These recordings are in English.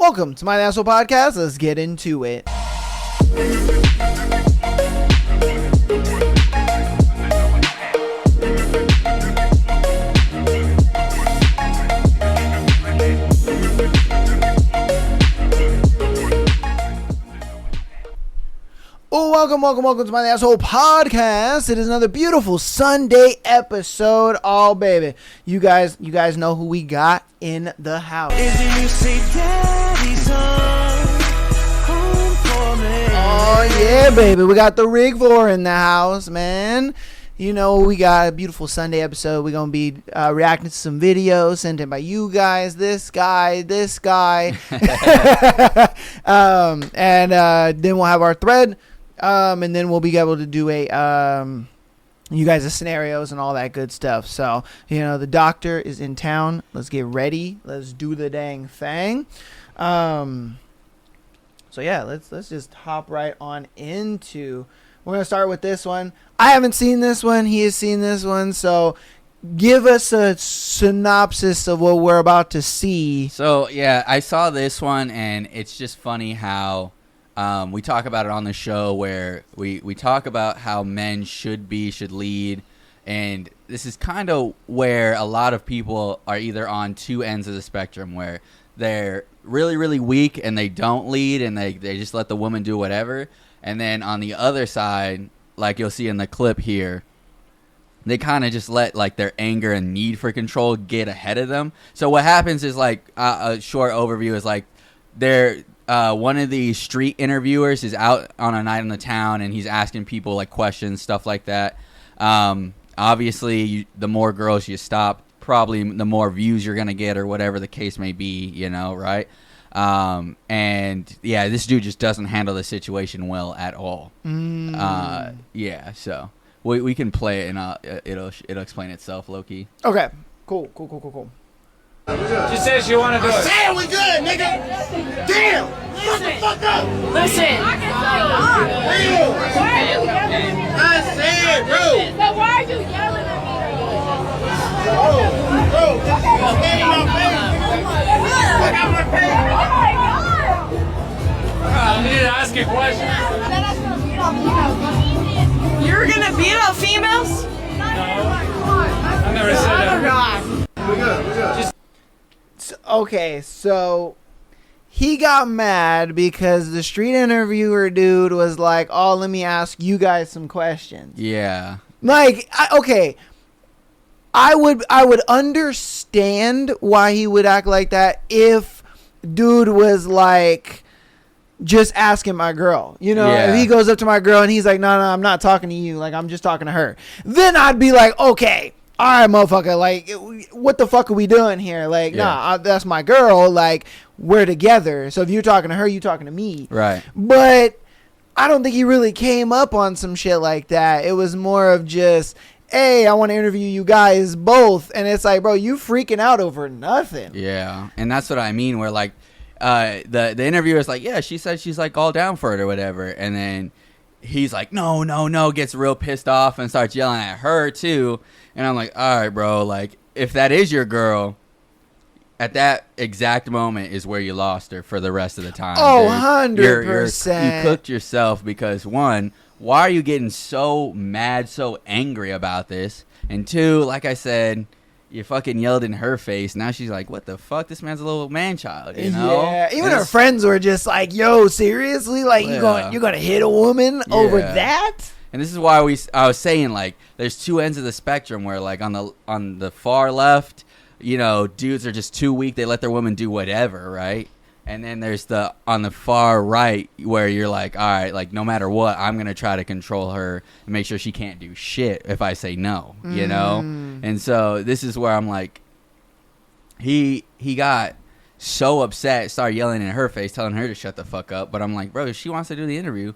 Welcome to my Asshole Podcast. Let's get into it. Welcome to my Asshole Podcast. It is another beautiful Sunday episode. Oh, baby. You guys know who we got in the house. Oh, yeah, baby. We got the Rigvor in the house, man. You know, we got a beautiful Sunday episode. We're going to be reacting to some videos sent in by you guys, this guy. And then we'll have our thread. And then we'll be able to do you guys' scenarios and all that good stuff. So, you know, the doctor is in town. Let's get ready. Let's do the dang thing. So yeah, let's just hop right on into. We're gonna start with this one. I haven't seen this one. He has seen this one. So, give us a synopsis of what we're about to see. So yeah, I saw this one, and it's just funny how. We talk about it on the show where we talk about how men should lead, and this is kind of where a lot of people are either on two ends of the spectrum where they're really, really weak and they don't lead and they just let the woman do whatever. And then on the other side, like you'll see in the clip here, they kind of just let like their anger and need for control get ahead of them. So what happens is like a short overview is like they're... one of the street interviewers is out on a night in the town, and he's asking people like questions, stuff like that. Obviously, the more girls you stop, probably the more views you're gonna get, or whatever the case may be. You know, right? And yeah, this dude just doesn't handle the situation well at all. Yeah, so we can play it, and it'll explain itself, Loki. Okay, cool. She says she want to do it. Damn, we good, nigga. Damn. Shut the fuck up. Listen. Damn. I said, bro. So why are you yelling at me? Bro. Get in my face. I got my face. I need to ask you a question. You're gonna beat up females? I never said that. We good. Okay, so he got mad because the street interviewer dude was like, "Oh, let me ask you guys some questions." Yeah. Like, I would understand why he would act like that if dude was like just asking my girl. You know, Yeah. if he goes up to my girl and he's like, "No, I'm not talking to you. Like, I'm just talking to her." Then I'd be like, "Okay. All right, motherfucker, like, what the fuck are we doing here? Like, Yeah. nah, that's my girl. Like, we're together. So if you're talking to her, you're talking to me." Right. But I don't think he really came up on some shit like that. It was more of just, "Hey, I want to interview you guys both." And it's like, bro, you freaking out over nothing. Yeah, and that's what I mean. Where like, the interviewer's like, "Yeah, she said she's like all down for it or whatever," and then he's like, no, gets real pissed off and starts yelling at her too. And I'm like, all right, bro, like if that is your girl, at that exact moment is where you lost her for the rest of the time. Oh, dude. 100%. You cooked yourself because one, why are you getting so mad, so angry about this? And two, like I said, you fucking yelled in her face. Now she's like, what the fuck? This man's a little man child, you know? Yeah, even her friends were just like, "Yo, seriously? Like, Yeah. you're gonna hit a woman over Yeah. that?" And this is why I was saying, like, there's two ends of the spectrum where, like, on the far left, you know, dudes are just too weak. They let their women do whatever, right? And then there's on the far right where you're like, all right, like, no matter what, I'm going to try to control her and make sure she can't do shit if I say no, you know? And so this is where I'm like, he got so upset, started yelling in her face, telling her to shut the fuck up. But I'm like, bro, if she wants to do the interview,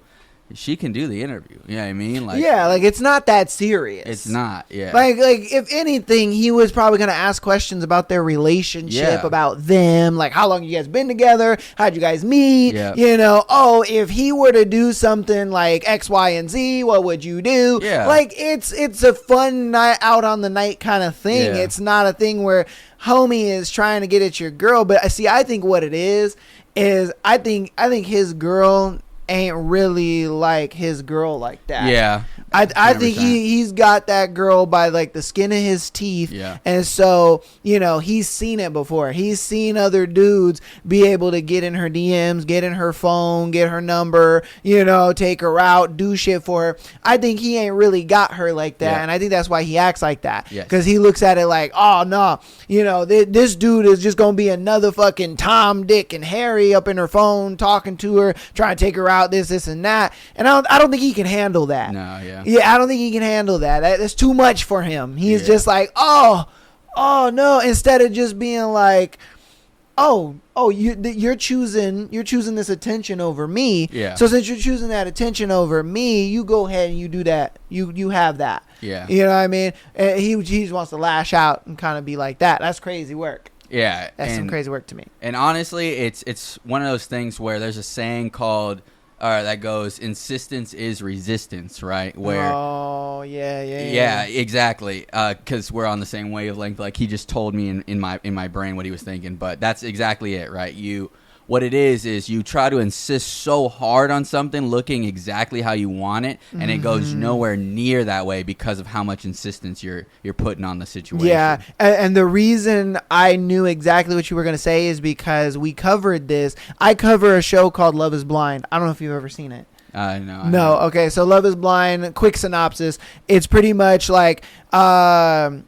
she can do the interview. You know what I mean? Like, yeah, like it's not that serious. it's not. Yeah. Like if anything, he was probably gonna ask questions about their relationship, Yeah. about them, like how long you guys been together, how'd you guys meet, Yeah. you know? Oh, if he were to do something like X, Y, and Z, what would you do? Yeah. Like it's a fun night out on the night kind of thing. Yeah. It's not a thing where homie is trying to get at your girl. But see, I think what it is I think his girl ain't really like his girl like that. yeah. I think 100%. he's got that girl by like the skin of his teeth. Yeah. And so, you know, he's seen it before. He's seen other dudes be able to get in her DMs, get in her phone, get her number, you know, take her out, do shit for her. I think he ain't really got her like that. Yeah. And I think that's why he acts like that. Yes. Because he looks at it like, oh, no, you know, this dude is just going to be another fucking Tom, Dick, and Harry up in her phone talking to her, trying to take her out, this, and that. And I don't think he can handle that. No, yeah. Yeah, I don't think he can handle that. That's too much for him. He's Yeah. just like, oh no. Instead of just being like, you're choosing this attention over me. Yeah. So since you're choosing that attention over me, you go ahead and you do that. You have that. Yeah. You know what I mean? And he just wants to lash out and kind of be like that. That's crazy work. Yeah. That's some and- crazy work to me. And honestly, it's one of those things where there's a saying called that goes, insistence is resistance, right? Where Oh yeah. yeah, exactly. Because we're on the same wavelength. Like he just told me in my brain what he was thinking, but that's exactly it, right? What it is you try to insist so hard on something looking exactly how you want it, and it goes nowhere near that way because of how much insistence you're putting on the situation. Yeah, and the reason I knew exactly what you were going to say is because we covered this. I cover a show called Love is Blind. I don't know if you've ever seen it. No. No, okay. So Love is Blind, quick synopsis. It's pretty much like 10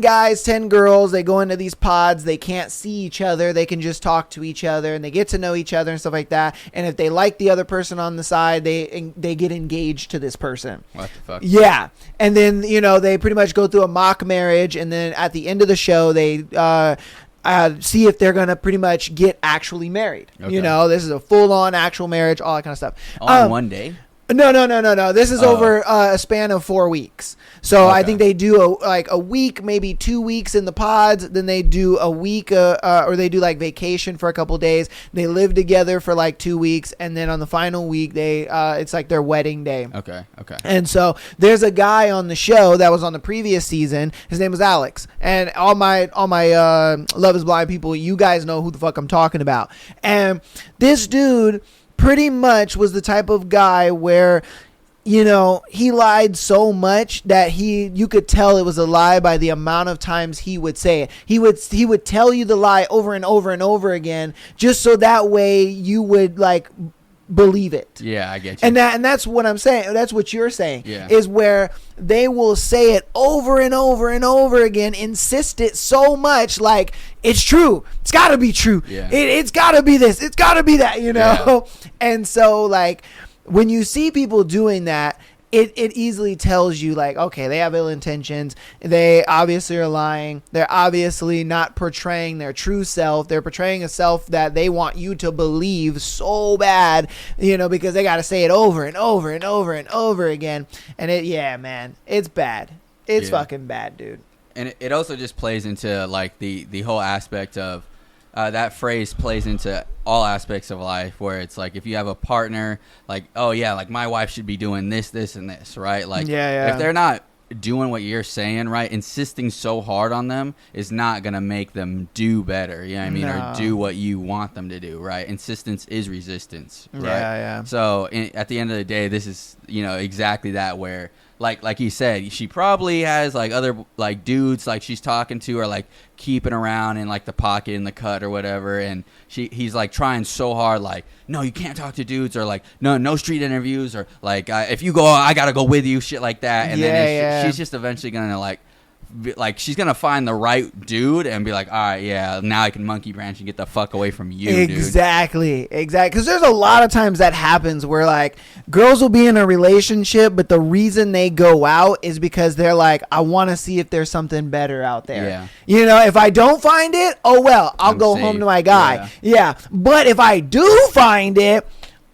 guys, 10 girls, they go into these pods, they can't see each other, they can just talk to each other, and they get to know each other and stuff like that. And if they like the other person on the side, they get engaged to this person. What the fuck? Yeah. And then, you know, they pretty much go through a mock marriage, and then at the end of the show, they see if they're going to pretty much get actually married. Okay. You know, this is a full-on actual marriage, all that kind of stuff. On one day? No. This is over a span of 4 weeks. So I Okay. think they do a week, maybe 2 weeks in the pods. Then they do a week, or they do like vacation for a couple days. They live together for like 2 weeks, and then on the final week, it's like their wedding day. Okay. And so there's a guy on the show that was on the previous season. His name was Alex. And all my Love is Blind people, you guys know who the fuck I'm talking about. And this dude pretty much was the type of guy where, you know, he lied so much that you could tell it was a lie by the amount of times he would say it. He would tell you the lie over and over and over again, just so that way you would like believe it. Yeah, I get you. And that's what I'm saying. That's what you're saying. Yeah. Is where they will say it over and over and over again, insist it so much, like it's true. It's got to be true. Yeah. It's got to be this. It's got to be that. You know. Yeah. And so like when you see people doing that, it easily tells you like, okay, they have ill intentions. They obviously are lying. They're obviously not portraying their true self. They're portraying a self that they want you to believe so bad, you know, because they got to say it over and over and over and over again. And man, it's bad. It's Yeah. fucking bad, dude. And it also just plays into like the whole aspect of that phrase plays into all aspects of life, where it's like if you have a partner, like, oh yeah, like my wife should be doing this, and this, right? Like Yeah. if they're not doing what you're saying, right, insisting so hard on them is not gonna make them do better, you know what I mean? No. Or do what you want them to do, right? Insistence is resistance, right? Yeah. So at the end of the day, this is, you know, exactly that, where like you said, she probably has like other like dudes like she's talking to, or like keeping around in like the pocket in the cut or whatever, and he's like trying so hard, like, no, you can't talk to dudes, or like no street interviews, or like if you go, I gotta go with you, shit like that. And then she's just eventually gonna like she's gonna find the right dude and be like, all right, yeah, now I can monkey branch and get the fuck away from you, dude. Exactly. Because there's a lot of times that happens where like girls will be in a relationship, but the reason they go out is because they're like, I want to see if there's something better out there. Yeah. You know, if I don't find it, oh well, I'll I'm go safe. home to my guy. Yeah. But if I do find it,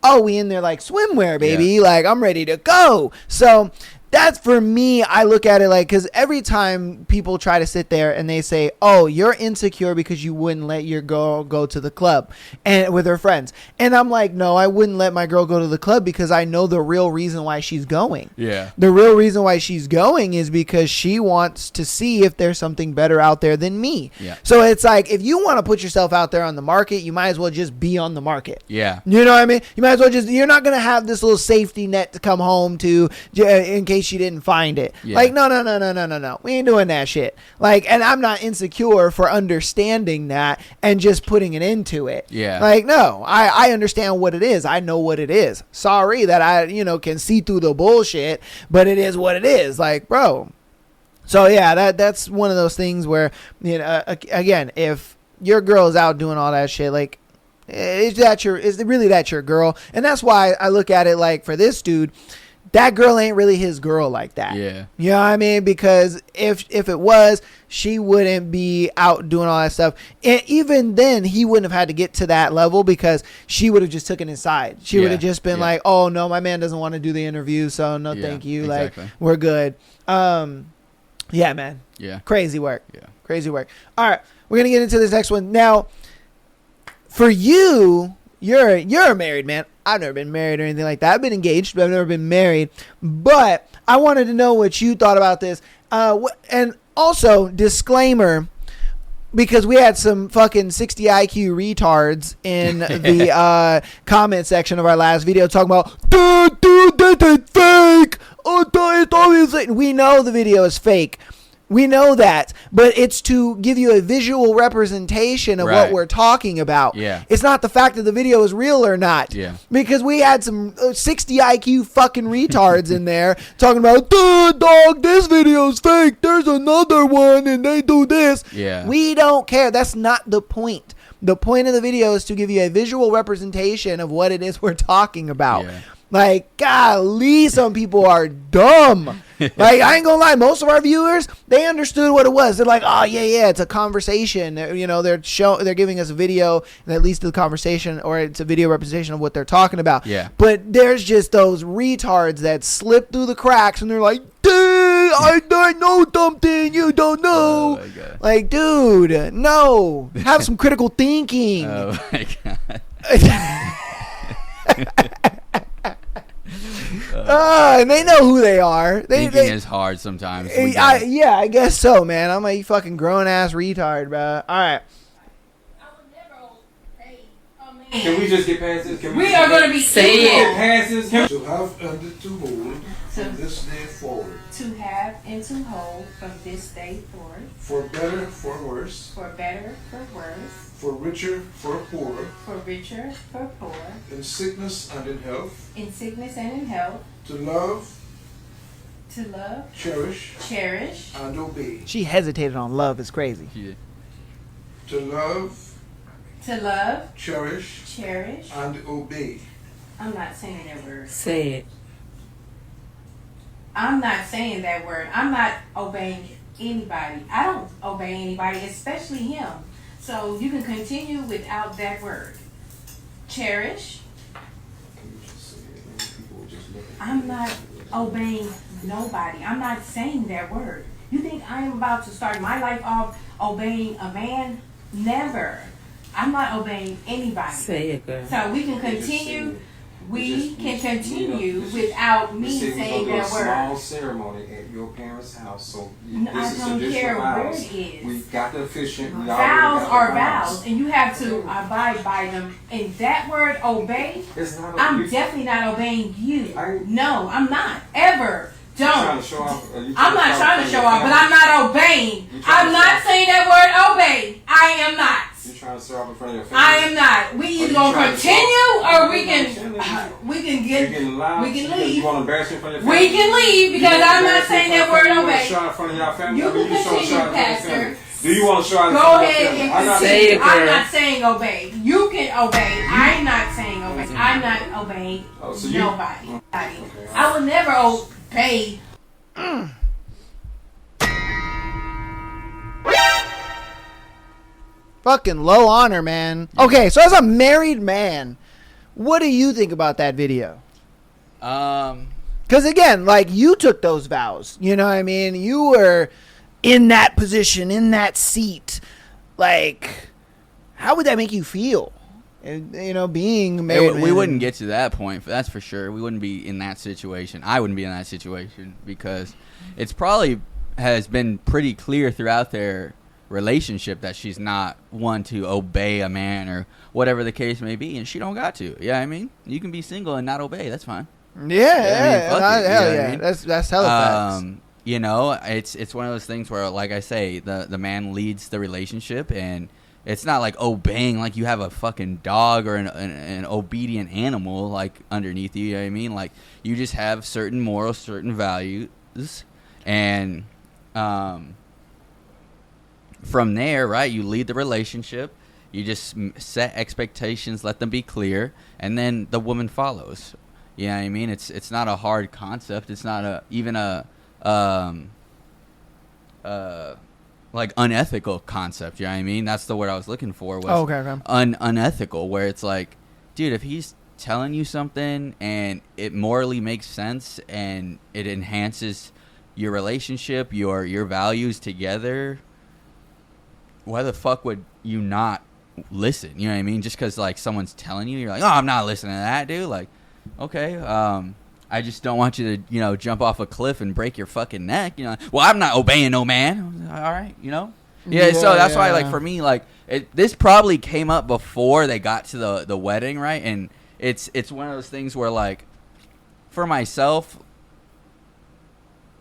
oh, we in there like swimwear, baby. Like, I'm ready to go. So that's, for me, I look at it like, because every time people try to sit there and they say, oh, you're insecure because you wouldn't let your girl go to the club and with her friends. And I'm like, no, I wouldn't let my girl go to the club because I know the real reason why she's going. Yeah. The real reason why she's going is because she wants to see if there's something better out there than me. Yeah. So it's like, if you want to put yourself out there on the market, you might as well just be on the market. Yeah. You know what I mean? You might as well just, you're not going to have this little safety net to come home to in case she didn't find it. Yeah. Like, no. We ain't doing that shit. Like, and I'm not insecure for understanding that and just putting it into it. Yeah. Like, no, I understand what it is. I know what it is. Sorry that I, can see through the bullshit, but it is what it is. Like, bro. So yeah, that's one of those things where, again, if your girl is out doing all that shit, like, is really that your girl? And that's why I look at it like, for this dude, that girl ain't really his girl like that. Yeah. You know what I mean? Because if it was, she wouldn't be out doing all that stuff. And even then, he wouldn't have had to get to that level because she would have just took it inside. She would have just been like, oh, no, my man doesn't want to do the interview, so no thank you. Exactly. Like, we're good. Yeah, man. Yeah. Crazy work. Yeah. Crazy work. All right. We're going to get into this next one. Now, for you, you're a married man. I've never been married or anything like that. I've been engaged, but I've never been married. But I wanted to know what you thought about this. And also, disclaimer, because we had some fucking 60 IQ retards in the comment section of our last video talking about, dude, that's fake. Oh, it's obviously. We know the video is fake. We know that, but it's to give you a visual representation of what we're talking about. Yeah. It's not the fact that the video is real or not. Yeah. Because we had some 60 IQ fucking retards in there talking about, dude, dog, this video's fake. There's another one and they do this. Yeah. We don't care. That's not the point. The point of the video is to give you a visual representation of what it is we're talking about. Yeah. Like, golly, some people are dumb. Like, I ain't gonna lie, most of our viewers, they understood what it was. They're like, oh yeah, it's a conversation. They're giving us a video, and at least the conversation, or it's a video representation of what they're talking about. Yeah. But there's just those retards that slip through the cracks, and they're like, dude, I know something you don't know. Oh my God. Like, dude, no, have some critical thinking. Oh my God. And they know who they are. Thinking is hard sometimes. I guess so, man. I'm a fucking grown ass retard, bro. All right. Can we just get past this? We are going to be get past this? To have and to hold from this day forward. To have and to hold from this day forward. For better, for worse. For better, for worse. For richer, for poorer. For richer, for poor. In sickness and in health. In sickness and in health. To love. To love. Cherish. Cherish. And obey. She hesitated on love. Is crazy. Yeah. To love. To love. Cherish. Cherish. And obey. I'm not saying that word. Say it. I'm not saying that word. I'm not obeying anybody. I don't obey anybody, especially him. So you can continue without that word. Cherish. I'm not obeying nobody. I'm not saying that word. You think I am about to start my life off obeying a man? Never. I'm not obeying anybody. Say it, girl. So we can continue. We can continue without me saying that word. Small ceremony at your parents' house. So I don't care where it is. We got the officiant. Vows are vows, and you have to abide by them. And that word, obey, I'm definitely not obeying you. No, I'm not. Ever. Don't. I'm not trying to show off, but I'm not obeying. I'm not saying that word obey. I am not. You're trying to show off in front of your family. I am not. We either gonna continue or we can leave. You want to embarrass me in front of your family? We can leave because I'm not saying that word You want obey. to show out in front of your family? You can continue, Pastor. Do you want to show out in Go front of your ahead family? and Say continue. it, I'm girl. not saying obey. You can obey. I'm not saying obey. I'm not obeying nobody. I will never obey. Fucking low honor, man. Okay, so as a married man, What do you think about that video? Um, Because again, like, you took those vows. You know what I mean? You were in that position, in that seat. Like, how would that make you feel? And, you know, being a married we man. wouldn't get to that point. That's for sure. We wouldn't be in that situation. I wouldn't be in that situation because it's probably has been pretty clear throughout their relationship that she's not one to obey a man or whatever the case may be, and she don't got to. Yeah, I mean, you can be single and not obey. That's fine. Yeah, fuck hell it, you know what I yeah. mean? That's hella facts. You know, it's one of those things where, like I say, the man leads the relationship, and it's not like obeying like you have a fucking dog or an obedient animal like underneath you. You know what I mean? Like, you just have certain morals, certain values, and from there, right? You lead the relationship. You just set expectations, let them be clear, and then the woman follows. You know what I mean? It's not a hard concept. It's not even a like unethical concept. You know what I mean? That's the word I was looking for. Was Okay. unethical, where it's like, dude, if he's telling you something and it morally makes sense and it enhances your relationship, your values together, why the fuck would you not listen? You know what I mean? Just because like someone's telling you, you're like, oh, I'm not listening to that, dude. Like, okay, I just don't want you to, you know, jump off a cliff and break your fucking neck. You know, well, I'm not obeying no man. All right, you know. Yeah, so that's why, like, for me, like, this probably came up before they got to the wedding, right? And it's one of those things where, like, for myself,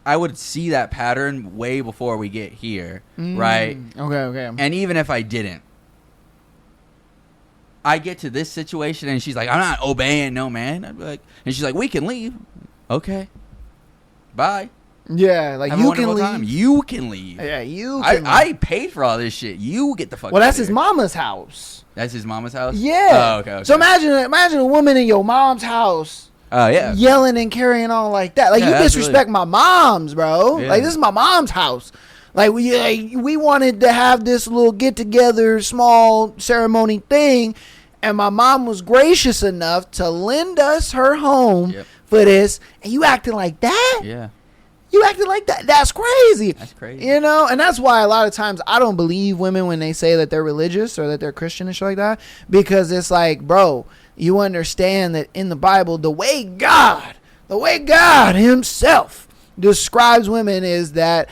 I would see that pattern way before we get here, right? Okay. And even if I didn't, I get to this situation and she's like, I'm not obeying no man. I'd be like, and she's like, we can leave. Okay. Bye. Yeah, like, Have a you wonderful can leave. time. You can leave. Yeah, you can I paid for all this shit. You get the fuck Well, out that's of his here. mama's house. That's his mama's house? Yeah. Oh, okay. So imagine a woman in your mom's house Oh, yeah. yelling and carrying on like that. Like, Yeah, you absolutely. disrespect my mom's, bro. Yeah. Like, this is my mom's house. Like, we wanted to have this little get-together, small ceremony thing, and my mom was gracious enough to lend us her home Yep. for this, and you acting like that? Yeah. You acting like that? That's crazy. That's crazy. You know, and that's why a lot of times I don't believe women when they say that they're religious or that they're Christian and shit like that, because it's like, bro, you understand that in the Bible, the way God himself describes women is that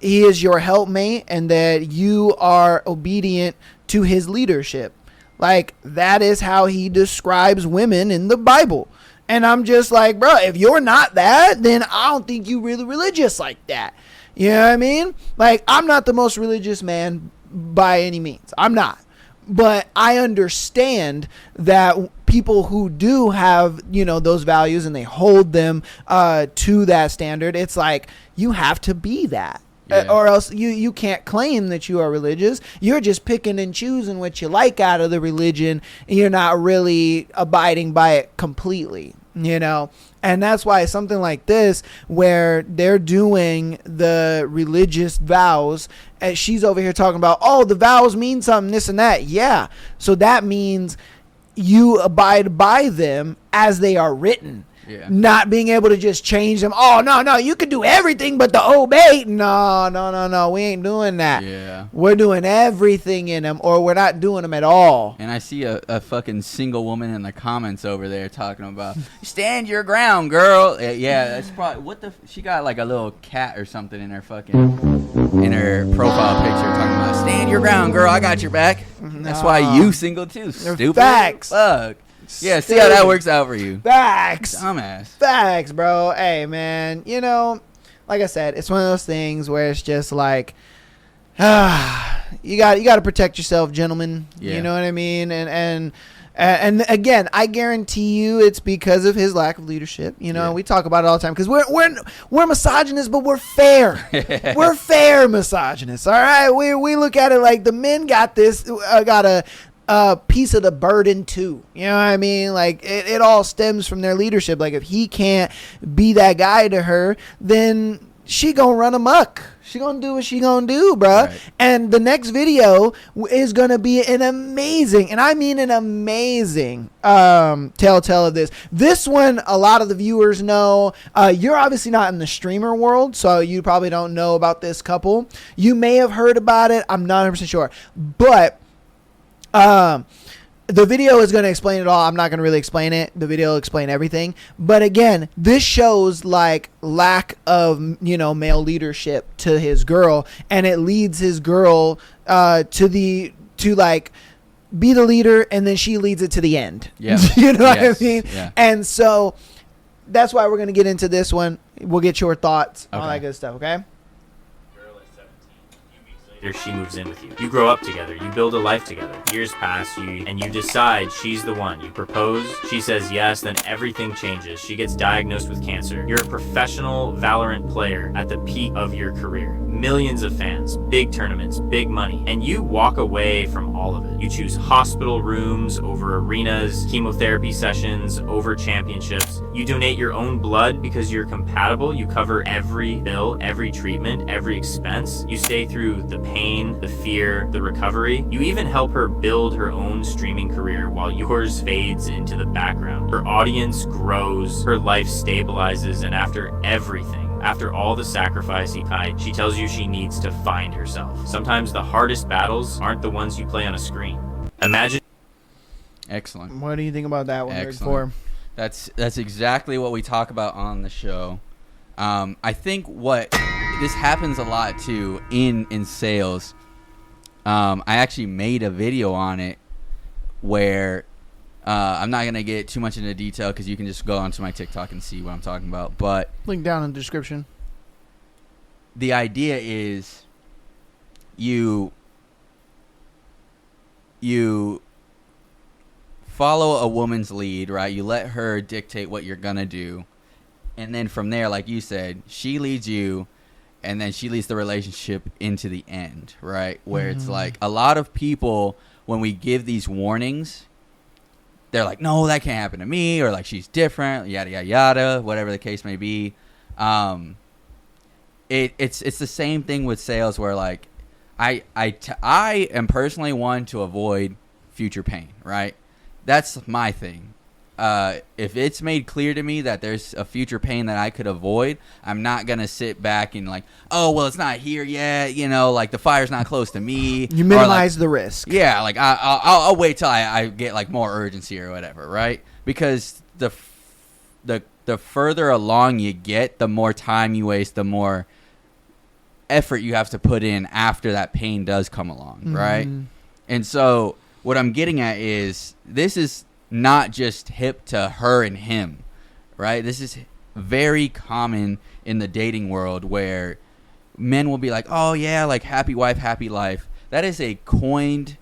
he is your helpmate and that you are obedient to his leadership. Like, that is how he describes women in the Bible. And I'm just like, bro, if you're not that, then I don't think you really religious like that. You know what I mean? Like, I'm not the most religious man by any means. I'm not. But I understand that people who do have, you know, those values and they hold them to that standard, it's like, you have to be that. Yeah. Or else you can't claim that you are religious. You're just picking and choosing what you like out of the religion, and you're not really abiding by it completely, you know? And that's why something like this, where they're doing the religious vows, and she's over here talking about, oh, the vows mean something, this and that. Yeah. So that means you abide by them as they are written. Yeah. Not being able to just change them. Oh, no, you can do everything but the obey. No, we ain't doing that. Yeah. We're doing everything in them, or we're not doing them at all. And I see a fucking single woman in the comments over there talking about, stand your ground, girl. Yeah, that's probably, she got like a little cat or something in her profile picture talking about, stand your ground, girl, I got your back. That's why you single too, stupid. Facts. Fuck. Yeah, see how that works out for you. Facts. Dumbass. Facts, bro. Hey, man, you know, like I said, it's one of those things where it's just like, you got to protect yourself, gentlemen. Yeah. You know what I mean? And again, I guarantee you it's because of his lack of leadership. You know, Yeah. we talk about it all the time because we're misogynists, but we're fair. We're fair misogynists. All right, we look at it like the men got this, got a piece of the burden too. You know what I mean? Like, it all stems from their leadership. Like, if he can't be that guy to her, then she gonna run amok. She gonna do what she gonna do, bruh. Right. And the next video is gonna be an amazing, and I mean an amazing, telltale of this. This one, a lot of the viewers know. You're obviously not in the streamer world, so you probably don't know about this couple. You may have heard about it. I'm not 100% sure, but the video is going to explain it all. I'm not going to really explain it. The video will explain everything. But again, this shows like lack of, male leadership to his girl, and it leads his girl to like be the leader, and then she leads it to the end. Yeah. You know what I mean? Yeah. And so that's why we're going to get into this one. We'll get your thoughts, all that good stuff, okay? She moves in with you. You grow up together. You build a life together. Years pass, and you decide she's the one. You propose. She says yes. Then everything changes. She gets diagnosed with cancer. You're a professional Valorant player at the peak of your career. Millions of fans, big tournaments, big money, and you walk away from all of it. You choose hospital rooms over arenas, chemotherapy sessions over championships. You donate your own blood because you're compatible. You cover every bill, every treatment, every expense. You stay through the pain, the fear, the recovery. You even help her build her own streaming career while yours fades into the background. Her audience grows, her life stabilizes, and after everything, after all the sacrifice she tells you she needs to find herself. Sometimes the hardest battles aren't the ones you play on a screen. Imagine. Excellent. What do you think about that one? Excellent. That's exactly what we talk about on the show. I think this happens a lot too in sales. I actually made a video on it where I'm not going to get too much into detail because you can just go onto my TikTok and see what I'm talking about. But link down in the description. The idea is you follow a woman's lead, right? You let her dictate what you're going to do. And then from there, like you said, she leads you, and then she leads the relationship into the end, right? Where it's like a lot of people, when we give these warnings, they're like, no, that can't happen to me, or like she's different, yada, yada, yada, whatever the case may be. It's the same thing with sales where like I am personally one to avoid future pain, right? That's my thing. If it's made clear to me that there's a future pain that I could avoid, I'm not going to sit back and like, oh, well, it's not here yet. Like the fire's not close to me. You minimize the risk. Yeah. Like I'll wait till I get like more urgency or whatever. Right. Because the further along you get, the more time you waste, the more effort you have to put in after that pain does come along. Right. And so what I'm getting at is this is not just hip to her and him, right? This is very common in the dating world where men will be like, oh yeah, like happy wife, happy life. That is a coined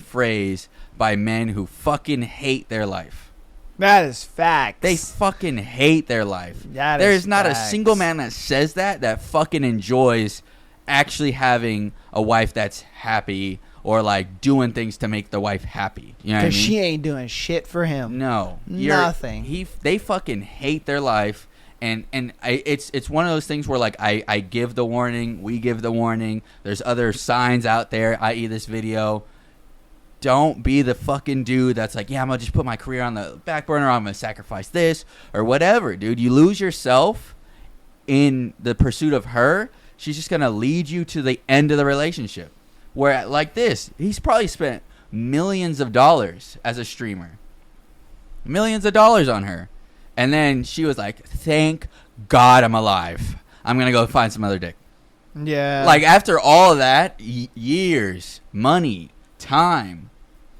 phrase by men who fucking hate their life. That is fact. They fucking hate their life. There's not a single man that says that fucking enjoys actually having a wife that's happy or like doing things to make the wife happy. You know what I mean? Because she ain't doing shit for him. No. Nothing. They fucking hate their life. And it's one of those things where like I give the warning, we give the warning. There's other signs out there, i.e. this video. Don't be the fucking dude that's like, yeah, I'm going to just put my career on the back burner. I'm going to sacrifice this or whatever, dude. You lose yourself in the pursuit of her. She's just going to lead you to the end of the relationship. Where like this, he's probably spent millions of dollars as a streamer. Millions of dollars on her. And then she was like, thank God I'm alive. I'm going to go find some other dick. Yeah. Like after all of that, years, money, time,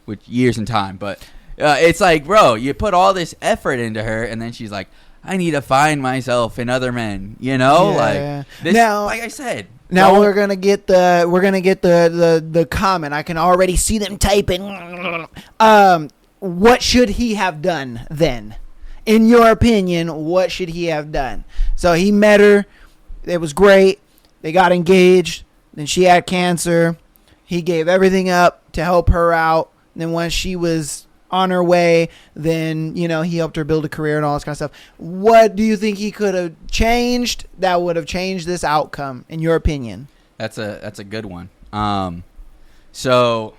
which years and time. But it's like, bro, you put all this effort into her and then she's like, I need to find myself in other men, Yeah. Like this, now, like I said. Now we're gonna get the comment. I can already see them typing. What should he have done then? In your opinion, what should he have done? So he met her. It was great. They got engaged. Then she had cancer. He gave everything up to help her out. And then when she was on her way. Then, you know, he helped her build a career and all this kind of stuff. What do you think he could have changed that would have changed this outcome, in your opinion? That's a good one. So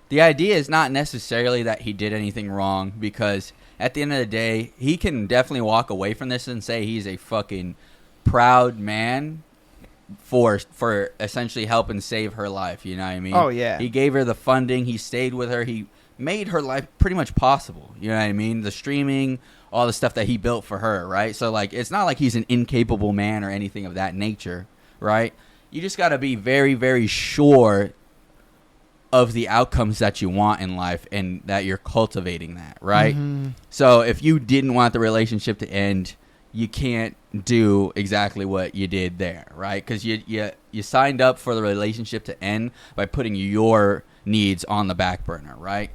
the idea is not necessarily that he did anything wrong, because at the end of the day, he can definitely walk away from this and say he's a fucking proud man for essentially helping save her life. You know what I mean? Oh, yeah. He gave her the funding. He stayed with her. He made her life pretty much possible. You know what I mean? The streaming, all the stuff that he built for her, right? So, like, it's not like he's an incapable man or anything of that nature, right? You just got to be very, very sure of the outcomes that you want in life and that you're cultivating that, right? Mm-hmm. So if you didn't want the relationship to end, you can't do exactly what you did there, right? Because you signed up for the relationship to end by putting your needs on the back burner, right?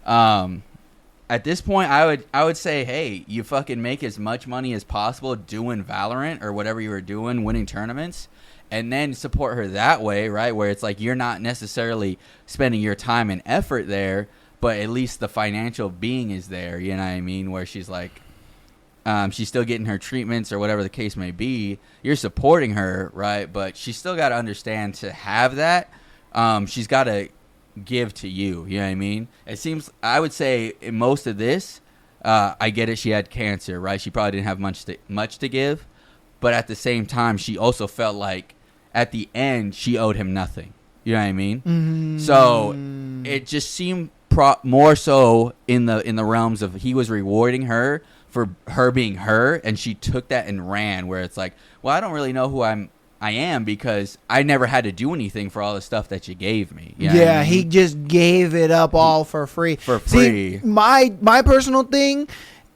At this point, I would say, hey, you fucking make as much money as possible doing Valorant or whatever you were doing, winning tournaments, and then support her that way, right? Where it's like you're not necessarily spending your time and effort there, but at least the financial being is there, you know what I mean? Where she's like, she's still getting her treatments or whatever the case may be. You're supporting her, right? But she's still got to understand to have that. She's got to give to you, you know what I mean? It seems, I would say in most of this, I get it, she had cancer, right? She probably didn't have much to give. But at the same time, she also felt like at the end, she owed him nothing. You know what I mean? Mm-hmm. So it just seemed more so in the realms of he was rewarding her for her being her, and she took that and ran. Where it's like, well, I don't really know who I am because I never had to do anything for all the stuff that you gave me. You know what I mean? He just gave it up all for free. For free. See, my personal thing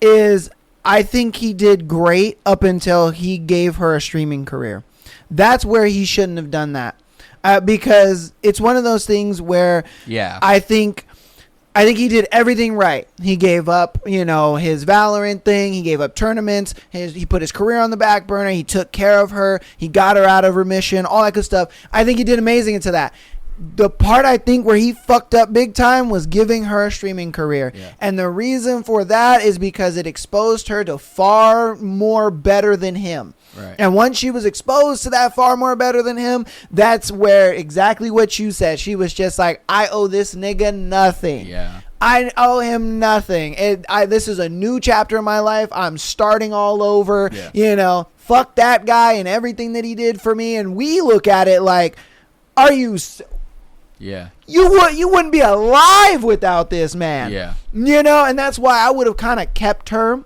is, I think he did great up until he gave her a streaming career. That's where he shouldn't have done that. Because it's one of those things where I think he did everything right. He gave up, you know, his Valorant thing. He gave up tournaments. He put his career on the back burner. He took care of her. He got her out of remission, all that good stuff. I think he did amazing into that. The part I think where he fucked up big time was giving her a streaming career. Yeah. And the reason for that is because it exposed her to far more better than him. Right. And once she was exposed to that far more better than him, that's where exactly what you said. She was just like, I owe this nigga nothing. Yeah. I owe him nothing. This is a new chapter in my life. I'm starting all over. Yeah. You know, fuck that guy and everything that he did for me. And we look at it like, are you... Yeah. You wouldn't be alive without this man. Yeah. You know, and that's why I would have kind of kept her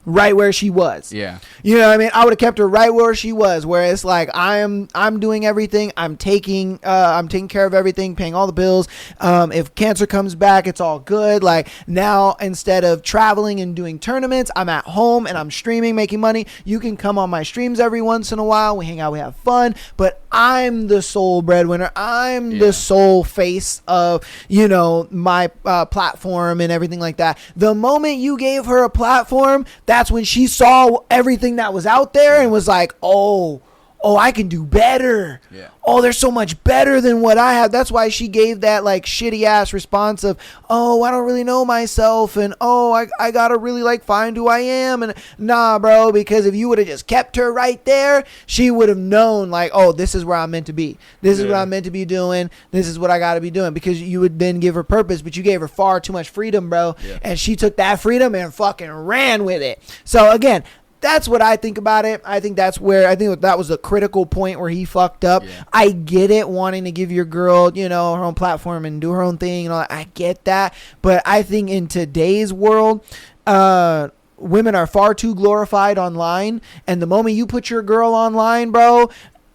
right where she was. Yeah. You know what I mean? I would have kept her right where she was, where it's like I'm doing everything. I'm taking care of everything, paying all the bills. If cancer comes back, it's all good. Like now, instead of traveling and doing tournaments, I'm at home and I'm streaming, making money. You can come on my streams every once in a while. We hang out, we have fun, but I'm the sole breadwinner. I'm the sole face of, you know, my platform and everything like that. The moment you gave her a platform, that's when she saw everything that was out there and was like, oh, I can do better. Yeah. Oh, there's so much better than what I have. That's why she gave that like shitty ass response of, oh, I don't really know myself. And, oh, I got to really like find who I am. And nah, bro, because if you would have just kept her right there, she would have known like, oh, this is where I'm meant to be. This is what I'm meant to be doing. This is what I got to be doing, because you would then give her purpose, but you gave her far too much freedom, bro. Yeah. And she took that freedom and fucking ran with it. So again, that's what I think about it. I think that was a critical point where he fucked up. Yeah. I get it, wanting to give your girl, you know, her own platform and do her own thing and all that. I get that. But I think in today's world, women are far too glorified online. And the moment you put your girl online, bro,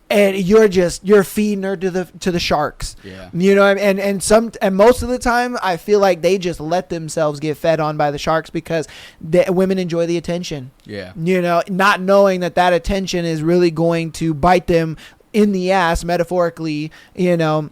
and you're feeding her to the sharks. Yeah. You know what I mean? And most of the time I feel like they just let themselves get fed on by the sharks because women enjoy the attention. Yeah. You know, not knowing that attention is really going to bite them in the ass, metaphorically, you know.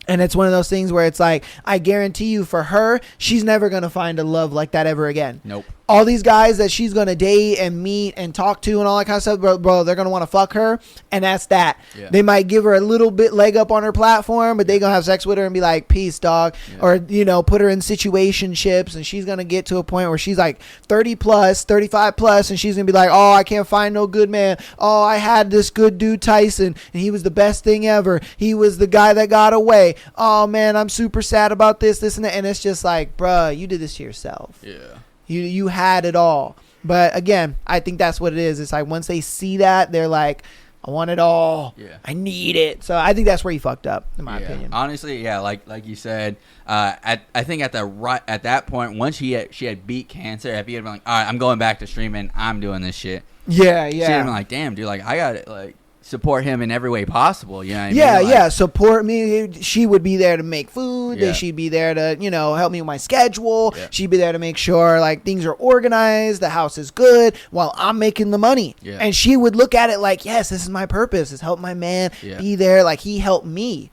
And it's one of those things where it's like, I guarantee you for her, she's never going to find a love like that ever again. Nope. all these guys that she's gonna date and meet and talk to and all that kind of stuff, bro, they're gonna want to fuck her, and that's that. Yeah. They might give her a little bit leg up on her platform, but they gonna have sex with her and be like, peace, dog. Or, you know, put her in situationships, and she's gonna get to a point where she's like 30 plus, 35 plus, and she's gonna be like, oh, I can't find no good man. Oh, I had this good dude Tyson, and he was the best thing ever. He was the guy that got away. Oh man, I'm super sad about this and that. And it's just like, bruh, you did this to yourself. Yeah. You had it all. But again, I think that's what it is. It's like once they see that, they're like, I want it all. Yeah. I need it. So I think that's where you fucked up, in my opinion. Honestly, yeah, like you said, I think at that point, once she had beat cancer, if he had been like, all right, I'm going back to streaming, I'm doing this shit. Yeah. She'd have been like, damn, dude, like I got it, like support him in every way possible. You know what I Yeah, mean? Like, yeah. Support me. She would be there to make food. Yeah. She'd be there to, you know, help me with my schedule. Yeah. She'd be there to make sure like things are organized, the house is good, while I'm making the money. Yeah. And she would look at it like, yes, this is my purpose. Is help my man be there. Like he helped me.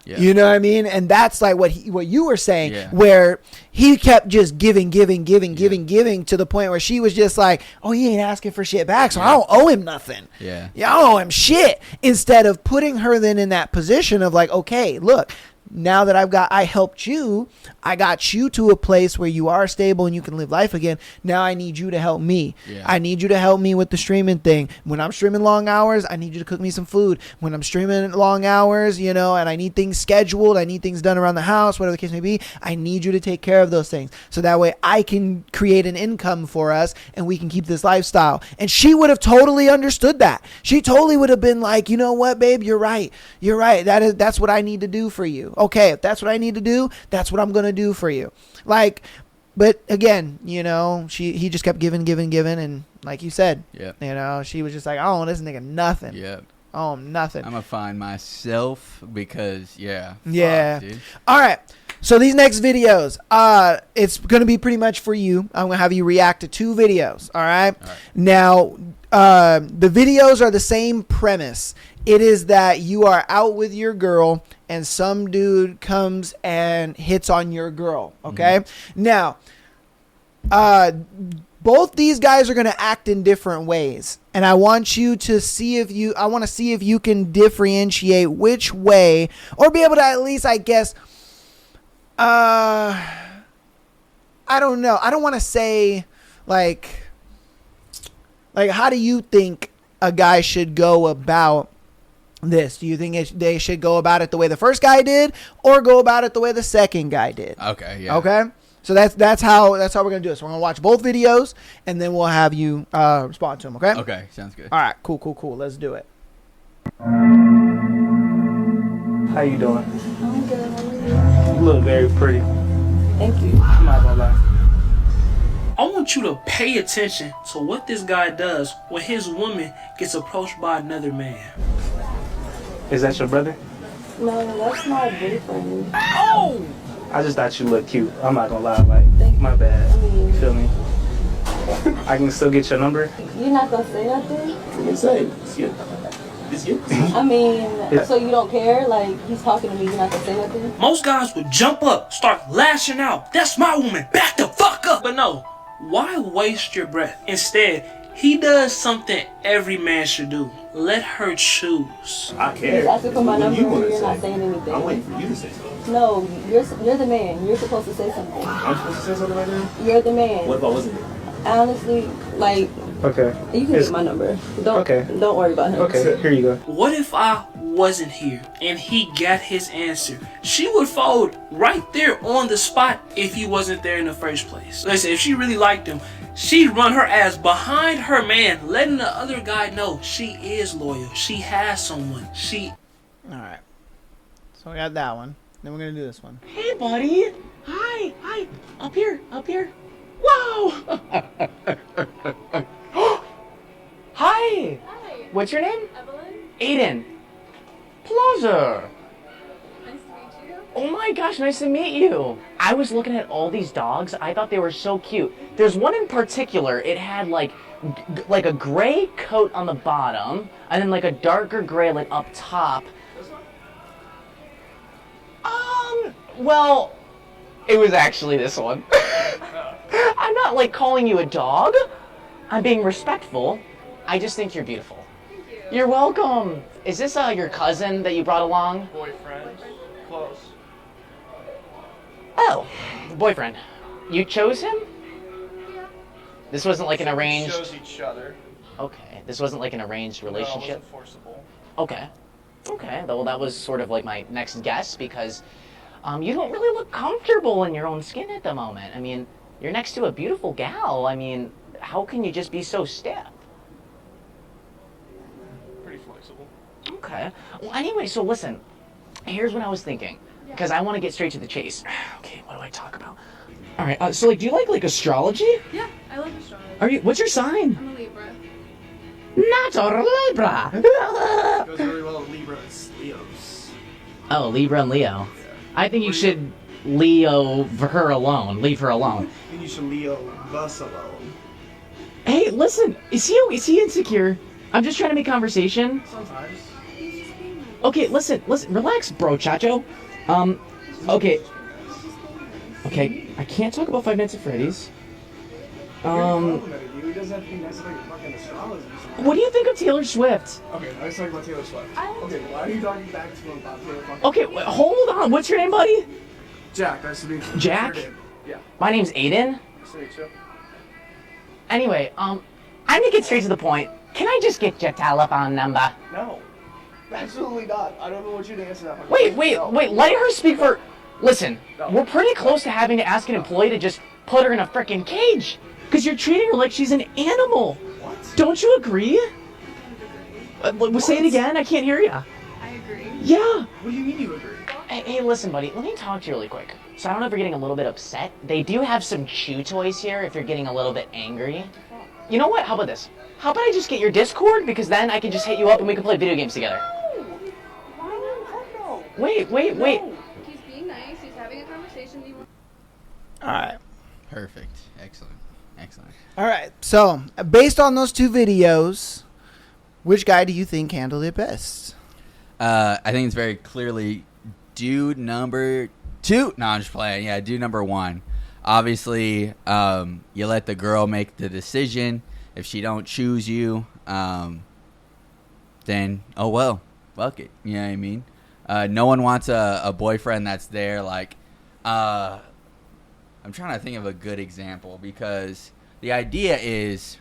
Yeah. You know what I mean? And that's like what you were saying, Yeah. where he kept just giving to the point where she was just like, oh, he ain't asking for shit back, so I don't owe him nothing. Yeah. I don't owe him shit. Instead of putting her then in that position of like, okay, look, now that I helped you, I got you to a place where you are stable and you can live life again. Now I need you to help me. Yeah. I need you to help me with the streaming thing. When I'm streaming long hours, I need you to cook me some food. When I'm streaming long hours, you know, and I need things scheduled, I need things done around the house, whatever the case may be, I need you to take care of those things. So that way I can create an income for us and we can keep this lifestyle. And she would have totally understood that. She totally would have been like, you know what, babe, you're right. You're right. That's what I need to do for you. Okay, if that's what I need to do, that's what I'm going to do for you. Like, but again, you know, he just kept giving. And like you said, you know, she was just like, I don't owe this nigga nothing. Yeah. I owe him nothing. I'm going to find myself because, yeah. Fuck, dude. All right. So these next videos, it's going to be pretty much for you. I'm going to have you react to 2 videos. All right. Now, the videos are the same premise. It is that you are out with your girl and some dude comes and hits on your girl. Okay. Now, both these guys are going to act in different ways. And I want you to see if you can differentiate which way, or be able to at least, I guess, I don't know. I don't want to say like how do you think a guy should go about this? Do you think they should go about it the way the first guy did, or go about it the way the second guy did? Okay. Yeah. Okay. So that's how we're gonna do this. We're gonna watch both videos and then we'll have you respond to them. Okay. Okay. Sounds good. All right. Cool. Let's do it. How you doing? I'm good. How are you? You look very pretty. Thank you. I'm not gonna lie. I want you to pay attention to what this guy does when his woman gets approached by another man. Is that your brother? No, that's my boyfriend. Oh! I just thought you looked cute. I'm not gonna lie, like, my bad. You feel me? I can still get your number? You're not gonna say nothing? You can say, it's you. I mean, so you don't care? Like, he's talking to me, you're not gonna say nothing? Most guys would jump up, start lashing out. That's my woman. Back the fuck up. But no, why waste your breath? Instead, he does something every man should do. Let her choose. I care. He's asking for my number and you're not saying anything. I'm waiting for you to say something. No, you're the man. You're supposed to say something. I'm supposed to say something right now? You're the man. What if I wasn't there? Honestly, like, okay. You can get my number. Don't worry about him. Okay, here you go. What if I wasn't here and he got his answer? She would fold right there on the spot if he wasn't there in the first place. Listen, if she really liked him, she'd run her ass behind her man, letting the other guy know she is loyal. She has someone. All right. So we got that one. Then we're gonna do this one. Hey, buddy. Hi. Up here. Wow. Hi. What's your name? Evelyn. Aiden. Pleasure. Nice to meet you. Oh my gosh, nice to meet you. I was looking at all these dogs. I thought they were so cute. There's one in particular. It had like a gray coat on the bottom, and then like a darker gray like up top. Well, it was actually this one. I'm not like calling you a dog. I'm being respectful. I just think you're beautiful. Thank you. You're welcome. Is this your cousin that you brought along? Boyfriend. Close. Oh, boyfriend. You chose him? Yeah. This wasn't like an arranged... We chose each other. Okay, this wasn't like an arranged relationship? No, it wasn't forcible. Okay. Okay, well that was sort of like my next guess because you don't really look comfortable in your own skin at the moment. I mean, you're next to a beautiful gal. I mean, how can you just be so stiff? Pretty flexible. Okay. Well, anyway, so listen. Here's what I was thinking. Because I want to get straight to the chase. Okay, what do I talk about? All right, so like, do you like astrology? Yeah, I love astrology. Are you? What's your sign? I'm a Libra. Not a Libra. Goes really well with Libra and Leos. Oh, Libra and Leo. I think you should Leo her alone. Leave her alone. I think you should Leo us alone. Hey, listen. Is he insecure? I'm just trying to make conversation. Sometimes. Okay, listen. Relax, bro, Chacho. Okay. Okay, I can't talk about Five Nights at Freddy's. He doesn't have to be necessarily fucking astrology. What do you think of Taylor Swift? Okay, let's talk about Taylor Swift. Okay, why are you talking back to him about Taylor fucking Okay, hold on. What's your name, buddy? Jack, nice to meet you. Jack? Yeah. My name's Aiden. Nice to meet you. Anyway, I'm gonna get straight to the point. Can I just get your telephone number? No. Absolutely not. I don't want you to answer that. Wait. Let her speak for... Listen, we're pretty close to having to ask an employee to just put her in a frickin' cage. Because you're treating her like she's an animal. What? Don't you agree? Say it again. I can't hear you. I agree. Yeah. What do you mean you agree? Hey, listen, buddy. Let me talk to you really quick. So I don't know if you're getting a little bit upset. They do have some chew toys here if you're getting a little bit angry. You know what? How about this? How about I just get your Discord? Because then I can just hit you up and we can play video games together. Wait. He's being nice. He's having a conversation. All right. Perfect. Excellent. All right. So, based on those two videos, which guy do you think handled it best? I think it's very clearly dude number 2. No, I'm just playing. Yeah, dude number 1. Obviously, you let the girl make the decision. If she don't choose you, then, oh well. Fuck it. You know what I mean? No one wants a boyfriend that's there like... I'm trying to think of a good example because the idea is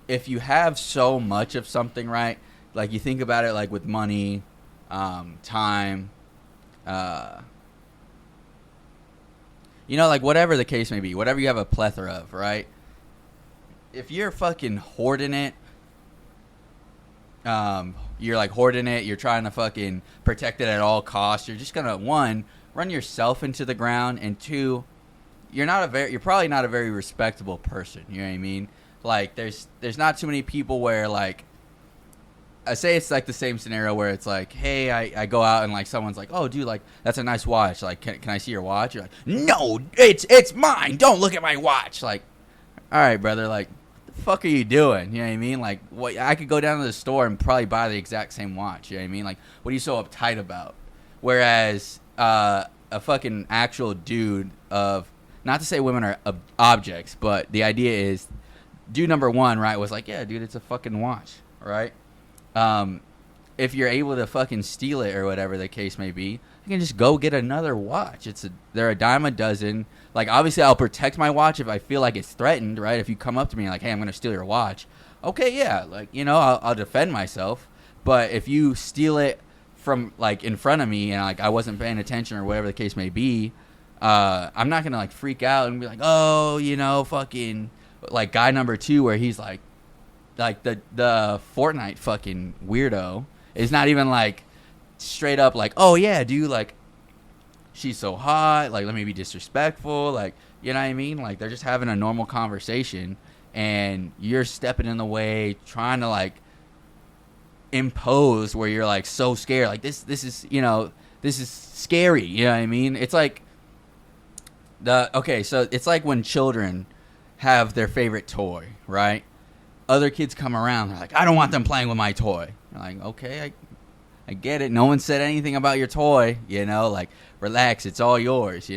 if you have so much of something, right? Like you think about it like with money, time, like whatever the case may be, whatever you have a plethora of, right? If you're fucking hoarding it, you're like hoarding it, you're trying to fucking protect it at all costs, you're just gonna, 1, run yourself into the ground, and 2, you're probably not a very respectable person. You know what I mean? Like, there's not too many people where, like, I say it's like the same scenario where it's like, hey, I go out and like someone's like, oh, dude, like that's a nice watch. Like, can I see your watch? You're like, no, it's mine. Don't look at my watch. Like, all right, brother. Like, what the fuck are you doing? You know what I mean? Like, what? I could go down to the store and probably buy the exact same watch. You know what I mean? Like, what are you so uptight about? Whereas a fucking actual dude of, not to say women are objects, but the idea is, dude number 1, right, was like, yeah, dude, it's a fucking watch, right? If you're able to fucking steal it or whatever the case may be, you can just go get another watch. They're a dime a dozen. Like, obviously, I'll protect my watch if I feel like it's threatened, right? If you come up to me like, hey, I'm going to steal your watch. Okay, yeah, like, I'll defend myself. But if you steal it from, like, in front of me and, like, I wasn't paying attention or whatever the case may be, I'm not going to, like, freak out and be like, oh, fucking, like, guy number 2 where he's like the Fortnite fucking weirdo is not even like straight up like, oh yeah, dude, like she's so hot, like let me be disrespectful, like, you know what I mean? Like they're just having a normal conversation and you're stepping in the way, trying to like impose where you're like so scared, like this is this is scary, you know what I mean? It's like so it's like when children have their favorite toy, right? Other kids come around, they're like, I don't want them playing with my toy. You're like, okay, I get it. No one said anything about your toy, like, relax, it's all yours,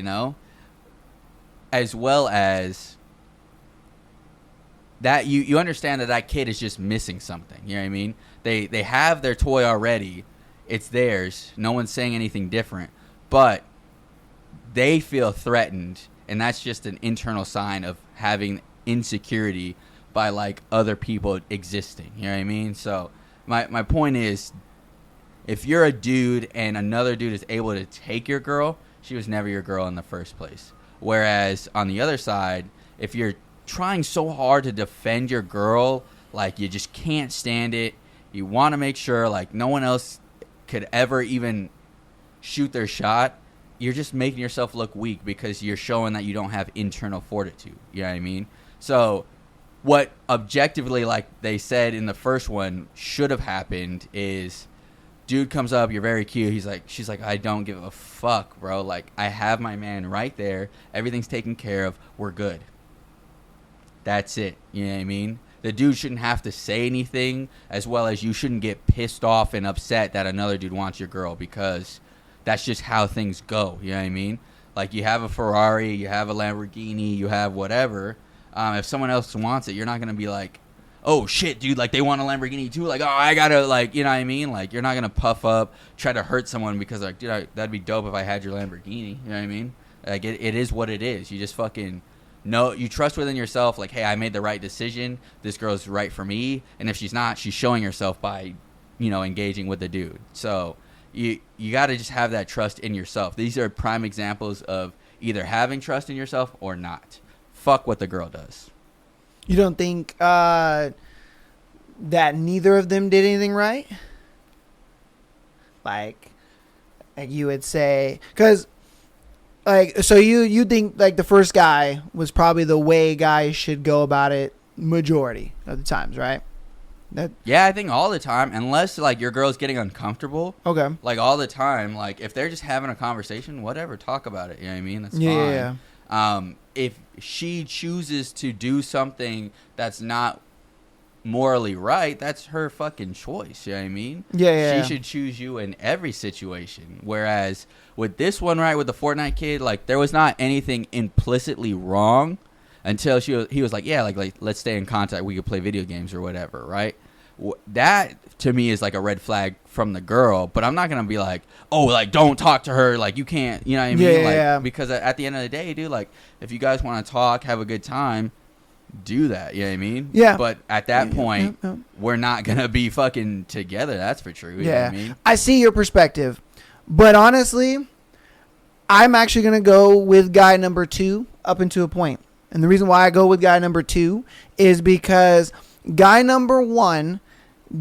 As well as that you understand that kid is just missing something. You know what I mean? They have their toy already. It's theirs. No one's saying anything different. But they feel threatened, and that's just an internal sign of having insecurity by like other people existing. You know what I mean? So my point is, if you're a dude and another dude is able to take your girl, she was never your girl in the first place. Whereas on the other side, if you're trying so hard to defend your girl, like you just can't stand it, you want to make sure like no one else could ever even shoot their shot, you're just making yourself look weak because you're showing that you don't have internal fortitude. You know what I mean? So what objectively, like they said in the first one, should have happened is dude comes up, you're very cute. She's like, I don't give a fuck, bro. Like, I have my man right there. Everything's taken care of. We're good. That's it. You know what I mean? The dude shouldn't have to say anything, as well as you shouldn't get pissed off and upset that another dude wants your girl, because that's just how things go. You know what I mean? Like, you have a Ferrari, you have a Lamborghini, you have whatever. If someone else wants it, you're not going to be like, oh, shit, dude, like, they want a Lamborghini, too. Like, oh, I got to, like, you know what I mean? Like, you're not going to puff up, try to hurt someone because, like, dude, that'd be dope if I had your Lamborghini. You know what I mean? Like, it is what it is. You just fucking know, you trust within yourself, like, hey, I made the right decision. This girl's right for me. And if she's not, she's showing herself by, you know, engaging with the dude. So you got to just have that trust in yourself. These are prime examples of either having trust in yourself or not. Fuck what the girl does. You don't think that neither of them did anything right? Like you would say, because like, so you think like the first guy was probably the way guys should go about it majority of the times, right? Yeah, I think all the time, unless like your girl's getting uncomfortable. Okay. Like all the time, like if they're just having a conversation, whatever, talk about it. You know what I mean? That's yeah, fine. Yeah. If she chooses to do something that's not morally right, that's her fucking choice. You know what I mean? Yeah. She should choose you in every situation. Whereas with this one, right, with the Fortnite kid, like there was not anything implicitly wrong until he was like, yeah, like let's stay in contact. We could play video games or whatever, right? That to me is like a red flag from the girl, but I'm not gonna be like, oh, like don't talk to her, like you can't, you know what I mean? Yeah. Because at the end of the day, dude, like if you guys want to talk, have a good time, do that. You know what I mean? Yeah. But at that point, we're not gonna be fucking together. That's for true. You know what I mean? I see your perspective, but honestly, I'm actually gonna go with guy number 2 up into a point, and the reason why I go with guy number 2 is because guy number 1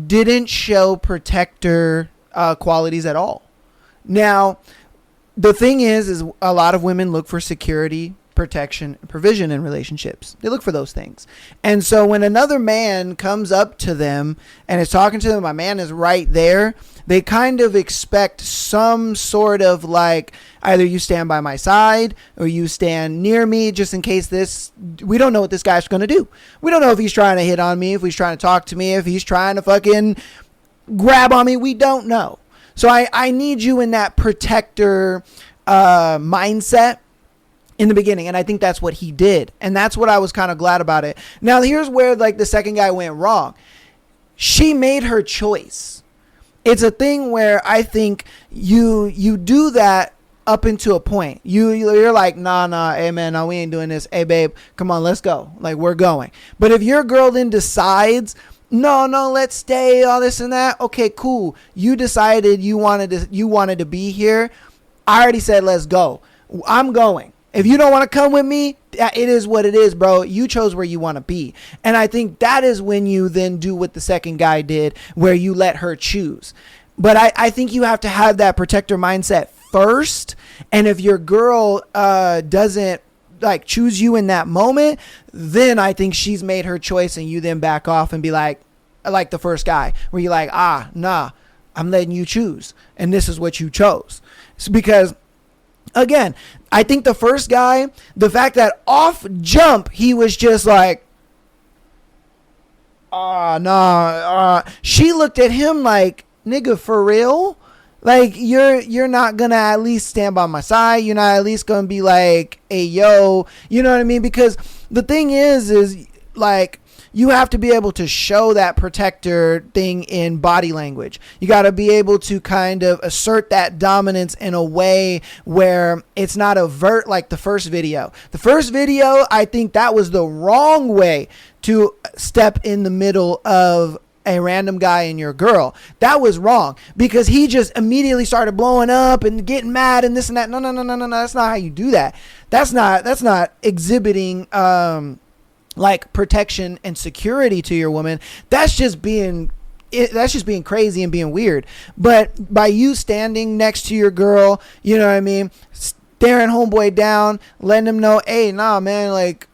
didn't show protector qualities at all. Now, the thing is a lot of women look for security, protection, and provision in relationships. They look for those things. And so when another man comes up to them and is talking to them, my man is right there, they kind of expect some sort of like, either you stand by my side or you stand near me just in case we don't know what this guy's going to do. We don't know if he's trying to hit on me, if he's trying to talk to me, if he's trying to fucking grab on me. We don't know. So I need you in that protector mindset in the beginning. And I think that's what he did. And that's what I was kind of glad about it. Now, here's where like the second guy went wrong. She made her choice. It's a thing where I think you do that up into a point. You're like, nah, hey man, no, we ain't doing this. Hey babe, come on, let's go. Like, we're going. But if your girl then decides, no, let's stay, all this and that, okay, cool. You decided you wanted to be here. I already said let's go. I'm going. If you don't want to come with me, it is what it is, bro. You chose where you want to be. And I think that is when you then do what the second guy did, where you let her choose. But I think you have to have that protector mindset first. And if your girl doesn't like choose you in that moment, then I think she's made her choice, and you then back off and be like the first guy, where you're like, nah, I'm letting you choose. And this is what you chose. It's because, again, I think the first guy, the fact that off jump, he was just like, she looked at him like, nigga, for real? Like, you're not gonna at least stand by my side. You're not at least gonna be like, hey, yo, you know what I mean? Because the thing is like, you have to be able to show that protector thing in body language. You got to be able to kind of assert that dominance in a way where it's not overt like the first video. The first video, I think that was the wrong way to step in the middle of a random guy and your girl. That was wrong because he just immediately started blowing up and getting mad and this and that. No. That's not how you do that. That's not exhibiting like protection and security to your woman. That's just being crazy and being weird. But by you standing next to your girl, you know what I mean, staring homeboy down, letting him know, hey, nah, man, like,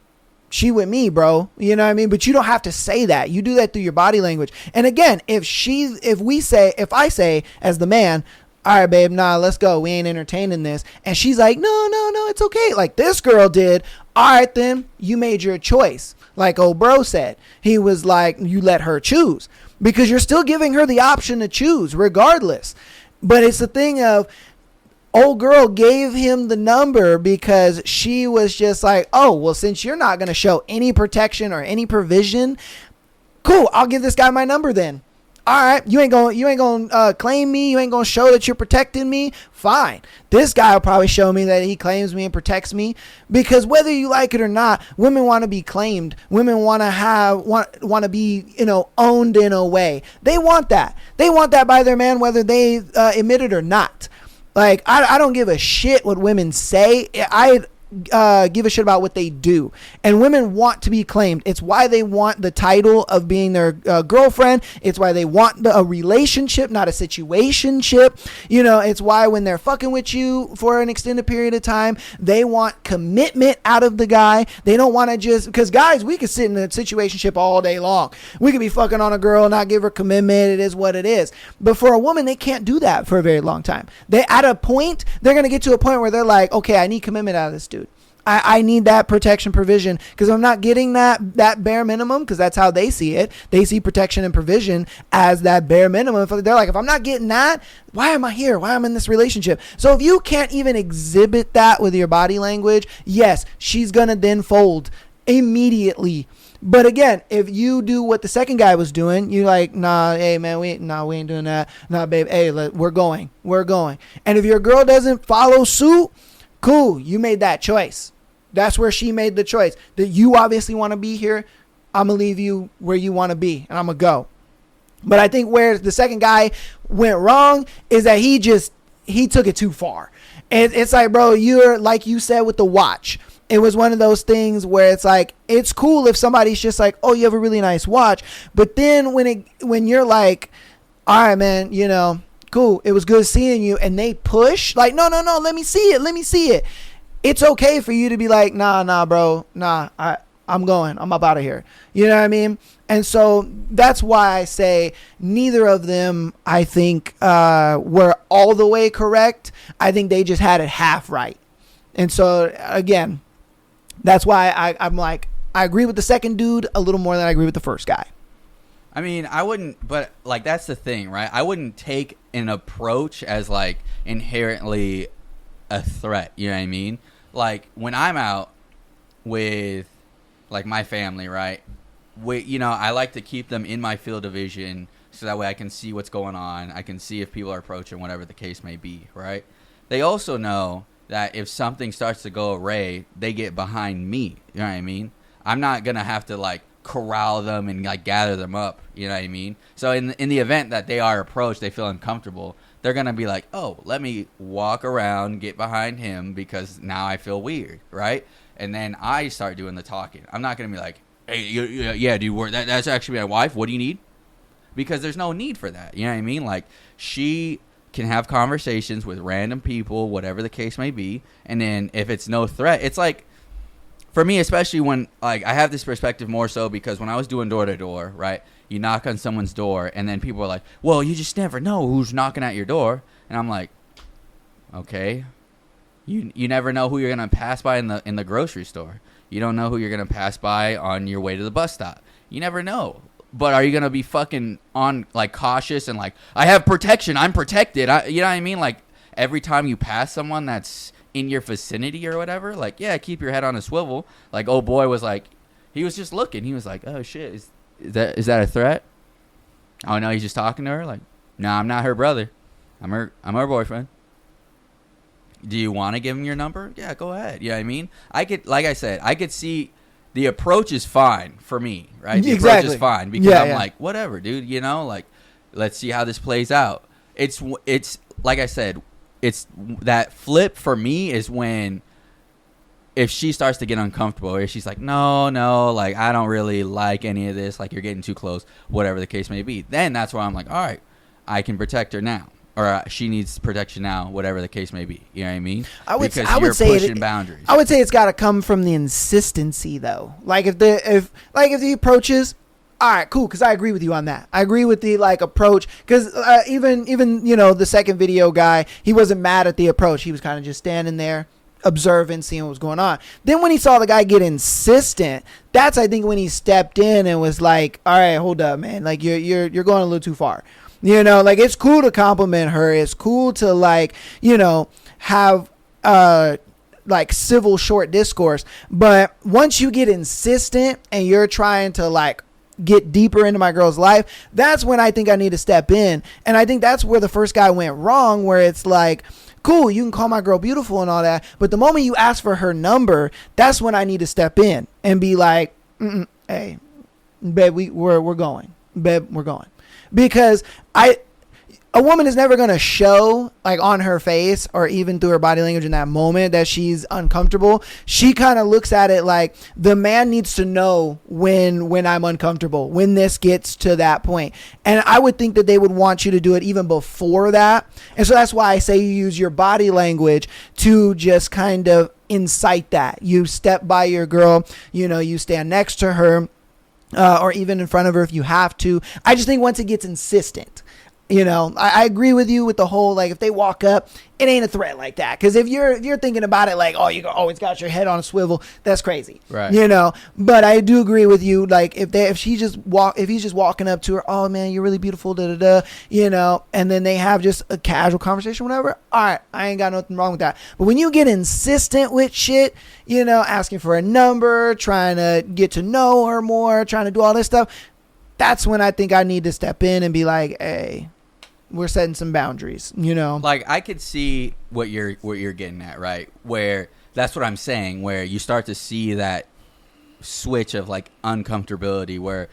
she with me, bro. You know what I mean? But you don't have to say that. You do that through your body language. And again, if I say as the man, all right, babe, nah, let's go. We ain't entertaining this. And she's like, no, it's okay. Like this girl did. All right, then you made your choice. Like old bro said, he was like, you let her choose because you're still giving her the option to choose regardless. But it's the thing of, old girl gave him the number because she was just like, oh, well, since you're not going to show any protection or any provision, cool, I'll give this guy my number then. All right, you ain't going to claim me. You ain't going to show that you're protecting me. Fine. This guy will probably show me that he claims me and protects me because whether you like it or not, women want to be claimed. Women want to be, owned in a way. They want that. They want that by their man, whether they admit it or not. Like, I don't give a shit what women say. I give a shit about what they do. And women want to be claimed. It's why they want the title of being their girlfriend. It's why they want a relationship, not a situationship. It's why when they're fucking with you for an extended period of time, they want commitment out of the guy. They don't want to just, because guys, we could sit in a situationship all day long. We could be fucking on a girl, not give her commitment. It is what it is. But for a woman, they can't do that for a very long time. They're going to get to a point where they're like, okay, I need commitment out of this dude. I need that protection provision because I'm not getting that bare minimum because that's how they see it. They see protection and provision as that bare minimum. They're like, if I'm not getting that, why am I here? Why am I in this relationship? So if you can't even exhibit that with your body language, yes, she's going to then fold immediately. But again, if you do what the second guy was doing, you're like, nah, hey man, we ain't doing that. Nah, babe, hey, we're going. And if your girl doesn't follow suit, cool, you made that choice. That's where she made the choice. That you obviously want to be here. I'm going to leave you where you want to be. And I'm going to go. But I think where the second guy went wrong is that he took it too far. And it's like, bro, you're like you said with the watch. It was one of those things where it's like, it's cool if somebody's just like, oh, you have a really nice watch. But then when you're like, all right, man, cool, it was good seeing you. And they push like, no, let me see it. It's okay for you to be like, nah, bro. Nah, I'm going. I'm up out of here. You know what I mean? And so that's why I say neither of them, I think, were all the way correct. I think they just had it half right. And so, again, that's why I'm like, I agree with the second dude a little more than I agree with the first guy. I mean, I wouldn't, but like, that's the thing, right? I wouldn't take an approach as like inherently a threat. You know what I mean? Like when I'm out with like my family, right? I like to keep them in my field of vision so that way I can see what's going on. I can see if people are approaching, whatever the case may be, right? They also know that if something starts to go awry, they get behind me. You know what I mean? I'm not going to have to like corral them and like gather them up. You know what I mean? So in the event that they are approached, they feel uncomfortable, they're going to be like, oh, let me walk around, get behind him because now I feel weird, right? And then I start doing the talking. I'm not going to be like, hey, yeah, dude, that's actually my wife. What do you need? Because there's no need for that. You know what I mean? Like, she can have conversations with random people, whatever the case may be. And then if it's no threat, it's like, for me, especially when, like, I have this perspective more so because when I was doing door-to-door, right, you knock on someone's door, and then people are like, well, you just never know who's knocking at your door. And I'm like, okay. You never know who you're going to pass by in the grocery store. You don't know who you're going to pass by on your way to the bus stop. You never know. But are you going to be fucking on, like, cautious and like, I have protection, I'm protected. You know what I mean? Like, every time you pass someone that's in your vicinity or whatever, like, yeah, keep your head on a swivel. Like, oh boy was like, He was just looking. He was like, oh shit, is that a threat? Oh no, he's just talking to her. Like, no, I'm not her brother. I'm her boyfriend. Do you want to give him your number? Yeah, go ahead. You know what I mean? Like I said, I could see the approach is fine for me, right? The approach is fine because I'm like, whatever, dude. You know, like, let's see how this plays out. It's like I said, it's that flip for me is when if she starts to get uncomfortable, or she's like, no, like, I don't really like any of this. Like, you're getting too close, whatever the case may be. Then that's where I'm like, all right, I can protect her now. Or she needs protection now, whatever the case may be. You know what I mean? I would say pushing boundaries. I would say it's got to come from the insistency, though. Like if the approach is, all right, cool, because I agree with you on that. I agree with the like approach because even the second video guy, he wasn't mad at the approach. He was kind of just standing there, observing, seeing what was going on. Then when he saw the guy get insistent, that's I think when he stepped in and was like, all right, hold up, man. Like you're going a little too far. You know, like it's cool to compliment her. It's cool to like, have like civil short discourse. But once you get insistent and you're trying to like get deeper into my girl's life, that's when I think I need to step in. And I think that's where the first guy went wrong, where it's like, cool, you can call my girl beautiful and all that, but the moment you ask for her number, that's when I need to step in and be like, hey, babe, we're going. Babe, we're going. Because a woman is never going to show like on her face or even through her body language in that moment that she's uncomfortable. She kind of looks at it like the man needs to know when I'm uncomfortable, when this gets to that point. And I would think that they would want you to do it even before that. And so that's why I say you use your body language to just kind of incite that. You step by your girl, you stand next to her. Or even in front of her if you have to. I just think once it gets insistent, I agree with you with the whole, like, if they walk up, it ain't a threat like that. Because if you're thinking about it like, oh, you always got your head on a swivel, that's crazy. Right. But I do agree with you. Like, if he's just walking up to her, oh man, you're really beautiful, and then they have just a casual conversation, whatever. All right, I ain't got nothing wrong with that. But when you get insistent with shit, asking for a number, trying to get to know her more, trying to do all this stuff, that's when I think I need to step in and be like, hey, we're setting some boundaries, Like, I could see what you're getting at, right? Where that's what I'm saying, where you start to see that switch of like uncomfortability where,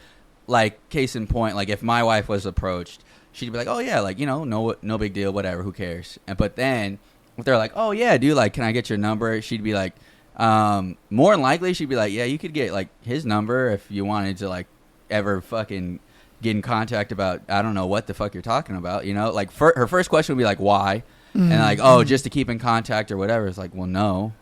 like, case in point, like if my wife was approached, she'd be like, oh yeah, like, no big deal, whatever, who cares? But then if they're like, oh yeah, dude, like, can I get your number? She'd be like, more than likely she'd be like, yeah, you could get like his number if you wanted to like ever fucking get in contact about, I don't know what the fuck you're talking about, like her first question would be like, why? And like, oh, just to keep in contact or whatever. It's like, well, no,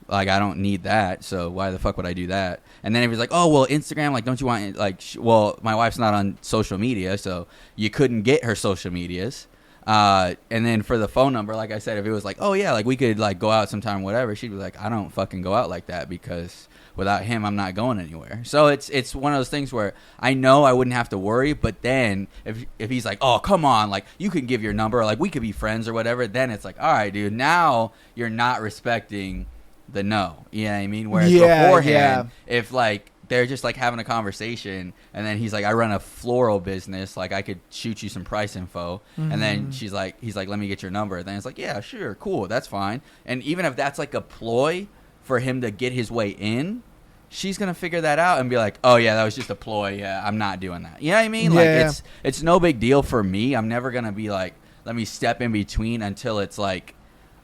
like, I don't need that, so why the fuck would I do that? And then if he's like, oh, well, Instagram, like, don't you want, like, well, my wife's not on social media, so you couldn't get her social medias. And then for the phone number, like I said, if it was like, oh yeah, like we could like go out sometime, whatever, she'd be like, I don't fucking go out like that because without him, I'm not going anywhere. So it's one of those things where I know I wouldn't have to worry, but then if he's like, oh, come on, like you can give your number, like we could be friends or whatever, then it's like, all right, dude, now you're not respecting the no. You know what I mean? Whereas beforehand, if like they're just like having a conversation and then he's like, I run a floral business, like I could shoot you some price info. And then he's like, let me get your number. Then it's like, yeah, sure, cool, that's fine. And even if that's like a ploy for him to get his way in, she's gonna figure that out and be like, oh yeah, that was just a ploy, yeah, I'm not doing that. You know what I mean? Like it's no big deal for me. I'm never gonna be like, let me step in between until it's like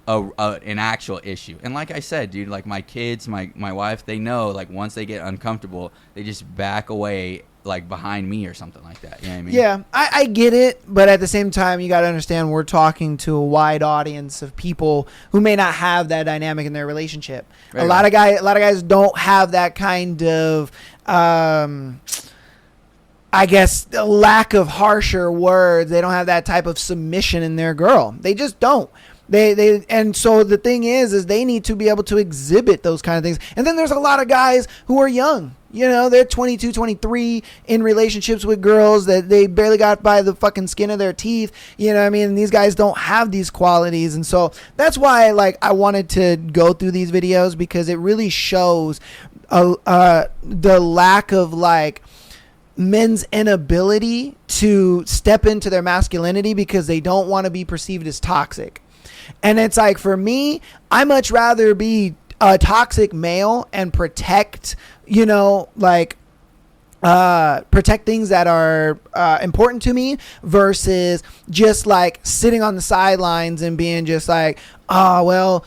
an actual issue. And like I said, dude, like my kids, my wife, they know, like once they get uncomfortable, they just back away like behind me or something like that. You know what I mean? Yeah, I get it, but at the same time, you got to understand we're talking to a wide audience of people who may not have that dynamic in their relationship. Right, a lot of guys don't have that kind of I guess a lack of harsher words. They don't have that type of submission in their girl. They just don't. And so the thing is they need to be able to exhibit those kind of things. And then there's a lot of guys who are young. They're 22, 23 in relationships with girls that they barely got by the fucking skin of their teeth. You know what I mean? And these guys don't have these qualities. And so that's why, like, I wanted to go through these videos, because it really shows the lack of, like, men's inability to step into their masculinity because they don't want to be perceived as toxic. And it's like, for me, I much rather be a toxic male and protect, protect things that are important to me, versus just like sitting on the sidelines and being just like, oh, well,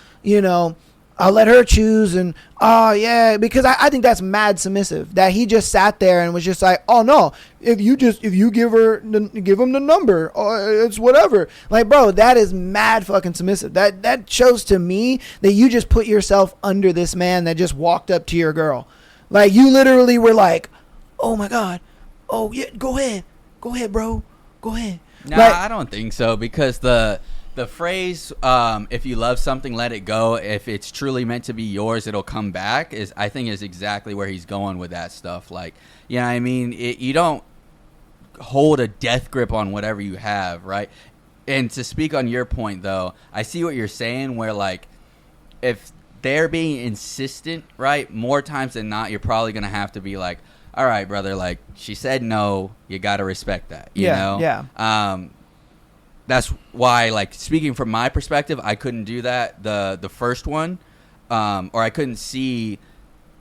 I'll let her choose. And oh yeah, because I think that's mad submissive, that he just sat there and was just like, oh no, if you give him the number, it's whatever. Like, bro, that is mad fucking submissive. That shows to me that you just put yourself under this man that just walked up to your girl. Like, you literally were like, oh my God, oh yeah, go ahead, bro, go ahead. No, I don't think so, because the phrase, if you love something, let it go. If it's truly meant to be yours, it'll come back, I think is exactly where he's going with that stuff. Like, you know what I mean? You don't hold a death grip on whatever you have, right? And to speak on your point, though, I see what you're saying, where, like, if they're being insistent, right, more times than not, you're probably going to have to be like, all right, brother, like, she said no, you got to respect that, you know? Yeah. That's why, like, speaking from my perspective, I couldn't do that, the first one, or I couldn't see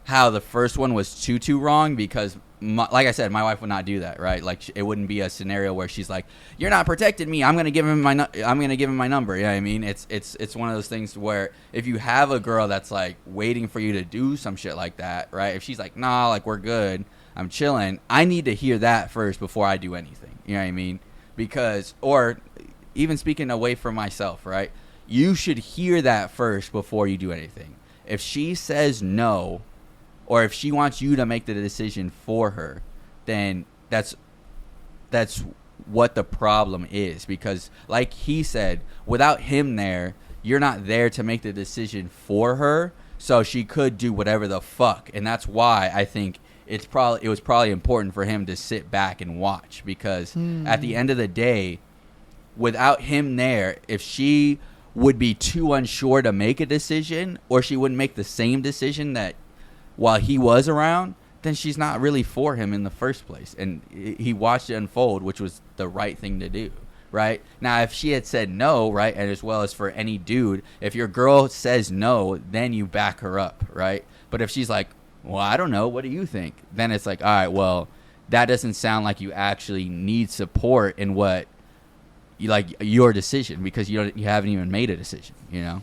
how the first one was too wrong, because, like I said, my wife would not do that, right? Like, it wouldn't be a scenario where she's like, "You're not protecting me. I'm gonna give him my number." You know what I mean? It's one of those things where if you have a girl that's like waiting for you to do some shit like that, right? If she's like, "Nah, like, we're good, I'm chilling," I need to hear that first before I do anything. You know what I mean? Because, or even speaking away from myself, right? You should hear that first before you do anything. If she says no, or if she wants you to make the decision for her, then that's what the problem is. Because, like he said, without him there, you're not there to make the decision for her, so she could do whatever the fuck. And that's why I think it was probably important for him to sit back and watch, because at the end of the day, without him there, if she would be too unsure to make a decision, or she wouldn't make the same decision that while he was around, then she's not really for him in the first place. And he watched it unfold, which was the right thing to do, right? Now, if she had said no, right, and as well as for any dude, if your girl says no, then you back her up, right? But if she's like, well, I don't know, what do you think? Then it's like, all right, well, that doesn't sound like you actually need support in what you like your decision, because you haven't even made a decision, you know?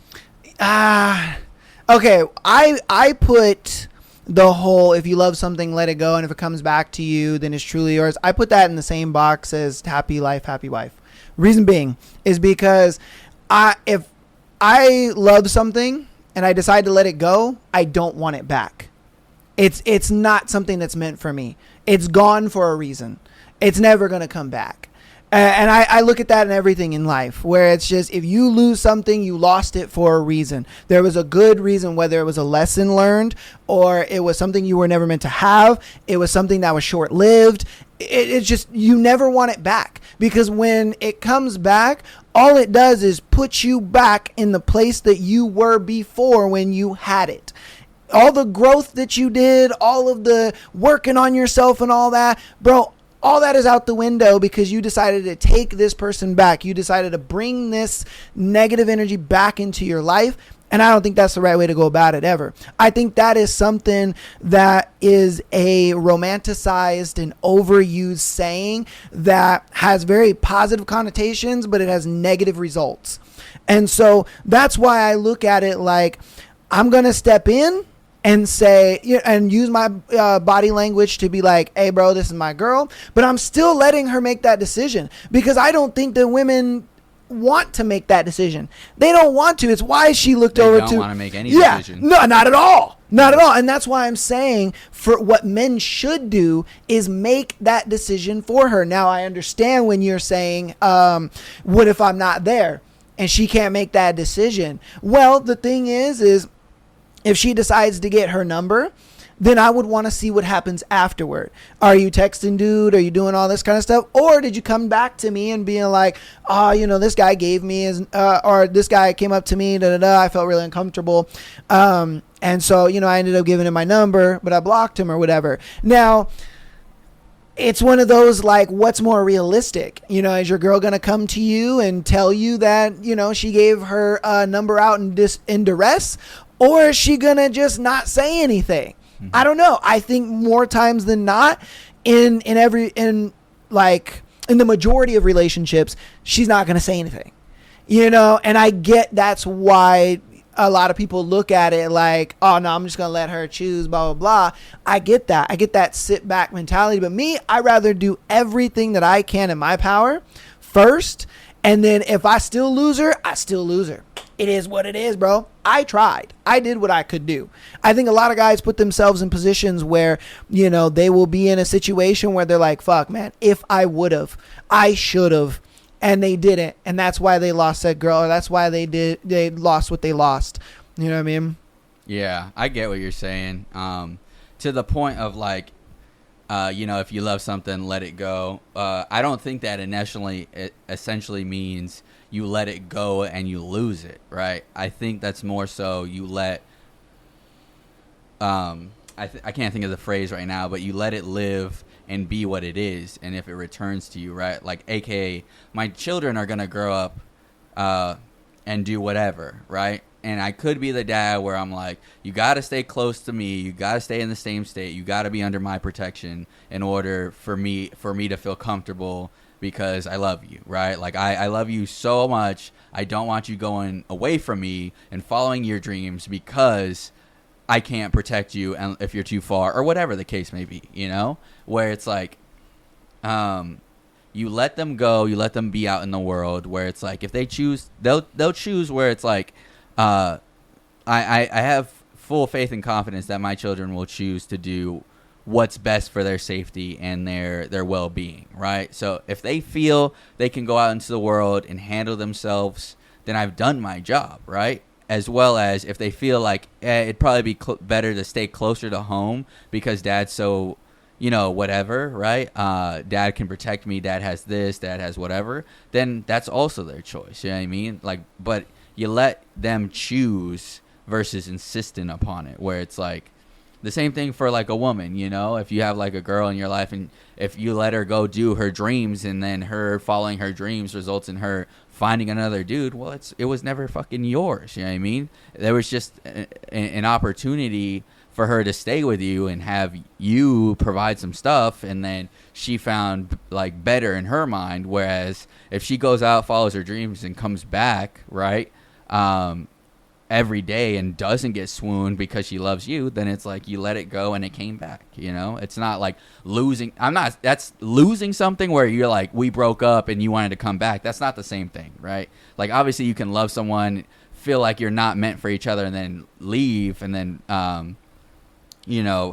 Okay, I put the whole, if you love something, let it go, and if it comes back to you, then it's truly yours. I put that in the same box as happy life, happy wife. Reason being is because if I love something and I decide to let it go, I don't want it back. It's not something that's meant for me. It's gone for a reason. It's never going to come back. And I look at that in everything in life, where it's just, if you lose something, you lost it for a reason. There was a good reason, whether it was a lesson learned, or it was something you were never meant to have. It was something that was short-lived. It's just, you never want it back, because when it comes back, all it does is put you back in the place that you were before when you had it. All the growth that you did, all of the working on yourself and all that, bro, all that is out the window, because you decided to take this person back. You decided to bring this negative energy back into your life. And I don't think that's the right way to go about it ever. I think that is something that is a romanticized and overused saying that has very positive connotations, but it has negative results. And so that's why I look at it like, I'm going to step in and say, and use my body language to be like, hey, bro, this is my girl. But I'm still letting her make that decision, because I don't think that women want to make that decision. They don't want to. It's why she looked over to. They don't want to make any decision. No, not at all. Not at all. And that's why I'm saying, for what men should do is make that decision for her. Now, I understand when you're saying, what if I'm not there? and she can't make that decision. Well, the thing is if she decides to get her number, then I would want to see what happens afterward. Are you texting dude? Are you doing all this kind of stuff? Or did you come back to me and being like, oh, this guy gave me his, or this guy came up to me, I felt really uncomfortable. And so, I ended up giving him my number, but I blocked him or whatever. Now, it's one of those, like, what's more realistic? Is your girl going to come to you and tell you that, she gave her number out in duress? Or is she going to just not say anything? I don't know. I think more times than not, in the majority of relationships, she's not going to say anything, and I get that's why a lot of people look at it like, oh no, I'm just going to let her choose, blah, blah, blah. I get that sit back mentality. But me, I rather do everything that I can in my power first. And then if I still lose her, I still lose her. It is what it is, bro. I tried. I did what I could do. I think a lot of guys put themselves in positions where, they will be in a situation where they're like, fuck, man, if I would have, I should have, and they didn't. And that's why they lost that girl, or that's why they lost what they lost. You know what I mean? Yeah, I get what you're saying. To the point of like, if you love something, let it go. I don't think that it essentially means you let it go and you lose it, right? I think that's more so you let, I can't think of the phrase right now, but you let it live and be what it is. And if it returns to you, right? Like, AKA, my children are going to grow up and do whatever, right? And I could be the dad where I'm like, you got to stay close to me. You got to stay in the same state. You got to be under my protection in order for me to feel comfortable, because I love you, right? Like, I love you so much. I don't want you going away from me and following your dreams because I can't protect you and if you're too far, or whatever the case may be, where it's like, you let them go, you let them be out in the world, where it's like, if they choose, they'll choose, where it's like, I have full faith and confidence that my children will choose to do what's best for their safety and their well-being, right? So if they feel they can go out into the world and handle themselves, then I've done my job, right? As well as if they feel like it'd probably be better to stay closer to home because dad's so, whatever, right? Dad can protect me, dad has this, dad has whatever, then that's also their choice, you know what I mean? Like, but you let them choose versus insisting upon it, where it's like, the same thing for like a woman, if you have like a girl in your life and if you let her go do her dreams and then her following her dreams results in her finding another dude, well, it was never fucking yours. You know what I mean? There was just an opportunity for her to stay with you and have you provide some stuff. And then she found like better in her mind. Whereas if she goes out, follows her dreams and comes back, right? Every day and doesn't get swooned because she loves you, then it's like you let it go and it came back. It's not like losing. That's losing something where you're like, we broke up and you wanted to come back. That's not the same thing, right? Like, obviously you can love someone, feel like you're not meant for each other, and then leave and then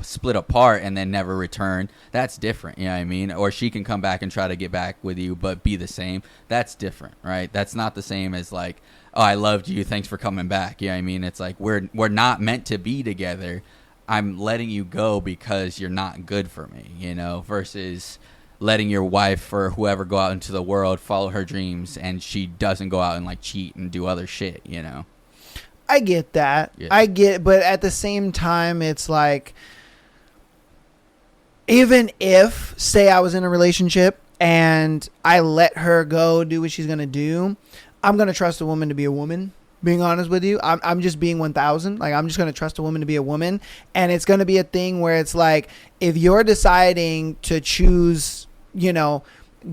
split apart and then never return. That's different, you know what I mean? Or she can come back and try to get back with you but be the same. That's different, right? That's not the same as like, oh, I loved you, thanks for coming back. You know what I mean? It's like, we're not meant to be together. I'm letting you go because you're not good for me, versus letting your wife or whoever go out into the world, follow her dreams, and she doesn't go out and like cheat and do other shit, I get that. Yeah. But at the same time, it's like, even if, say I was in a relationship and I let her go do what she's going to do, I'm going to trust a woman to be a woman, being honest with you. I'm just being 1,000. Like, I'm just going to trust a woman to be a woman. And it's going to be a thing where it's like, if you're deciding to choose,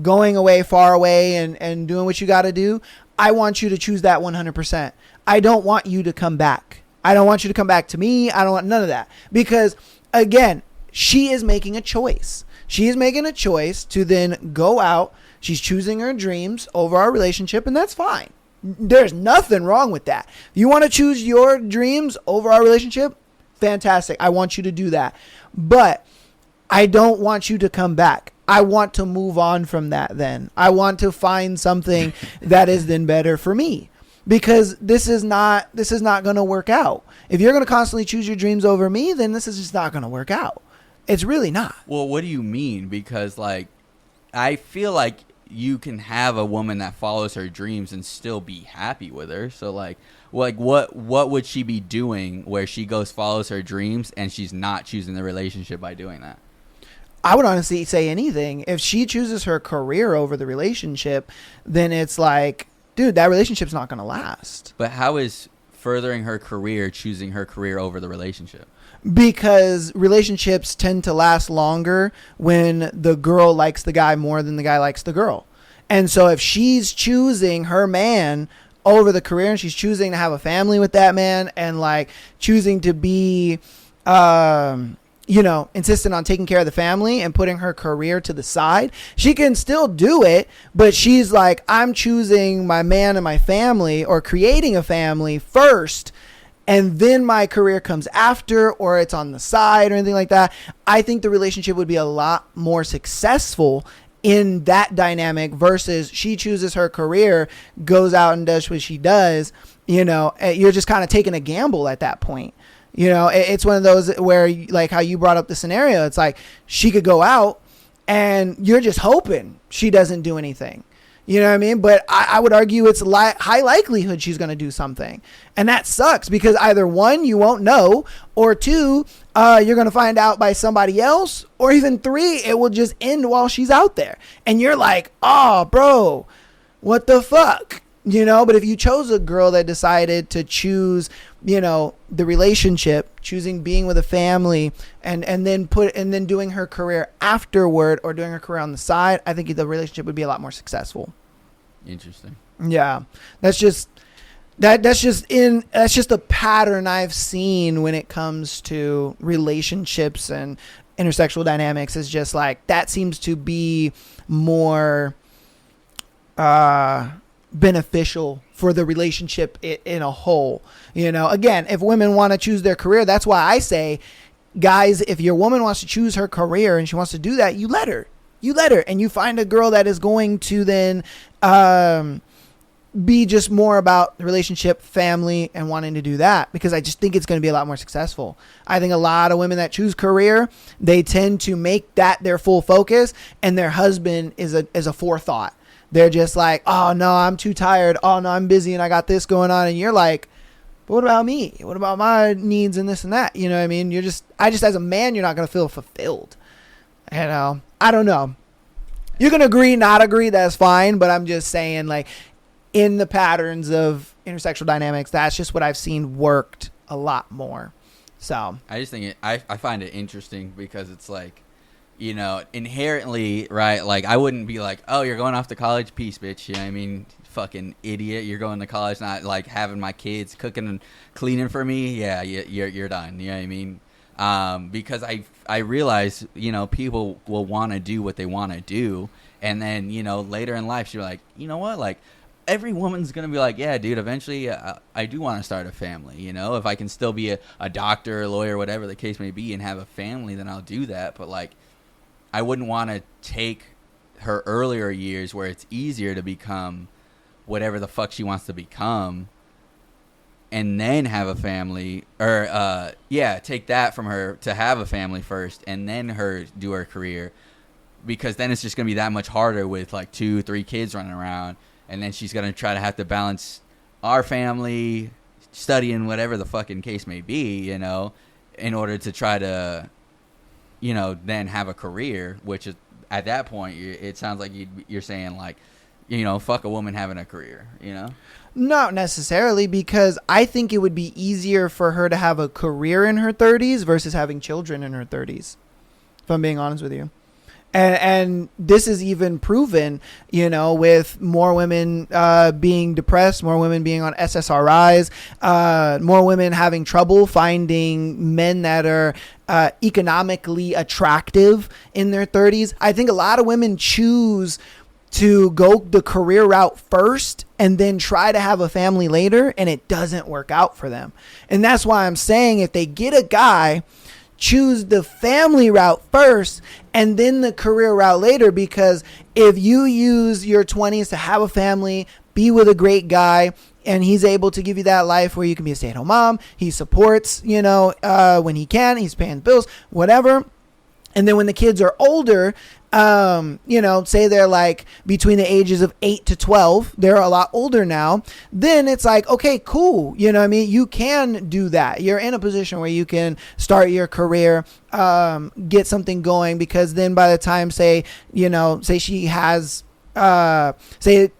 going away, far away and doing what you got to do, I want you to choose that 100%. I don't want you to come back. I don't want you to come back to me. I don't want none of that. Because, again, she is making a choice. She is making a choice to then go out. She's choosing her dreams over our relationship, and that's fine. There's nothing wrong with that. You want to choose your dreams over our relationship? Fantastic. I want you to do that. But I don't want you to come back. I want to move on from that then. I want to find something that is then better for me. because this is not going to work out. If you're going to constantly choose your dreams over me, then this is just not going to work out. It's really not. Well, what do you mean? Because like, I feel like you can have a woman that follows her dreams and still be happy with her. So like what would she be doing where she follows her dreams and she's not choosing the relationship by doing that? I would honestly say anything. If she chooses her career over the relationship, then it's like, dude, that relationship's not going to last. But how is furthering her career choosing her career over the relationship? Because relationships tend to last longer when the girl likes the guy more than the guy likes the girl. And so if she's choosing her man over the career and she's choosing to have a family with that man and like choosing to be, insistent on taking care of the family and putting her career to the side, she can still do it. But she's like, I'm choosing my man and my family, or creating a family first, and then my career comes after, or it's on the side or anything like that. I think the relationship would be a lot more successful in that dynamic versus she chooses her career, goes out and does what she does. You're just kind of taking a gamble at that point. It's one of those where, like how you brought up the scenario, it's like she could go out and you're just hoping she doesn't do anything. You know what I mean? But I would argue it's high likelihood she's going to do something. And that sucks because either one, you won't know, or two, you're going to find out by somebody else, or even three, it will just end while she's out there. And you're like, oh, bro, what the fuck? But if you chose a girl that decided to choose, the relationship, choosing being with a family and then doing her career afterward, or doing her career on the side, I think the relationship would be a lot more successful. Interesting. Yeah. That's just a pattern I've seen when it comes to relationships and intersexual dynamics. Is just like, that seems to be more, beneficial for the relationship in a whole. Again, if women want to choose their career, that's why I say, guys, if your woman wants to choose her career and she wants to do that, you let her, and you find a girl that is going to then be just more about the relationship, family, and wanting to do that, because I just think it's going to be a lot more successful. I think a lot of women that choose career, they tend to make that their full focus, and their husband is a forethought. They're just like, oh, no, I'm too tired. Oh, no, I'm busy and I got this going on. And you're like, but what about me? What about my needs and this and that? You know what I mean? I just as a man, you're not going to feel fulfilled. I don't know. You can agree, not agree. That's fine. But I'm just saying, like, in the patterns of intersexual dynamics, that's just what I've seen worked a lot more. So I just think I find it interesting because it's like, inherently, right? Like, I wouldn't be like, oh, you're going off to college? Peace, bitch. You know what I mean? Fucking idiot. You're going to college, not like having my kids cooking and cleaning for me. Yeah, you're done. You know what I mean? Because I realize, people will want to do what they want to do. And then, later in life, you're like, you know what? Like, every woman's going to be like, yeah, dude, eventually I do want to start a family. If I can still be a doctor, a lawyer, whatever the case may be, and have a family, then I'll do that. But like, I wouldn't want to take her earlier years where it's easier to become whatever the fuck she wants to become and then have a family, or take that from her to have a family first and then her do her career, because then it's just going to be that much harder with like 2-3 kids running around, and then she's going to try to have to balance our family, studying, whatever the fucking case may be, in order to try to then have a career, which is, at that point, it sounds like you're saying like, fuck a woman having a career, Not necessarily, because I think it would be easier for her to have a career in her 30s versus having children in her 30s, if I'm being honest with you. And this is even proven, with more women being depressed, more women being on SSRIs, more women having trouble finding men that are economically attractive in their 30s. I think a lot of women choose to go the career route first and then try to have a family later, and it doesn't work out for them. And that's why I'm saying, if they get a guy, choose the family route first and then the career route later, because if you use your 20s to have a family, be with a great guy, and he's able to give you that life where you can be a stay-at-home mom. He supports, when he can. He's paying the bills, whatever. And then when the kids are older, say they're like between the ages of 8 to 12, they're a lot older now, then it's like, okay, cool. You know what I mean? You can do that. You're in a position where you can start your career, get something going, because then by the time, say she has, say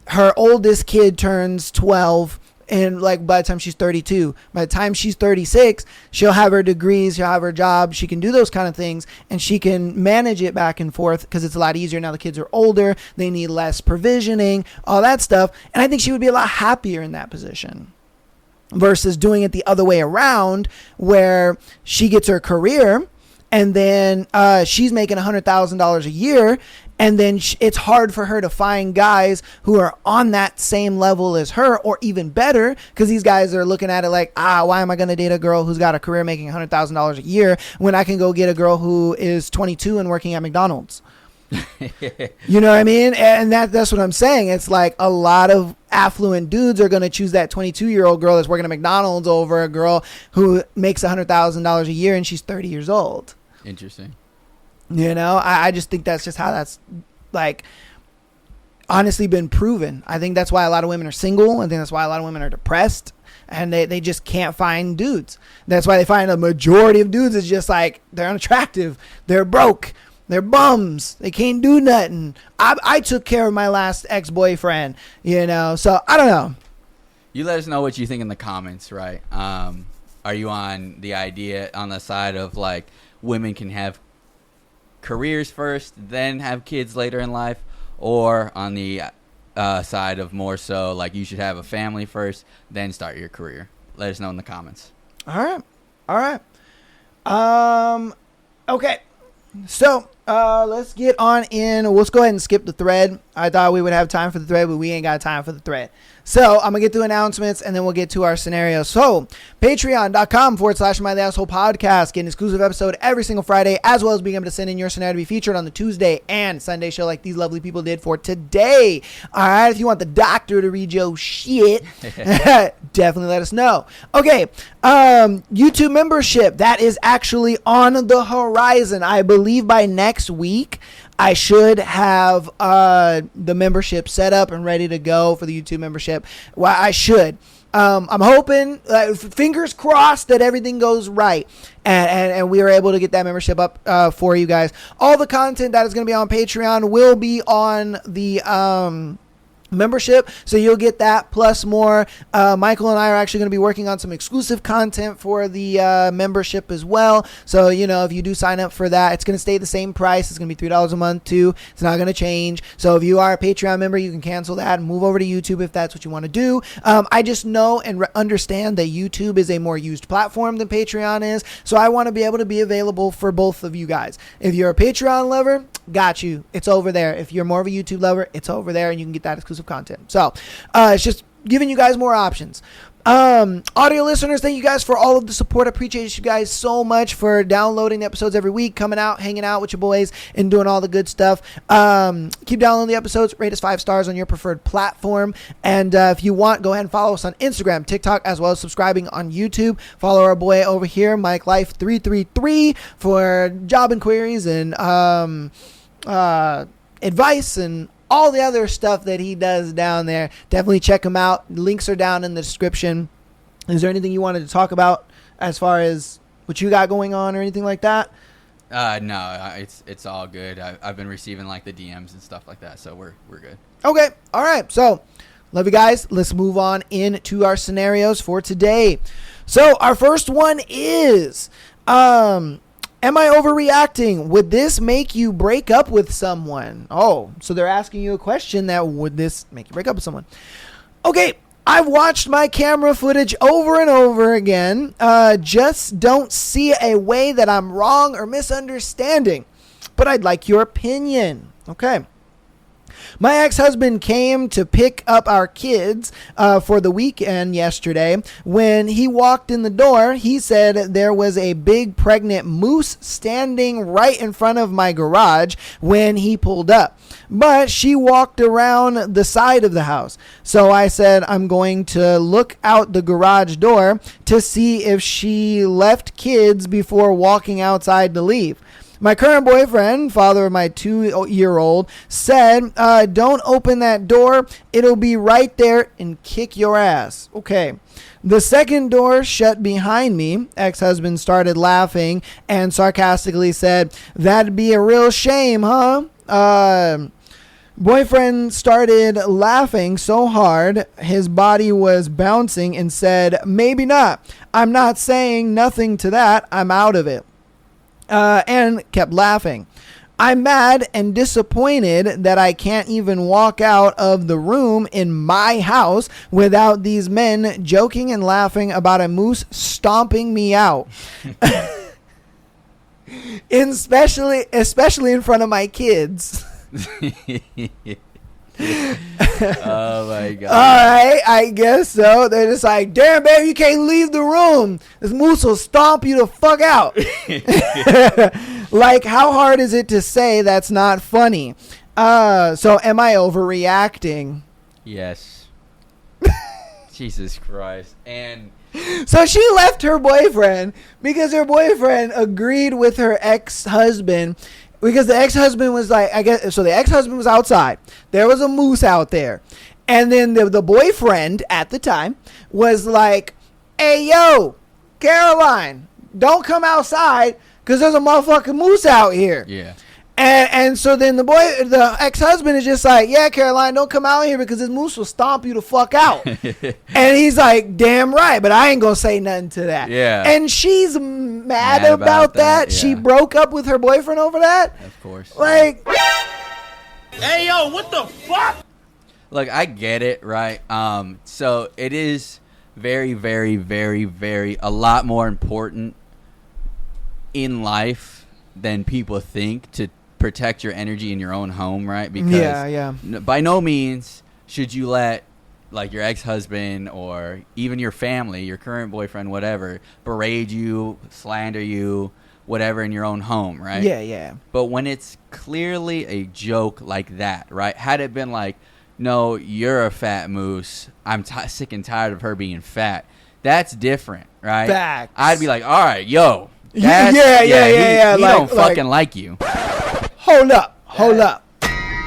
her oldest kid turns 12, and like by the time she's 32, by the time she's 36, she'll have her degrees, she'll have her job, she can do those kind of things, and she can manage it back and forth because it's a lot easier now. The kids are older, they need less provisioning, all that stuff. And I think she would be a lot happier in that position versus doing it the other way around, where she gets her career and then she's making $100,000 a year. And then it's hard for her to find guys who are on that same level as her or even better, because these guys are looking at it like, why am I going to date a girl who's got a career making $100,000 a year when I can go get a girl who is 22 and working at McDonald's? You know what I mean? And that's what I'm saying. It's like a lot of affluent dudes are going to choose that 22-year-old girl that's working at McDonald's over a girl who makes $100,000 a year and she's 30 years old. Interesting. I just think that's just how that's like honestly been proven. I think that's why a lot of women are single. I think that's why a lot of women are depressed, and they just can't find dudes. That's why they find a majority of dudes is just like they're unattractive, they're broke, they're bums, they can't do nothing. I took care of my last ex-boyfriend, so I don't know. You let us know what you think in the comments, right? Are you on the side of like women can have careers first, then have kids later in life, or on the side of more so like you should have a family first, then start your career? Let us know in the comments. All right. Okay. So let's get on in. Let's go ahead and skip the thread. I thought we would have time for the thread, but we ain't got time for the thread. So I'm going to get through announcements, and then we'll get to our scenario. So patreon.com/My The Asshole Podcast. Get an exclusive episode every single Friday, as well as being able to send in your scenario to be featured on the Tuesday and Sunday show like these lovely people did for today. All right. If you want the doctor to read your shit, definitely let us know. Okay. YouTube membership. That is actually on the horizon. I believe by next week, I should have the membership set up and ready to go for the YouTube membership. Well, I should. I'm hoping, fingers crossed, that everything goes right and we are able to get that membership up for you guys. All the content that is going to be on Patreon will be on the membership, so you'll get that plus more. Michael and I are actually going to be working on some exclusive content for the membership as well. So if you do sign up for that, it's going to stay the same price. It's going to be $3 a month too. It's not going to change. So if you are a Patreon member, you can cancel that and move over to YouTube if that's what you want to do. I just know and understand that YouTube is a more used platform than Patreon is, so I want to be able to be available for both of you guys. If you're a Patreon lover, got you. It's over there. If you're more of a YouTube lover, it's over there, and you can get that exclusive content. So it's just giving you guys more options. Audio listeners, thank you guys for all of the support. I appreciate you guys so much for downloading the episodes every week, coming out, hanging out with your boys, and doing all the good stuff. Keep downloading the episodes. Rate us 5 stars on your preferred platform. And if you want, go ahead and follow us on Instagram, TikTok, as well as subscribing on YouTube. Follow our boy over here, Mike Life 333, for job inquiries and advice and all the other stuff that he does down there. Definitely check him out. Links are down in the description. Is there anything you wanted to talk about as far as what you got going on or anything like that? No, it's all good. I've been receiving like the DMs and stuff like that, so we're good. Okay, all right. So love you guys. Let's move on into our scenarios for today. So our first one is, am I overreacting? Would this make you break up with someone? Oh, so they're asking you a question that would this make you break up with someone? Okay, I've watched my camera footage over and over again. Just don't see a way that I'm wrong or misunderstanding. But I'd like your opinion. Okay. My ex-husband came to pick up our kids for the weekend yesterday. When he walked in the door, he said there was a big pregnant moose standing right in front of my garage when he pulled up. But she walked around the side of the house. So I said, I'm going to look out the garage door to see if she left kids before walking outside to leave. My current boyfriend, father of my 2-year-old, said, don't open that door. It'll be right there and kick your ass. Okay. The second door shut behind me. Ex-husband started laughing and sarcastically said, that'd be a real shame, huh? Boyfriend started laughing so hard his body was bouncing and said, maybe not. I'm not saying nothing to that. I'm out of it. And kept laughing. I'm mad and disappointed that I can't even walk out of the room in my house without these men joking and laughing about a moose stomping me out. especially in front of my kids. Oh my god. Alright, I guess so. They're just like, damn baby, you can't leave the room. This moose will stomp you the fuck out. Like, how hard is it to say that's not funny? So am I overreacting? Yes. Jesus Christ. And so she left her boyfriend because her boyfriend agreed with her ex-husband. Because the ex-husband was like, I guess, so the ex-husband was outside. There was a moose out there. And then the boyfriend at the time was like, hey, yo, Caroline, don't come outside because there's a motherfucking moose out here. yeah. And so then the ex-husband is just like, yeah, Caroline, don't come out here because this moose will stomp you the fuck out. And he's like, damn right, but I ain't going to say nothing to that. Yeah. And she's mad about that. Yeah. She broke up with her boyfriend over that. Of course. Like, Hey, yo, what the fuck? Look, I get it, right? So it is very, very, very, very a lot more important in life than people think to protect your energy in your own home, right? Because by no means should you let like your ex-husband or even your family, your current boyfriend, whatever, berate you, slander you, whatever in your own home, right? Yeah. But when it's clearly a joke like that, right? Had it been like, no, you're a fat moose, I'm sick and tired of her being fat, that's different, right? Facts. I'd be like, all right, yo. He He don't fucking like you. Hold up.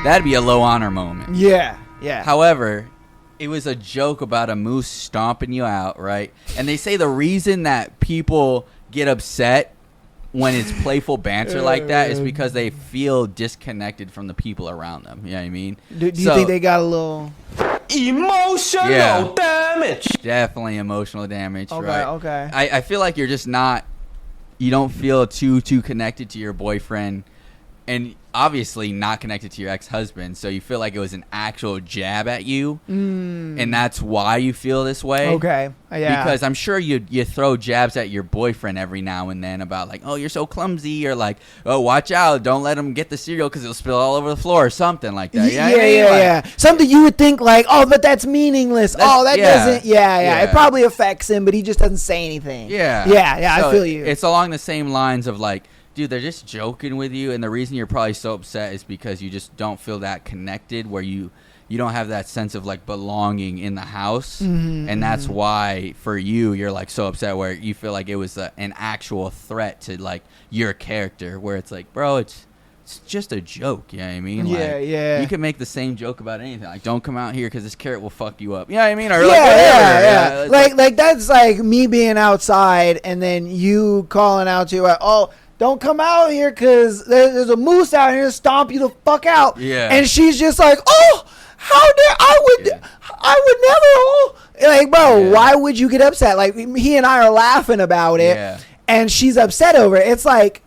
That'd be a low honor moment. Yeah. However, it was a joke about a moose stomping you out, right? And they say the reason that people get upset when it's playful banter like that is because they feel disconnected from the people around them. You know what I mean? Do you think they got a little emotional damage? Definitely emotional damage, right? Okay. I feel like you're just not, you don't feel too connected to your boyfriend, and obviously not connected to your ex-husband, so you feel like it was an actual jab at you, and that's why you feel this way. Okay, yeah. Because I'm sure you throw jabs at your boyfriend every now and then about like, oh, you're so clumsy, or like, oh, watch out, don't let him get the cereal because it'll spill all over the floor, or something like that. Yeah. Something you would think like, oh, but that's meaningless. Doesn't. Yeah. It probably affects him, but he just doesn't say anything. Yeah. So I feel you. It's along the same lines of like, dude, they're just joking with you, and the reason you're probably so upset is because you just don't feel that connected, where you don't have that sense of like belonging in the house, and that's why for you're like so upset, where you feel like it was an actual threat to like your character, where it's like, bro, it's just a joke. You know what I mean? Yeah. You can make the same joke about anything. Like, don't come out here because this carrot will fuck you up. You know what I mean? Or whatever. Like that's like me being outside and then you calling out to like, oh, don't come out here because there's a moose out here to stomp you the fuck out. Yeah. And she's just like, oh, how dare I would never. Oh. Like, bro, why would you get upset? Like, he and I are laughing about it, and she's upset over it. It's like,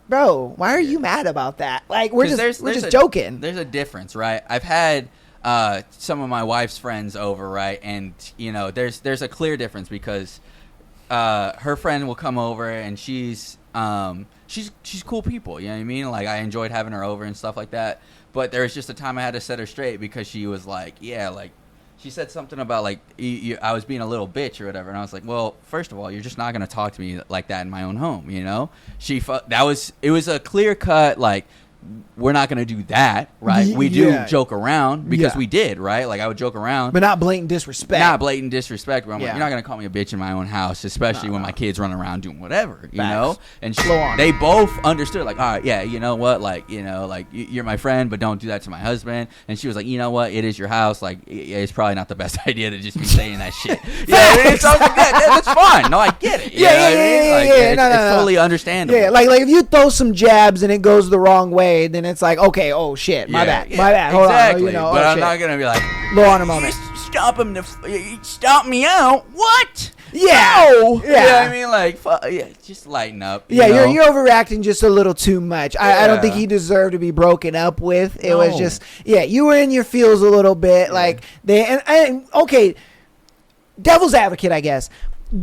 bro, why are you mad about that? Like, we're just joking. There's a difference, right? I've had some of my wife's friends over, right? And you know, there's a clear difference because her friend will come over and she's cool people, you know what I mean? Like, I enjoyed having her over and stuff like that. But there was just a time I had to set her straight because she was like, yeah, like, she said something about, like, I was being a little bitch or whatever. And I was like, well, first of all, you're just not going to talk to me like that in my own home, you know? It was a clear cut, like, we're not going to do that, right? We do joke around because we did, right? Like, I would joke around. But not blatant disrespect. Not blatant disrespect. Where I'm like, you're not going to call me a bitch in my own house, especially when my kids run around doing whatever, you know? And they both understood, like, all right, yeah, you know what? Like, you know, like, you're my friend, but don't do that to my husband. And she was like, you know what? It is your house. Like, it's probably not the best idea to just be saying that shit. Yeah, so I was like, that's fine. No, I get it. It's totally understandable. Yeah, like if you throw some jabs and it goes the wrong way, then it's like, okay, oh shit, my bad. Hold exactly. on, you know, but I'm shit. not gonna be like, low on a moment. Stomp me out. What? Yeah. No. Yeah. You know what I mean? Like, just lighten up. Yeah, you're overreacting just a little too much. I don't think he deserved to be broken up with. It was just, you were in your feels a little bit. Like, okay, devil's advocate, I guess.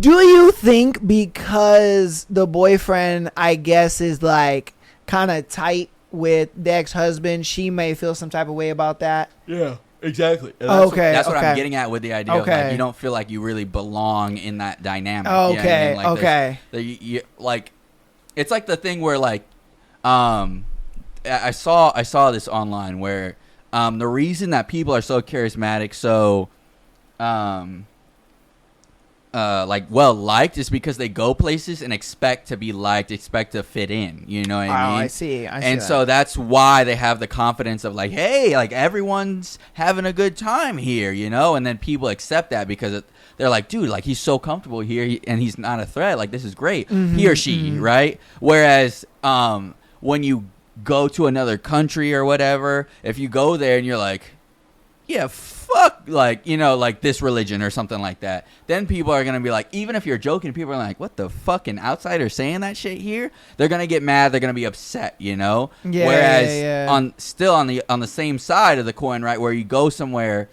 Do you think because the boyfriend, I guess, is like kind of tight with the ex-husband, she may feel some type of way about that? Yeah, exactly. That's what I'm getting at with the idea of, like, you don't feel like you really belong in that dynamic. Okay, you know what I mean? Like, it's like the thing where, like, I saw this online where the reason that people are so charismatic, so like well liked, is because they go places and expect to be liked, expect to fit in. You know what I mean? I see. And so that's why they have the confidence of like, hey, like everyone's having a good time here, you know? And then people accept that because they're like, dude, like he's so comfortable here and he's not a threat. Like this is great. He or she, right? Whereas when you go to another country or whatever, if you go there and you're like, yeah, fuck, like, you know, like this religion or something like that, then people are going to be like, even if you're joking, people are like, what the fucking outsider saying that shit here? They're going to get mad. They're going to be upset, you know? Whereas on the same side of the coin, right, where you go somewhere,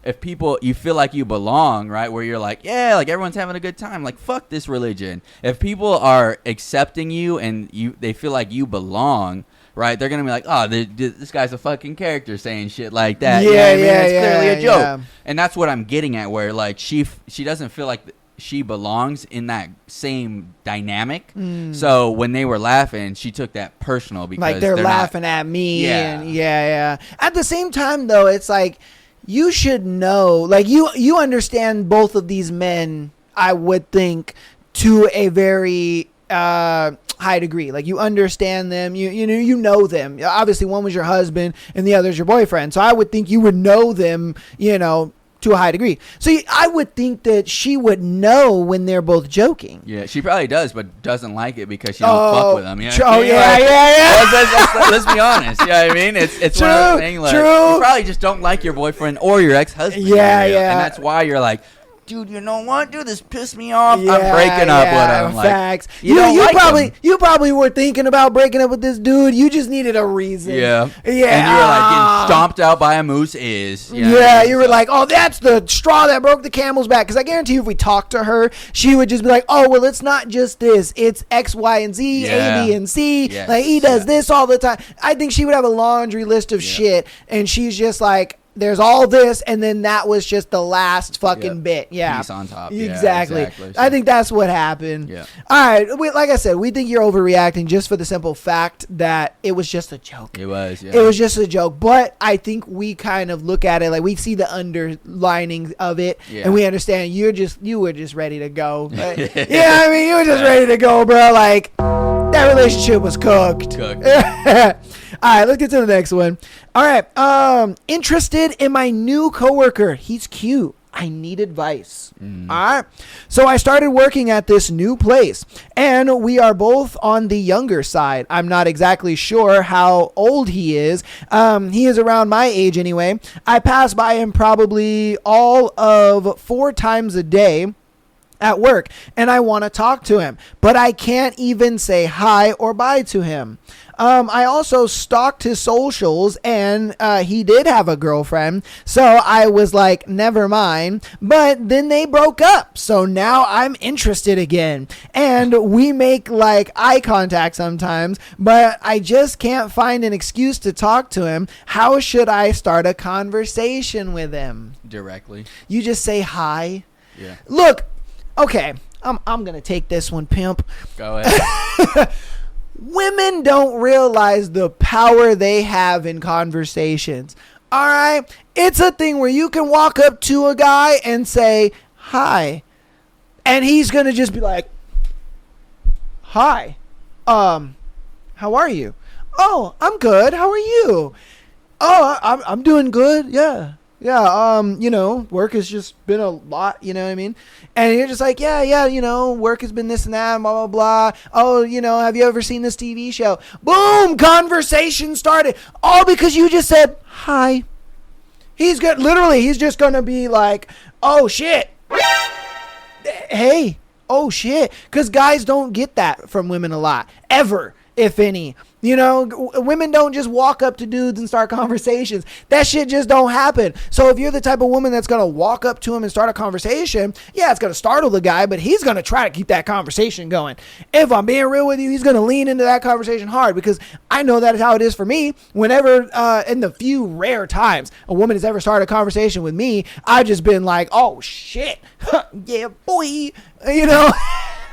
if people, you feel like you belong, right, where you're like, yeah, like everyone's having a good time, like fuck this religion. If people are accepting you and they feel like you belong, right, they're gonna be like, oh, this guy's a fucking character saying shit like that. Yeah, you know what I mean? It's clearly a joke. Yeah. And that's what I'm getting at, where like she doesn't feel like she belongs in that same dynamic. So when they were laughing, she took that personal because like they're laughing at me. Yeah. And at the same time, though, it's like you should know, like you understand both of these men, I would think, to a very high degree. Like you understand them, you know them. Obviously one was your husband and the other is your boyfriend, so I would think you would know them, you know, to a high degree. So I would think that she would know when they're both joking. Yeah, she probably does, but doesn't like it because she don't fuck with them. You know? Let's be honest. Yeah, I mean, it's true, one of those things. Like, you probably just don't like your boyfriend or your ex-husband. Yeah. And that's why you're like, dude, you know what? Dude, this pissed me off. I'm breaking up with him. Like, facts. You You probably were thinking about breaking up with this dude. You just needed a reason. Yeah. And you were like getting stomped out by a moose is. You know you were like, oh, that's the straw that broke the camel's back. Because I guarantee you, if we talked to her, she would just be like, oh, well, it's not just this. It's X, Y, and Z, A, B, and C. Yes. Like he does this all the time. I think she would have a laundry list of shit, and she's just like, there's all this, and then that was just the last fucking bit. Yeah. Piece on top. Exactly. Yeah, exactly. I think that's what happened. Yeah. All right. Like I said, we think you're overreacting just for the simple fact that it was just a joke. It was, yeah. It was just a joke. But I think we kind of look at it like we see the underlining of it, and we understand you were just ready to go. Yeah, I mean, you were just ready to go, bro. Like, that relationship was cooked. All right, let's get to the next one. All right, interested in my new coworker. He's cute. I need advice. All right. So I started working at this new place, and we are both on the younger side. I'm not exactly sure how old he is. He is around my age anyway. I pass by him probably all of 4 times a day. at work and I want to talk to him, but I can't even say hi or bye to him. I also stalked his socials and he did have a girlfriend. So I was like, never mind. But then they broke up. So now I'm interested again. And we make like eye contact sometimes, but I just can't find an excuse to talk to him. How should I start a conversation with him? Directly. You just say hi. Yeah. Look, okay, I'm going to take this one, pimp. Go ahead. Women don't realize the power they have in conversations. All right? It's a thing where you can walk up to a guy and say, hi. And he's going to just be like, hi. How are you? Oh, I'm good. How are you? Oh, I'm doing good. Yeah. Yeah, work has just been a lot, you know what I mean? And you're just like, yeah, work has been this and that, blah, blah, blah. Oh, have you ever seen this TV show? Boom, conversation started. All because you just said, hi. He's just going to be like, oh, shit. Hey, oh, shit. Because guys don't get that from women a lot, ever, if any. Women don't just walk up to dudes and start conversations. That shit just don't happen. So if you're the type of woman that's going to walk up to him and start a conversation, yeah, it's going to startle the guy, but he's going to try to keep that conversation going. If I'm being real with you, he's going to lean into that conversation hard because I know that is how it is for me. Whenever, in the few rare times a woman has ever started a conversation with me, I've just been like, oh, shit. Yeah, boy.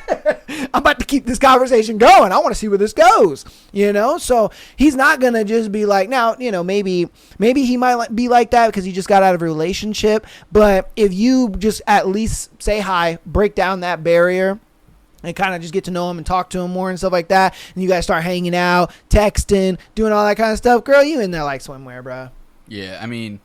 I'm about to keep this conversation going. I want to see where this goes, So he's not going to just be like, now, maybe he might be like that because he just got out of a relationship. But if you just at least say hi, break down that barrier, and kind of just get to know him and talk to him more and stuff like that, and you guys start hanging out, texting, doing all that kind of stuff, girl, you in there like swimwear, bro. Yeah, I mean,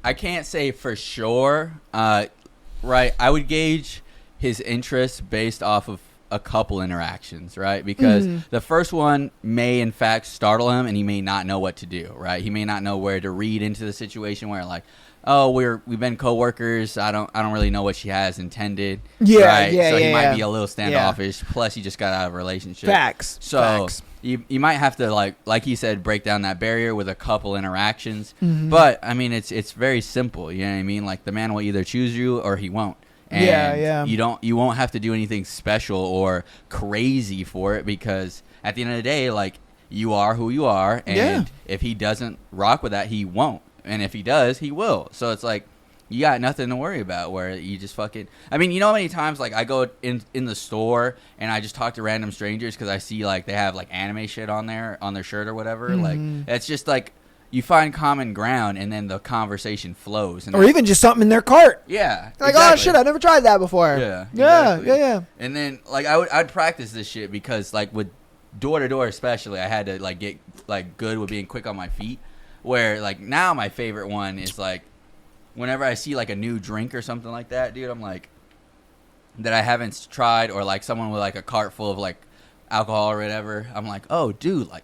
I can't say for sure. Right, I would gauge his interest based off of a couple interactions, right? Because the first one may in fact startle him and he may not know what to do, right? He may not know where to read into the situation where like, oh, we've been coworkers. I don't really know what she has intended. Yeah, right? yeah, So yeah, he might yeah. be a little standoffish. Plus he just got out of a relationship. Facts. So Facts. You might have to like he said, break down that barrier with a couple interactions. Mhm. But I mean it's very simple, you know what I mean? Like the man will either choose you or he won't. And yeah. you won't have to do anything special or crazy for it because at the end of the day, like you are who you are, and if he doesn't rock with that, he won't, and if he does, he will. So it's like you got nothing to worry about. Where you just fucking, I mean, how many times like I go in the store and I just talk to random strangers because I see like they have like anime shit on their shirt or whatever. Like it's just like. You find common ground, and then the conversation flows. And or even just something in their cart. Yeah. Like, exactly. oh, shit, I never tried that before. Yeah. Yeah, Exactly. yeah. And then, like, I'd practice this shit because, like, with door-to-door especially, I had to, like, get, like, good with being quick on my feet. Where, like, now my favorite one is, like, whenever I see, like, a new drink or something like that, dude, I'm like, that I haven't tried, or, like, someone with, like, a cart full of, like, alcohol or whatever, I'm like, oh, dude, like,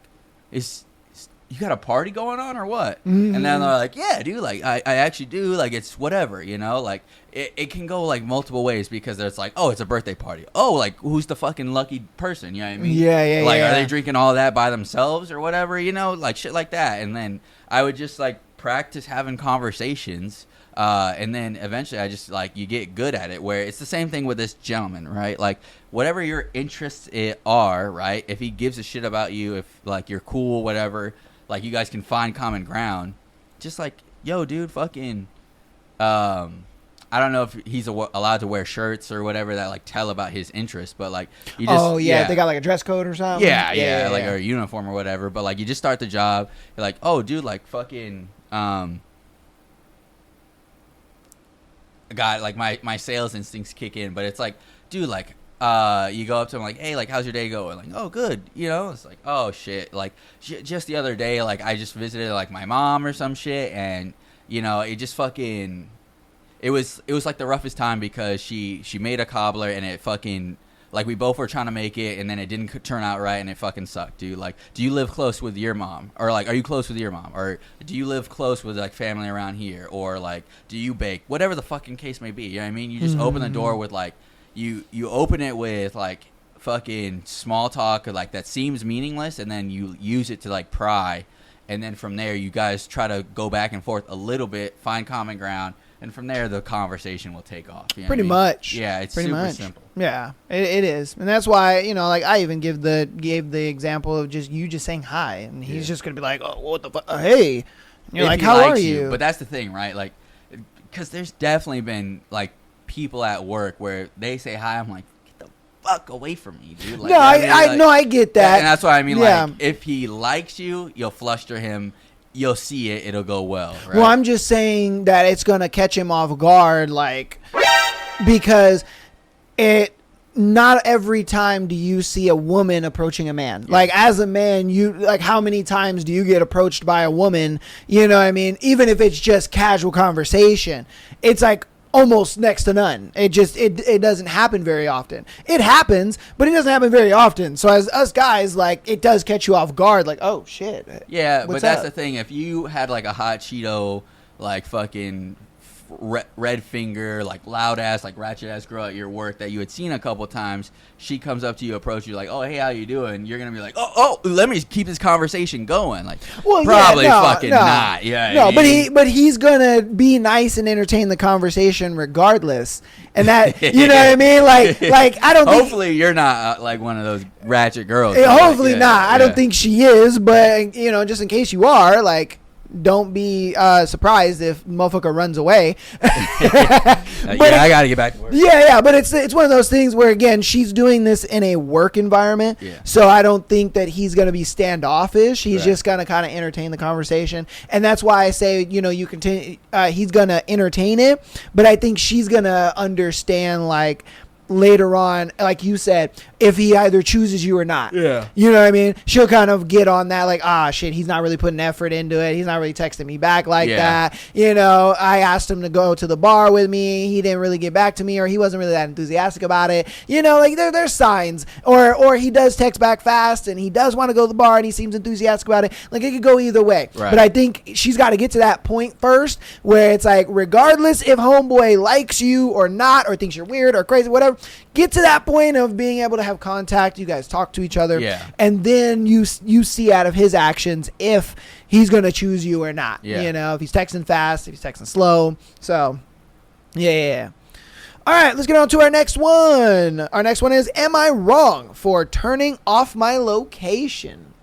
you got a party going on or what? And then they're like, yeah, dude, like I actually do, like it's whatever, like it can go like multiple ways because it's like, oh, it's a birthday party. Oh, like who's the fucking lucky person? You know what I mean? Yeah. Like, are they drinking all that by themselves or whatever? Like shit like that. And then I would just like practice having conversations. And then eventually I just like you get good at it where it's the same thing with this gentleman, right? Like whatever your interests are, right? If he gives a shit about you, if like you're cool, whatever, like you guys can find common ground, just like, yo, dude, fucking, I don't know if he's allowed to wear shirts or whatever that like tell about his interest, but like you just, they got like a dress code or something. Yeah, like or a uniform or whatever. But like you just start the job, you're like, oh, dude, like fucking, God, like my sales instincts kick in, but it's like, dude, like. You go up to him like, hey, like, how's your day going? Like, oh, good. It's like, oh, shit. Like, just the other day, like, I just visited, like, my mom or some shit, and, it just fucking, it was like, the roughest time because she made a cobbler, and it fucking, like, we both were trying to make it, and then it didn't turn out right, and it fucking sucked, dude. Like, do you live close with your mom? Or, like, are you close with your mom? Or do you live close with, like, family around here? Or, like, do you bake? Whatever the fucking case may be, you know what I mean? You just open the door with, like, you open it with like fucking small talk or like that seems meaningless, and then you use it to like pry, and then from there you guys try to go back and forth a little bit, find common ground, and from there the conversation will take off. You know Pretty what I mean? much. Yeah, it's Pretty super much. simple. Yeah, it is, and that's why like I even gave the example of just saying hi, and he's just gonna be like, oh, what the fuck, hey, and you're If like, he how are likes you? But that's the thing, right? Like, because there's definitely been like people at work where they say hi, I'm like, get the fuck away from me, dude. Like, no, I get that, and that's what I mean. Yeah. Like, if he likes you, you'll fluster him. You'll see it. It'll go well. Right? Well, I'm just saying that it's gonna catch him off guard, like, because not every time do you see a woman approaching a man. Like, as a man, how many times do you get approached by a woman? You know what I mean? Even if it's just casual conversation, it's like almost next to none. It doesn't happen very often. It happens, but it doesn't happen very often. So as us guys, like, it does catch you off guard. Like, oh shit. Yeah, what's but that's up? the thing. If you had like a hot Cheeto, like fucking red finger, like loud ass, like ratchet ass girl at your work that you had seen a couple times, she comes up to you, approach you like, oh hey, how you doing? You're gonna be like, oh, let me keep this conversation going. Like, well, probably fucking not. Yeah, no, but he's gonna be nice and entertain the conversation regardless, and that you know what I mean. Like I don't. Hopefully you're not like one of those ratchet girls. Hopefully not. I don't think she is, but just in case you are, like, don't be surprised if motherfucker runs away. I gotta get back to work. Yeah, but it's one of those things where, again, she's doing this in a work environment, so I don't think that he's gonna be standoffish. He's just gonna kind of entertain the conversation, and that's why I say, you continue. He's gonna entertain it, but I think she's gonna understand, like, later on, like you said, if he either chooses you or not. Yeah. You know what I mean? She'll kind of get on that, like, shit, he's not really putting effort into it. He's not really texting me back like that. I asked him to go to the bar with me. He didn't really get back to me, or he wasn't really that enthusiastic about it. Like, there's signs. Or he does text back fast, and he does want to go to the bar, and he seems enthusiastic about it. Like, it could go either way. Right. But I think she's got to get to that point first where it's like, regardless if homeboy likes you or not, or thinks you're weird or crazy, whatever, get to that point of being able to have contact. You guys talk to each other, and then you see out of his actions if he's gonna choose you or not. If he's texting fast, if he's texting slow. So yeah. All right, let's get on to our next one. Our next one is, am I wrong for turning off my location?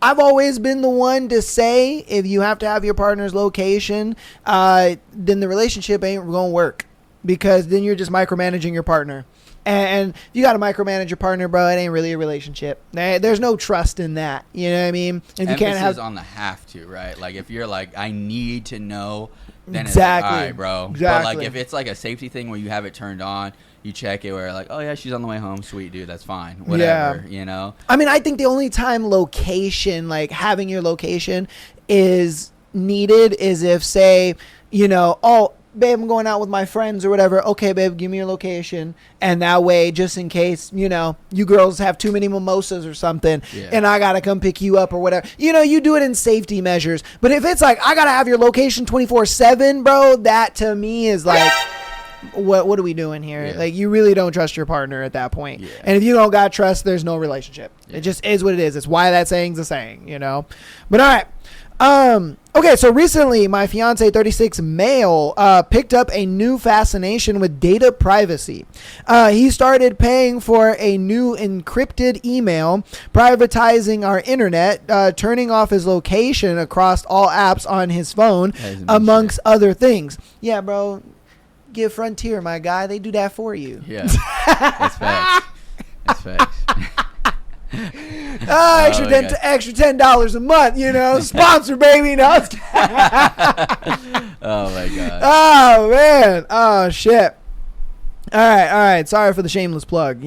I've always been the one to say, if you have to have your partner's location, then the relationship ain't gonna work. Because then you're just micromanaging your partner. And if you got to micromanage your partner, bro, it ain't really a relationship. There's no trust in that. You know what I mean? If you can't have on the have to, right? Like, if you're like, I need to know, then exactly. It's like, all right, bro. Exactly. But like, if it's like a safety thing where you have it turned on, you check it where like, oh yeah, she's on the way home. Sweet, dude, that's fine. Whatever, I mean, I think the only time location, like having your location, is needed is if, say, babe, I'm going out with my friends or whatever. Okay, babe, give me your location. And that way, just in case, you girls have too many mimosas or something, and I got to come pick you up or whatever. You do it in safety measures. But if it's like, I got to have your location 24/7, bro, that to me is like, what are we doing here? Yeah. Like, you really don't trust your partner at that point. Yeah. And if you don't got trust, there's no relationship. Yeah. It just is what it is. It's why that saying's a saying, But all right. Okay, so recently my fiance, 36 male, picked up a new fascination with data privacy. He started paying for a new encrypted email, privatizing our internet, turning off his location across all apps on his phone, amongst other things. Yeah, bro, give Frontier, my guy. They do that for you. Yeah, that's facts. That's facts. Extra $10 a month, sponsor, baby. No. Oh my god. Oh man. Oh shit. All right. Sorry for the shameless plug.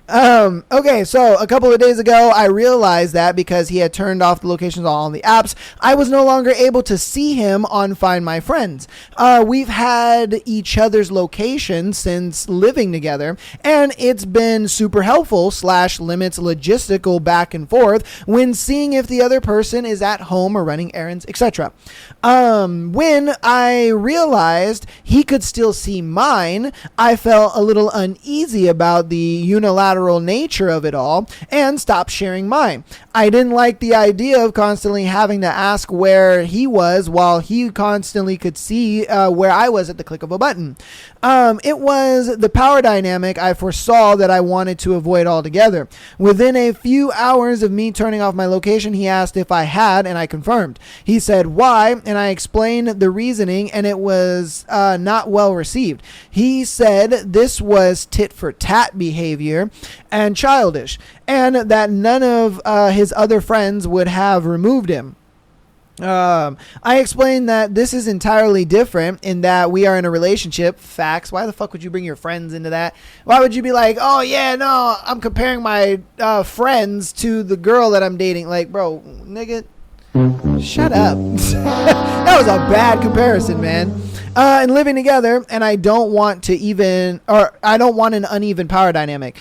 Okay, so a couple of days ago, I realized that because he had turned off the locations on all the apps, I was no longer able to see him on Find My Friends. We've had each other's location since living together, and it's been super helpful / limits logistical back and forth when seeing if the other person is at home or running errands, etc. When I realized he could still see mine, I felt a little uneasy about the unilateral nature of it all and stopped sharing mine. I didn't like the idea of constantly having to ask where he was while he constantly could see where I was at the click of a button. It was the power dynamic I foresaw that I wanted to avoid altogether. Within a few hours of me turning off my location, he asked if I had, and I confirmed. He said why, and I explained the reasoning, and it was not well received. He said this was tit for tat behavior and childish, and that none of his other friends would have removed him. I explained that this is entirely different in that we are in a relationship. Facts. Why the fuck would you bring your friends into that? Why would you be like, oh yeah, no, I'm comparing my friends to the girl that I'm dating? Like, bro, nigga, shut up. That was a bad comparison, man. And living together, and I don't want an uneven power dynamic.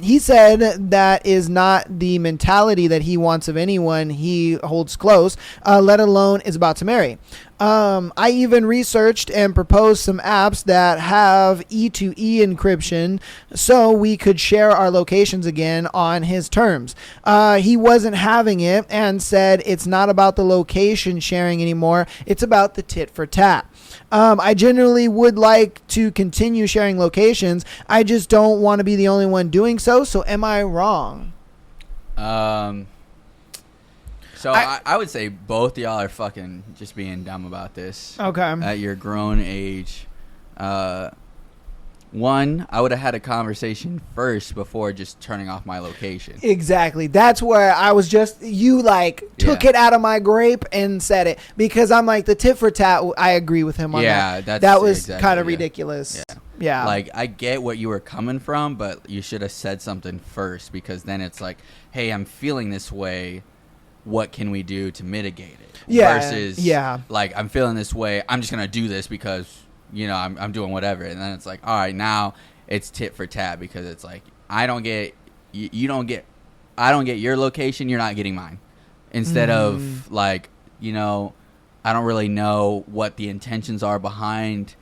He said that is not the mentality that he wants of anyone he holds close, let alone is about to marry. I even researched and proposed some apps that have E2E encryption so we could share our locations again on his terms. He wasn't having it and said it's not about the location sharing anymore. It's about the tit for tat. I generally would like to continue sharing locations. I just don't want to be the only one doing so. So am I wrong? So I would say both y'all are fucking just being dumb about this. Okay. At your grown age. One, I would have had a conversation first before just turning off my location. Exactly. That's where I was just, you like took it out of my grape and said it. Because I'm like, the tit for tat, I agree with him on that. That was exactly, kind of ridiculous. Yeah. Like, I get what you were coming from, but you should have said something first. Because then it's like, hey, I'm feeling this way. What can we do to mitigate it? Yeah. Versus, like, I'm feeling this way. I'm just going to do this because, you know, I'm doing whatever. And then it's like, all right, now it's tit for tat because it's like, I don't get your location. You're not getting mine. Instead of like, you know, I don't really know what the intentions are behind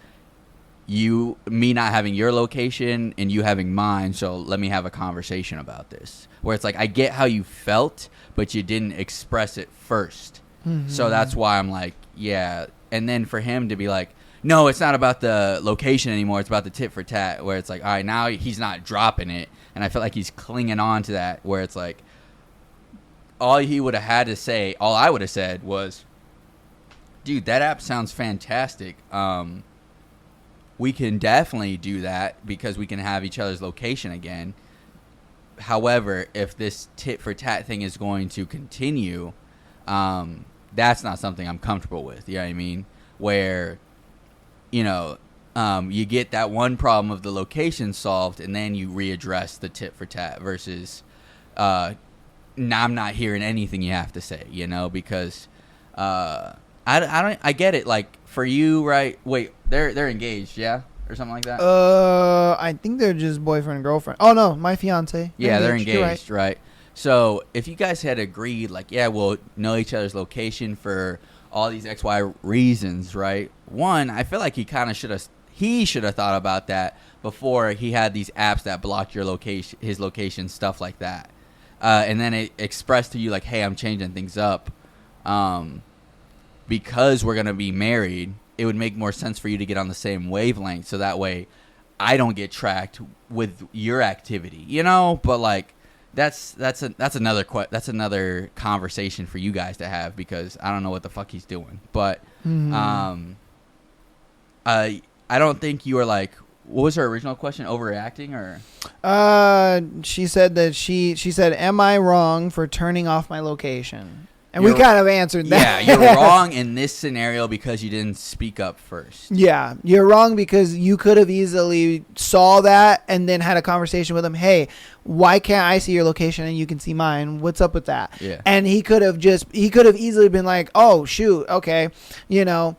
me not having your location and you having mine. So let me have a conversation about this. Where it's like, I get how you felt, but you didn't express it first. So that's why I'm like, yeah. And then for him to be like, no, it's not about the location anymore. It's about the tit for tat, where it's like, all right, now he's not dropping it. And I feel like he's clinging on to that, where it's like, all he would have had to say, all I would have said was, dude, that app sounds fantastic. We can definitely do that because we can have each other's location again. However, if this tit for tat thing is going to continue, that's not something I'm comfortable with. You know what I mean? Where, you know, you get that one problem of the location solved, and then you readdress the tit for tat versus, I'm not hearing anything you have to say, you know, because I get it. Like for you, right? Wait, they're engaged, yeah, or something like that. I think they're just boyfriend and girlfriend. Oh no, my fiance. They're engaged, right? So if you guys had agreed, like, yeah, we'll know each other's location for all these XY reasons, right? One, I feel like he kind of should have thought about that before he had these apps that blocked your location, his location, stuff like that. And then it expressed to you like, hey, I'm changing things up. Because we're going to be married, it would make more sense for you to get on the same wavelength. So that way I don't get tracked with your activity, you know? But like, that's another conversation for you guys to have, because I don't know what the fuck he's doing. But I don't think you were like, what was her original question? Overreacting or? She said that she said, am I wrong for turning off my location? And we kind of answered that. Yeah, you're wrong in this scenario because you didn't speak up first. Yeah, you're wrong because you could have easily saw that and then had a conversation with him. Hey, why can't I see your location and you can see mine? What's up with that? Yeah. And he could have easily been like, oh, shoot, okay, you know,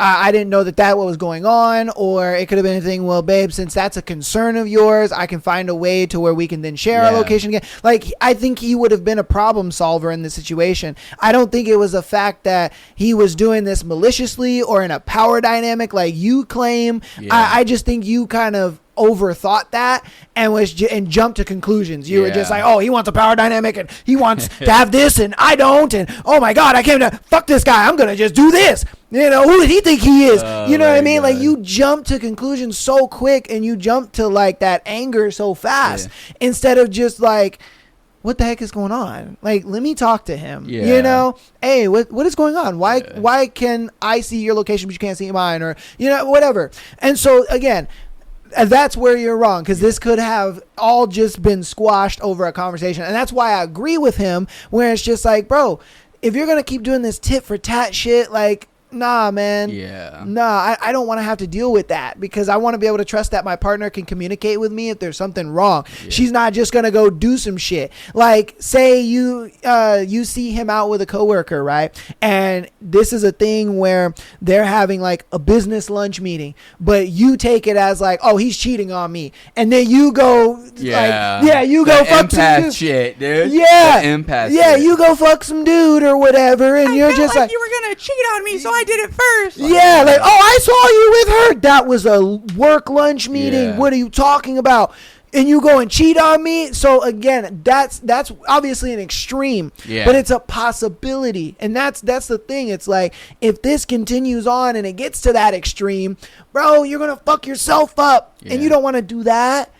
I didn't know that what was going on. Or it could have been a thing, well, babe, since that's a concern of yours, I can find a way to where we can then share our location again. Like, I think he would have been a problem solver in this situation. I don't think it was a fact that he was doing this maliciously or in a power dynamic like you claim. Yeah. I just think you kind of overthought that and jumped to conclusions. You were just like, oh, he wants a power dynamic and he wants to have this and I don't, and oh my god, I came to fuck this guy, I'm gonna just do this. You know, who did he think he is? You know what I mean? God. Like, you jump to conclusions so quick and you jump to like that anger so fast instead of just like, what the heck is going on? Like, let me talk to him. You know, hey, what is going on? Why can I see your location but you can't see mine? Or, you know, whatever. And so again, that's where you're wrong, because this could have all just been squashed over a conversation. And that's why I agree with him, where it's just like, bro, if you're going to keep doing this tit for tat shit, like, nah, man. Yeah. Nah, I don't want to have to deal with that, because I want to be able to trust that my partner can communicate with me if there's something wrong. Yeah. She's not just going to go do some shit. Like, say you see him out with a coworker, right? And this is a thing where they're having like a business lunch meeting, but you take it as like, oh, he's cheating on me. And then you go, you go fuck some dude. Shit, dude. Yeah. The empath shit. You go fuck some dude or whatever. And you're just like, you were going to cheat on me, so I did it first. Yeah, like, oh, I saw you with her. That was a work lunch meeting. What are you talking about? And you go and cheat on me. So again, that's obviously an extreme, but it's a possibility. And that's the thing. It's like, if this continues on and it gets to that extreme, bro, you're gonna fuck yourself up, and you don't want to do that.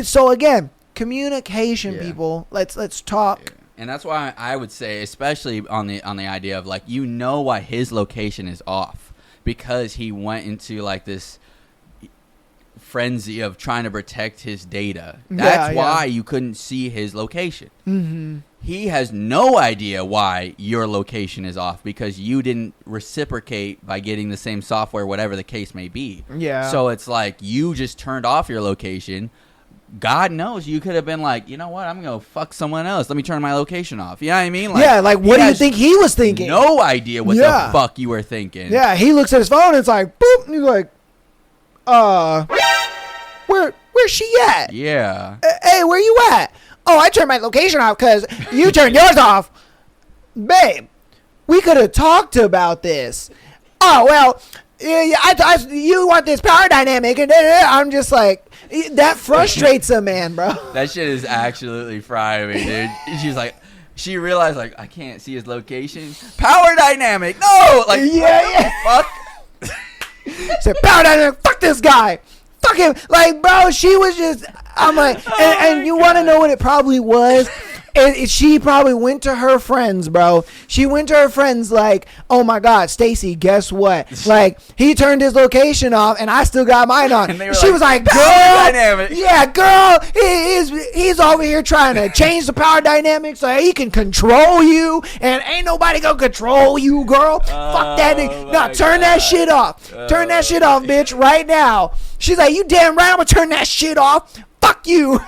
So again, communication, people. Let's talk. Yeah. And that's why I would say, especially on the idea of like, you know why his location is off, because he went into like this frenzy of trying to protect his data. That's why you couldn't see his location. Mm-hmm. He has no idea why your location is off, because you didn't reciprocate by getting the same software, whatever the case may be. Yeah. So it's like, you just turned off your location. God knows you could have been like, you know what, I'm going to fuck someone else. Let me turn my location off. You know what I mean? Like, like, what do you think he was thinking? No idea what the fuck you were thinking. Yeah, he looks at his phone and it's like, boop. And he's like, where's she at? Yeah. Hey, where you at? Oh, I turned my location off because you turned yours off. Babe, we could have talked about this. Oh, well, you want this power dynamic. And I'm just like, that frustrates a man, bro. That shit is absolutely frying me, dude. She's like, she realized, like, I can't see his location. Power dynamic. No. Like, fuck. Said, power dynamic. Fuck this guy. Fuck him. Like, bro, she was just, I'm like, and you want to know what it probably was? She probably went to her friends, bro. She went to her friends like, oh my God, Stacy, guess what? Like, he turned his location off and I still got mine on. She was like, girl, yeah, girl, he's over here trying to change the power dynamic so he can control you, and ain't nobody gonna control you, girl. Fuck that nigga. No, turn that shit off. Turn that shit off, bitch, right now. She's like, you damn right, I'm gonna turn that shit off. Fuck you.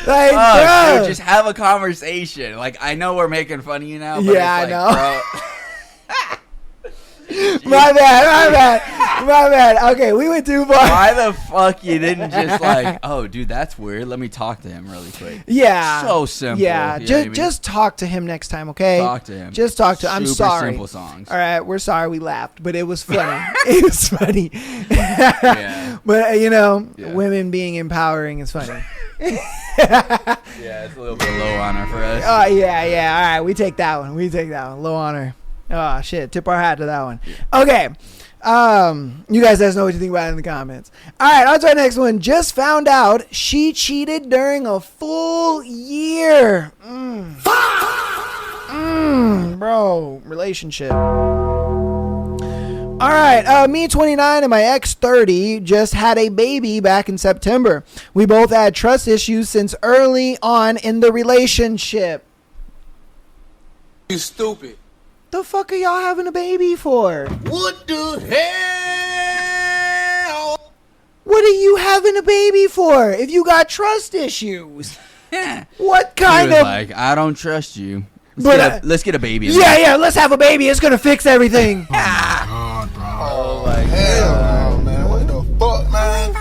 Like, bro, dude, just have a conversation. Like, I know we're making fun of you now, but yeah, it's like, I know. my bad. Okay, we went too far. Why the fuck you didn't just like, oh, dude, that's weird. Let me talk to him really quick. Yeah. So simple. Yeah, just talk to him next time, okay? Talk to him. Just talk to him. I'm sorry. Simple songs. All right, we're sorry we laughed, but it was funny. It was funny. Yeah. But, women being empowering is funny. Yeah, it's a little bit low honor for us. Oh, yeah. All right, we take that one. Low honor. Oh, shit. Tip our hat to that one. Okay. You guys let us know what you think about it in the comments. All right, on to our next one. Just found out she cheated during a full year. Bro, relationship. All right, me 29 and my ex 30 just had a baby back in September. We both had trust issues since early on in the relationship. You stupid. The fuck are y'all having a baby for? What the hell? What are you having a baby for if you got trust issues? What kind He was of... like, I don't trust you. But, Let's get a baby. Yeah, let's have a baby. It's gonna fix everything. Oh my hell, man. What the fuck, man?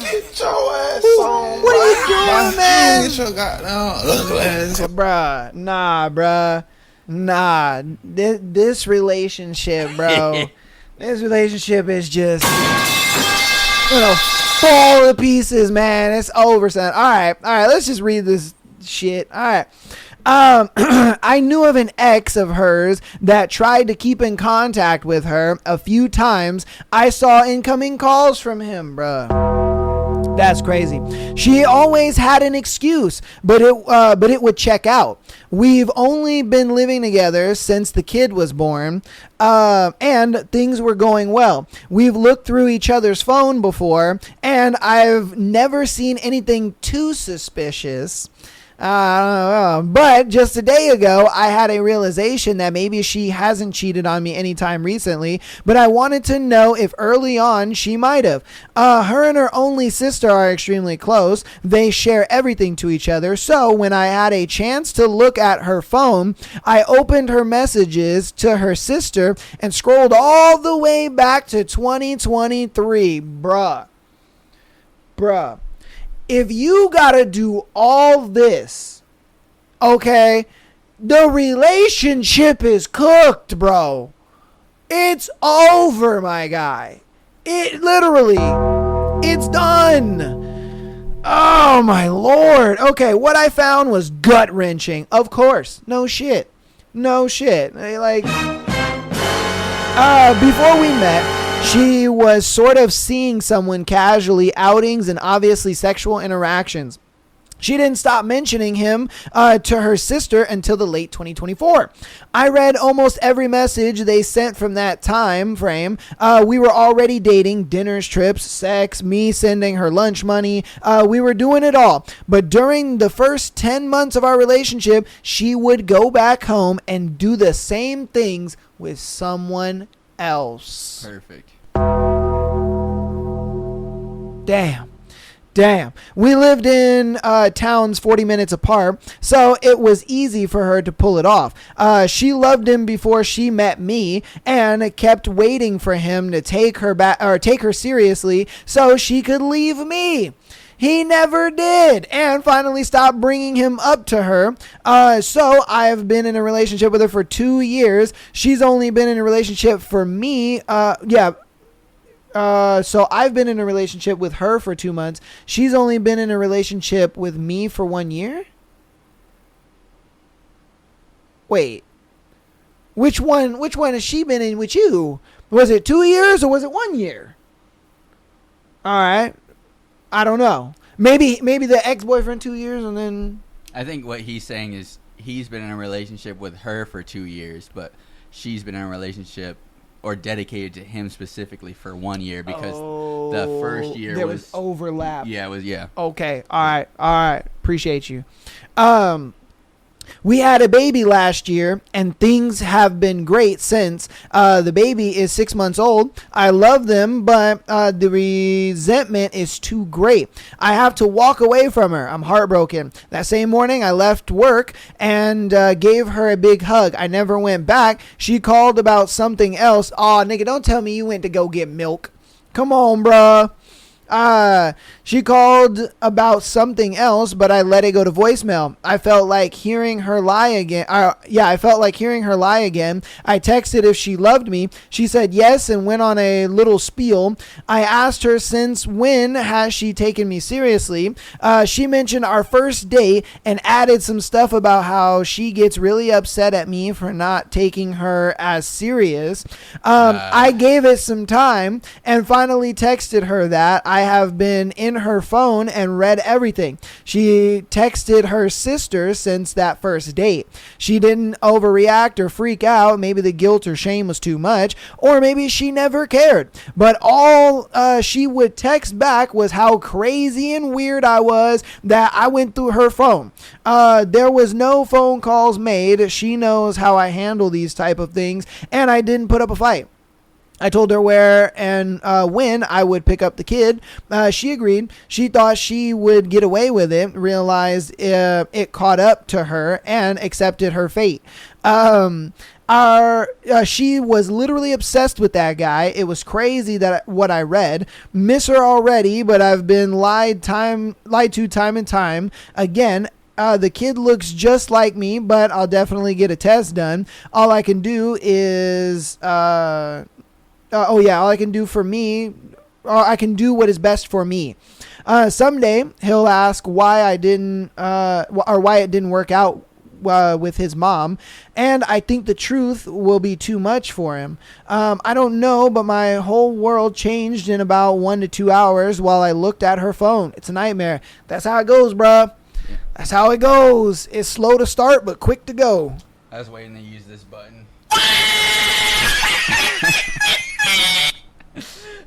Get your ass on. What are you doing, man? Get your goddamn ugly ass. Bruh, nah. This relationship, bro. This relationship is just gonna fall to pieces, man. It's over, son. All right. Let's just read this shit. All right. I knew of an ex of hers that tried to keep in contact with her a few times. I saw incoming calls from him, bruh. That's crazy. She always had an excuse, but it would check out. We've only been living together since the kid was born, and things were going well. We've looked through each other's phone before, and I've never seen anything too suspicious. But just a day ago, I had a realization that maybe she hasn't cheated on me anytime recently, but I wanted to know if early on she might have. Her and her only sister are extremely close. They share everything to each other. So when I had a chance to look at her phone, I opened her messages to her sister and scrolled all the way back to 2023. Bruh. If you gotta do all this, okay, the relationship is cooked, bro. It's over, my guy. It literally, it's done. Oh, my Lord. Okay, what I found was gut-wrenching. Of course. No shit. Like, before we met, she was sort of seeing someone casually, outings, and obviously sexual interactions. She didn't stop mentioning him to her sister until the late 2024. I read almost every message they sent from that time frame. We were already dating, dinners, trips, sex, me sending her lunch money. We were doing it all. But during the first 10 months of our relationship, she would go back home and do the same things with someone else. Perfect. Damn. We lived in towns 40 minutes apart, so it was easy for her to pull it off. She loved him before she met me and kept waiting for him to take her back or take her seriously so she could leave me. He never did, and finally stopped bringing him up to her. So I've been in a relationship with her for 2 years. She's only been in a relationship for me. So I've been in a relationship with her for 2 months. She's only been in a relationship with me for 1 year? Wait. Which one has she been in with you? Was it 2 years or was it 1 year? All right. I don't know. Maybe the ex-boyfriend 2 years and then... I think what he's saying is he's been in a relationship with her for 2 years, but she's been in a relationship or dedicated to him specifically for 1 year because the first year there was overlap. Yeah, it was, yeah. Okay. All right. Appreciate you. We had a baby last year, and things have been great since. The baby is 6 months old. I love them, but the resentment is too great. I have to walk away from her. I'm heartbroken. That same morning, I left work and gave her a big hug. I never went back. She called about something else. Aw, nigga, don't tell me you went to go get milk. Come on, bruh. She called about something else, but I let it go to voicemail. I felt like hearing her lie again. I texted if she loved me. She said yes and went on a little spiel. I asked her since when has she taken me seriously. She mentioned our first date and added some stuff about how she gets really upset at me for not taking her as serious. I gave it some time and finally texted her that I have been in her phone and read everything. She texted her sister since that first date. She didn't overreact or freak out. Maybe the guilt or shame was too much, or maybe she never cared. But all she would text back was how crazy and weird I was that I went through her phone. There was no phone calls made. She knows how I handle these type of things, and I didn't put up a fight. I told her where and when I would pick up the kid. She agreed. She thought she would get away with it, realized it caught up to her, and accepted her fate. She was literally obsessed with that guy. It was crazy that what I read. Miss her already, but I've been lied to time and time again. The kid looks just like me, but I'll definitely get a test done. All I can do is all I can do for me, I can do what is best for me. Someday he'll ask why I didn't, or why it didn't work out with his mom, and I think the truth will be too much for him. I don't know, but my whole world changed in about 1 to 2 hours while I looked at her phone. It's a nightmare. That's how it goes, bruh. That's how it goes. It's slow to start, but quick to go. I was waiting to use this button.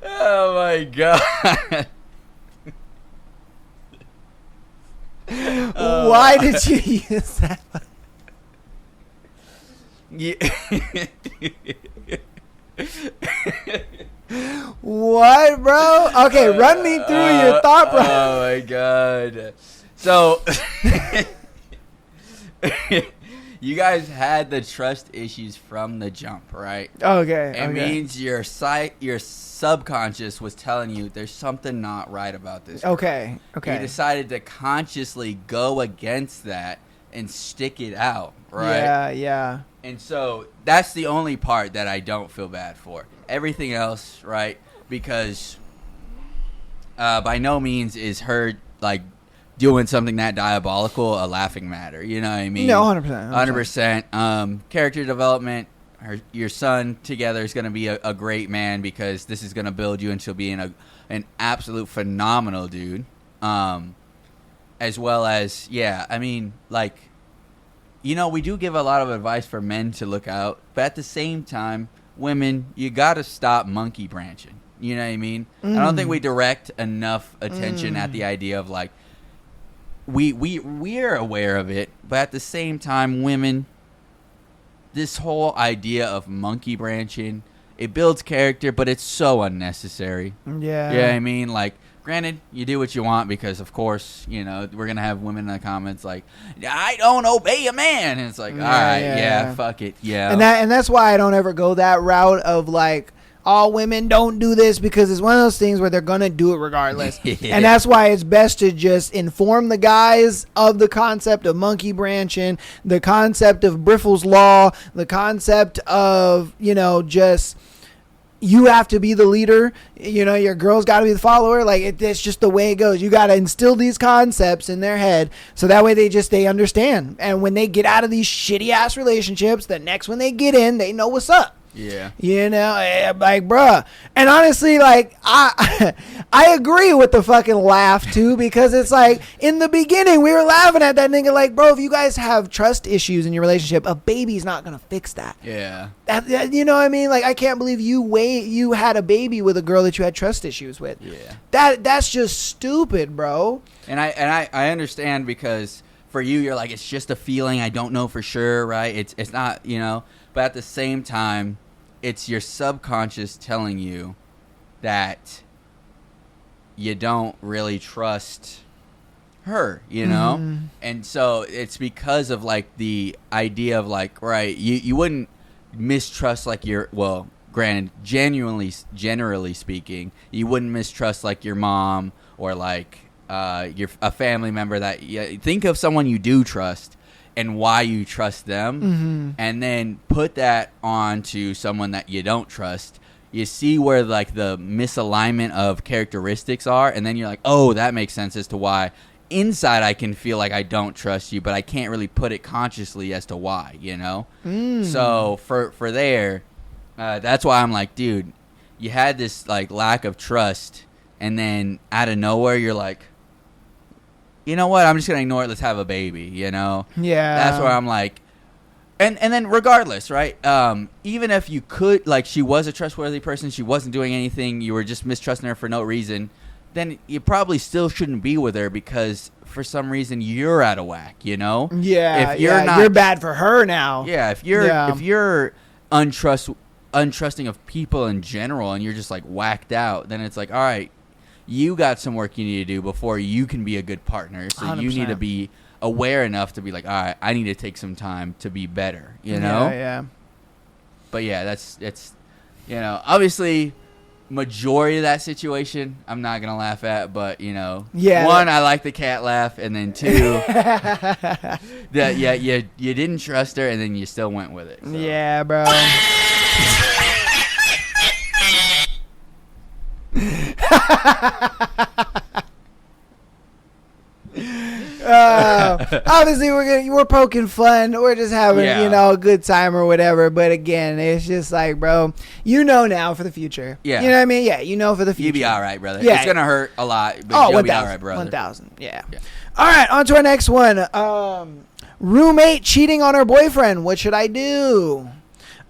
Oh my god. Why did you use that? Yeah. What, bro? Okay, run me through your thought process. Oh my god. So you guys had the trust issues from the jump, right? Okay. It means your subconscious was telling you there's something not right about this girl. Okay. You decided to consciously go against that and stick it out, right? Yeah. And so that's the only part that I don't feel bad for. Everything else, right? Because by no means is her like doing something that diabolical a laughing matter. You know what I mean? No, 100%. 100%. Character development. Your son together is going to be a great man because this is going to build you into being an absolute phenomenal dude. As well as, I mean, like, you know, we do give a lot of advice for men to look out, but at the same time, women, you got to stop monkey branching. You know what I mean? I don't think we direct enough attention at the idea of like, we're aware of it, but at the same time, women, this whole idea of monkey branching, it builds character, but it's so unnecessary. Yeah. Yeah, I mean, like, granted, you do what you want because, of course, you know, we're going to have women in the comments like, I don't obey a man. And it's like, all right, fuck it. Yeah. And that's why I don't ever go that route of like, all women don't do this, because it's one of those things where they're going to do it regardless. And that's why it's best to just inform the guys of the concept of monkey branching, the concept of Briffle's Law, the concept of, you know, just you have to be the leader. You know, your girl's got to be the follower. Like, it's just the way it goes. You got to instill these concepts in their head so that way they understand. And when they get out of these shitty-ass relationships, the next one they get in, they know what's up. Yeah. You know, like, bruh. And honestly, like, I agree with the fucking laugh, too, because it's like, in the beginning, we were laughing at that nigga like, bro, if you guys have trust issues in your relationship, a baby's not going to fix that. Yeah. That, you know what I mean? Like, I can't believe you had a baby with a girl that you had trust issues with. Yeah. That's just stupid, bro. And I understand, because for you, you're like, it's just a feeling. I don't know for sure, right? It's not, you know. But at the same time, it's your subconscious telling you that you don't really trust her, you know? Mm-hmm. And so it's because of, like, the idea of, like, right, you wouldn't mistrust, like, well, granted, generally speaking, you wouldn't mistrust, like, your mom or, like, a family member that think of someone you do trust and why you trust them, and then put that onto someone that you don't trust. You see where, like, the misalignment of characteristics are, and then you're like, oh, that makes sense as to why inside I can feel like I don't trust you, but I can't really put it consciously as to why, you know? So for there, that's why I'm like, dude, you had this, like, lack of trust, and then out of nowhere you're like, you know what? I'm just gonna ignore it. Let's have a baby. You know. Yeah. That's where I'm like, and then regardless, right? Even if you could, like, she was a trustworthy person, she wasn't doing anything, you were just mistrusting her for no reason, then you probably still shouldn't be with her because for some reason you're out of whack. You know. Yeah. If you're not, you're bad for her now. Yeah. If you're untrusting of people in general and you're just like whacked out, then it's like, all right, you got some work you need to do before you can be a good partner. So 100%. You need to be aware enough to be like, all right, I need to take some time to be better, you know? Yeah. But yeah, it's, you know, obviously majority of that situation I'm not going to laugh at, but you know, one, I like the cat laugh, and then two, that you didn't trust her and then you still went with it. So. Yeah, bro. Obviously we're poking fun, we're just having a good time or whatever, but again, it's just like, bro, you know now for the future. You know what I mean? You know for the future. You'll be all right, brother. It's gonna hurt a lot, but you'll be all right, brother. 1,000. All right, on to our next one. Roommate cheating on her boyfriend, what should I do?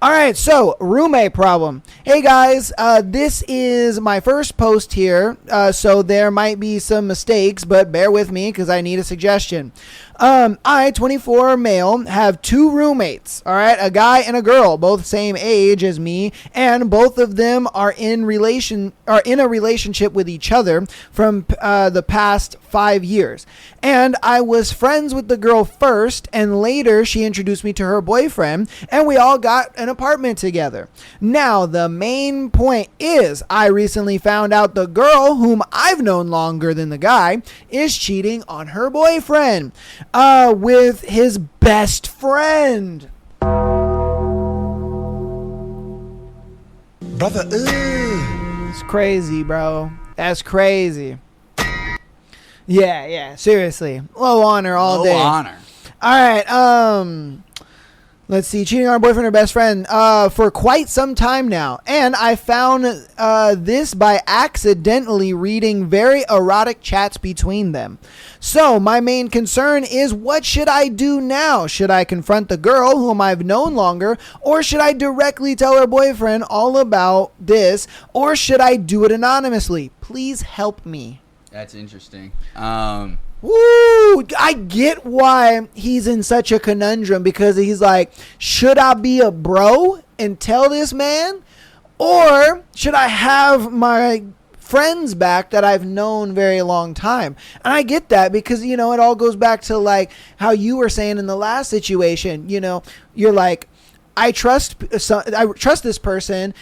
All right, so roommate problem. Hey guys, this is my first post here, so there might be some mistakes, but bear with me because I need a suggestion. I, 24 male, have 2 roommates, all right, a guy and a girl, both same age as me, and both of them are in a relationship with each other from the past 5 years. And I was friends with the girl first, and later she introduced me to her boyfriend, and we all got an apartment together. Now, the main point is I recently found out the girl, whom I've known longer than the guy, is cheating on her boyfriend with his best friend. Brother, it's crazy, bro. That's crazy. Yeah, seriously. Low honor all day. Low honor. All right, let's see. Cheating on her boyfriend or best friend for quite some time now. And I found this by accidentally reading very erotic chats between them. So my main concern is, what should I do now? Should I confront the girl whom I've known longer? Or should I directly tell her boyfriend all about this? Or should I do it anonymously? Please help me. That's interesting. Woo! I get why he's in such a conundrum, because he's like, should I be a bro and tell this man? Or should I have my friends back that I've known very long time? And I get that, because, you know, it all goes back to like how you were saying in the last situation. You know, you're like, I trust this person.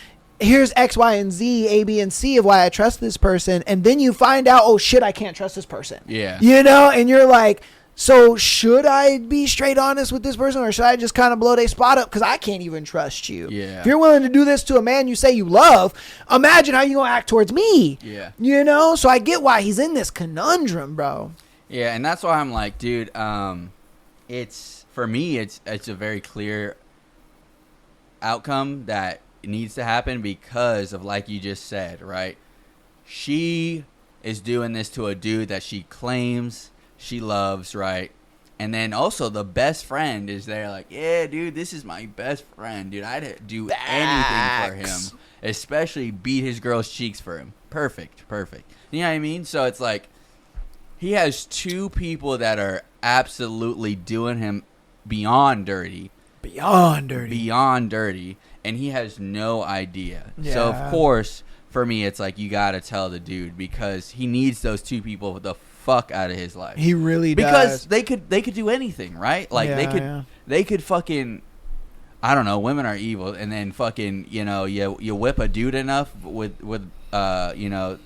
Here's X, Y, and Z, A, B, and C of why I trust this person. And then you find out, oh shit, I can't trust this person. Yeah. You know, and you're like, so should I be straight honest with this person, or should I just kind of blow their spot up because I can't even trust you? Yeah. If you're willing to do this to a man you say you love, imagine how you gonna act towards me. Yeah. You know, so I get why he's in this conundrum, bro. Yeah, and that's why I'm like, dude, it's, for me, it's a very clear outcome that it needs to happen because of, like you just said, right? She is doing this to a dude that she claims she loves, right? And then also the best friend is there like, yeah, dude, this is my best friend, dude. I'd do anything for him, especially beat his girl's cheeks for him. Perfect. You know what I mean? So it's like he has 2 people that are absolutely doing him beyond dirty. And he has no idea. Yeah. So, of course, for me, it's like you got to tell the dude because he needs those 2 people the fuck out of his life. He really does. Because they could do anything, right? Like, they could fucking, I don't know, women are evil. And then fucking, you know, you whip a dude enough with you know,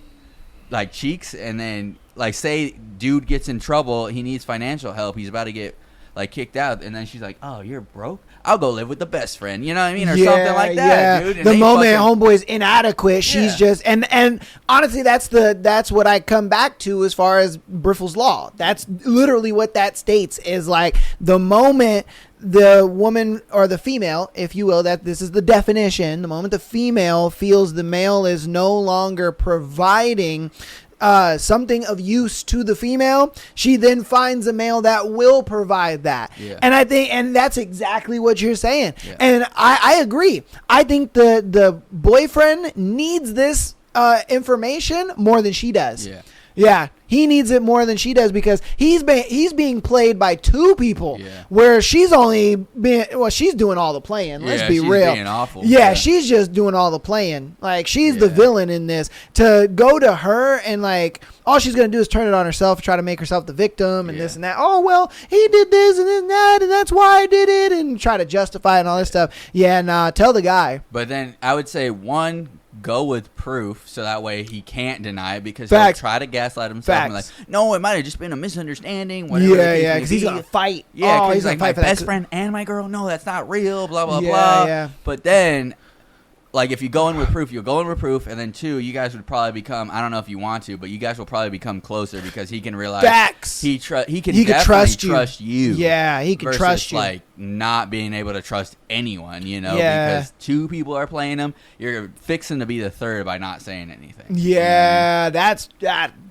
like cheeks. And then, like, say dude gets in trouble. He needs financial help. He's about to get, like, kicked out. And then she's like, oh, you're broke? I'll go live with the best friend, you know what I mean, or something like that, dude. And the moment homeboy's inadequate, she's just and honestly, that's what I come back to as far as Briffel's Law. That's literally what that states, is like the moment the woman or the female, if you will, that this is the definition, the moment the female feels the male is no longer providing something of use to the female, she then finds a male that will provide that. Yeah. And I think, and that's exactly what you're saying. Yeah. And I agree. I think the boyfriend needs this information more than she does. Yeah. Yeah, he needs it more than she does because he's being played by two people, where she's only she's doing all the playing. Let's be she's real. Being awful. Yeah, she's just doing all the playing. Like, she's the villain in this. To go to her and like all she's gonna do is turn it on herself, try to make herself the victim and this and that. Oh well, he did this and then that, and that's why I did it, and try to justify it and all this stuff. Yeah, nah, tell the guy. But then I would say go with proof so that way he can't deny it, because Facts. he'll try to gaslight himself and be like, no, it might have just been a misunderstanding. Yeah, because he's gonna fight. Yeah, he's like gonna fight my for best that. friend and my girl. No, that's not real. Blah blah Yeah, blah. yeah. But then, like, if you go in with proof, you'll go in with proof, and then two, you guys would probably become. I don't know if you want to, but you guys will probably become closer because he can realize Facts. He can trust you. Yeah, he can versus, trust you. Like, not being able to trust anyone, Yeah. because two people are playing him. You're fixing to be the third by not saying anything. Yeah, that's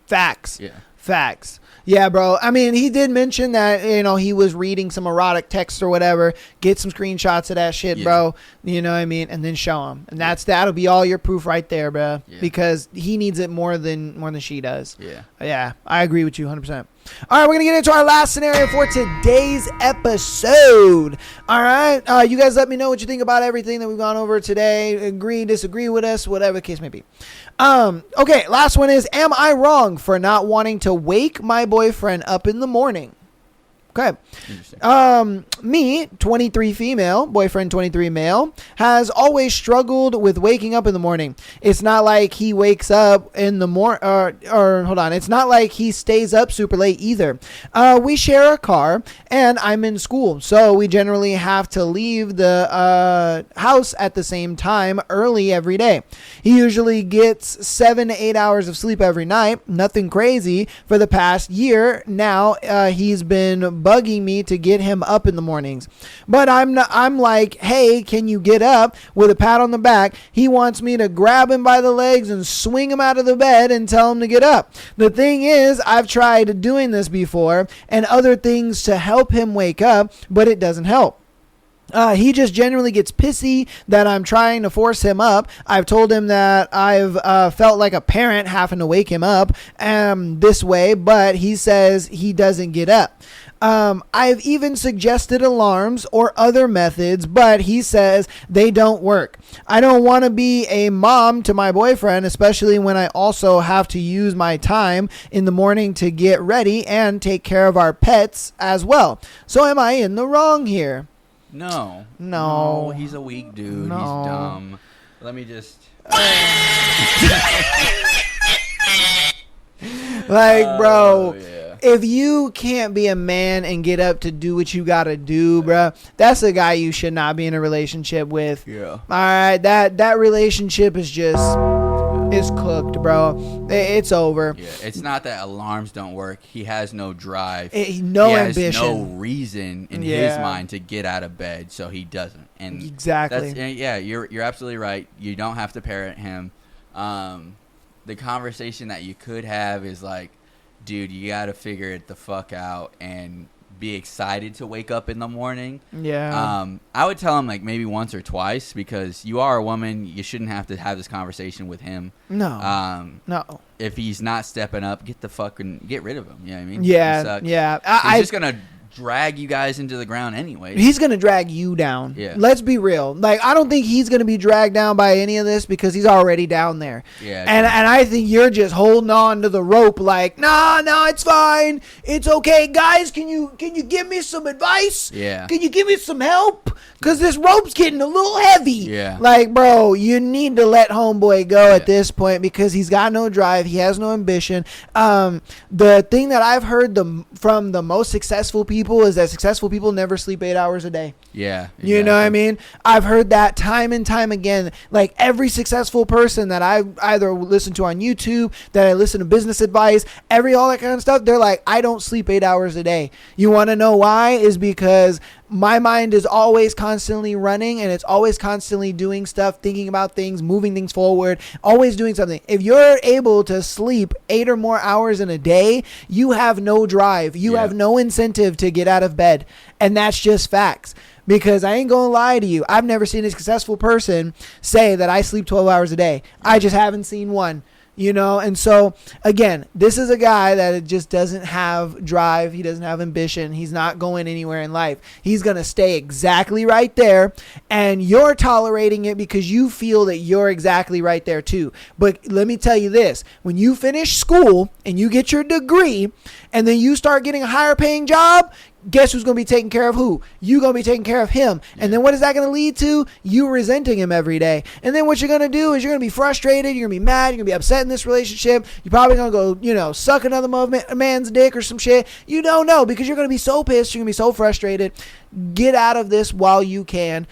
facts. Yeah. Facts. Yeah, bro. I mean, he did mention that, he was reading some erotic text or whatever. Get some screenshots of that shit, bro. You know what I mean? And then show him. And that'll be all your proof right there, bro. Yeah. Because he needs it more than she does. Yeah. Yeah, I agree with you 100%. All right, we're going to get into our last scenario for today's episode. All right, you guys let me know what you think about everything that we've gone over today. Agree, disagree with us, whatever the case may be. Okay, last one is, am I wrong for not wanting to wake my boyfriend up in the morning? Okay. Me, 23 female, boyfriend 23 male, has always struggled with waking up in the morning. It's not like he wakes up in the it's not like he stays up super late either. We share a car and I'm in school, so we generally have to leave the house at the same time early every day. He usually gets 7 to 8 hours of sleep every night. Nothing crazy. For the past year now, he's been bugging me to get him up in the mornings, but I'm like, hey, can you get up? With a pat on the back, he wants me to grab him by the legs and swing him out of the bed and tell him to get up. The thing is, I've tried doing this before and other things to help him wake up, but it doesn't help. He just generally gets pissy that I'm trying to force him up. I've told him that I've felt like a parent having to wake him up this way, but he says he doesn't get up. I've even suggested alarms or other methods, but he says they don't work. I don't want to be a mom to my boyfriend, especially when I also have to use my time in the morning to get ready and take care of our pets as well. So am I in the wrong here? No, he's a weak dude. No. He's dumb. Let me just. Like, bro, yeah. if you can't be a man and get up to do what you gotta do, bro, that's a guy you should not be in a relationship with. Yeah. All right, that relationship is just is cooked, bro. It's over. Yeah, it's not that alarms don't work. He has no drive. No he has ambition. no reason in his mind to get out of bed, so he doesn't. And exactly. You're absolutely right. You don't have to parent him. The conversation that you could have is like, dude, you got to figure it the fuck out and be excited to wake up in the morning. Yeah. I would tell him like maybe once or twice, because you are a woman. You shouldn't have to have this conversation with him. No. No. If he's not stepping up, get rid of him. You know what I mean? Yeah. Yeah. He's just gonna drag you guys into the ground anyway. He's gonna drag you down. Yeah. Let's be real. Like, I don't think he's gonna be dragged down by any of this because he's already down there. Yeah. And I think you're just holding on to the rope like, no, it's fine. It's okay. Guys, can you give me some advice? Yeah. Can you give me some help? Because this rope's getting a little heavy. Yeah. Like, bro, you need to let homeboy go at this point because he's got no drive. He has no ambition. The thing that I've heard from the most successful people is that successful people never sleep 8 hours a day. Yeah. Exactly. You know what I mean? I've heard that time and time again. Like, every successful person that I either listen to on YouTube, that I listen to business advice, all that kind of stuff, they're like, I don't sleep 8 hours a day. You want to know why? Is because my mind is always constantly running, and it's always constantly doing stuff, thinking about things, moving things forward, always doing something. If you're able to sleep 8 or more hours in a day, you have no drive. You have no incentive to get out of bed. And that's just facts. Because I ain't gonna lie to you, I've never seen a successful person say that I sleep 12 hours a day. I just haven't seen one. You know, and so again, this is a guy that just doesn't have drive. He doesn't have ambition. He's not going anywhere in life. He's going to stay exactly right there. And you're tolerating it because you feel that you're exactly right there too. But let me tell you this, when you finish school and you get your degree and then you start getting a higher paying job, guess who's going to be taking care of who? You going to be taking care of him. And then what is that going to lead to? You resenting him every day. And then what you're going to do is you're going to be frustrated. You're going to be mad. You're going to be upset in this relationship. You're probably going to go, suck another man's dick or some shit. You don't know, because you're going to be so pissed. You're going to be so frustrated. Get out of this while you can.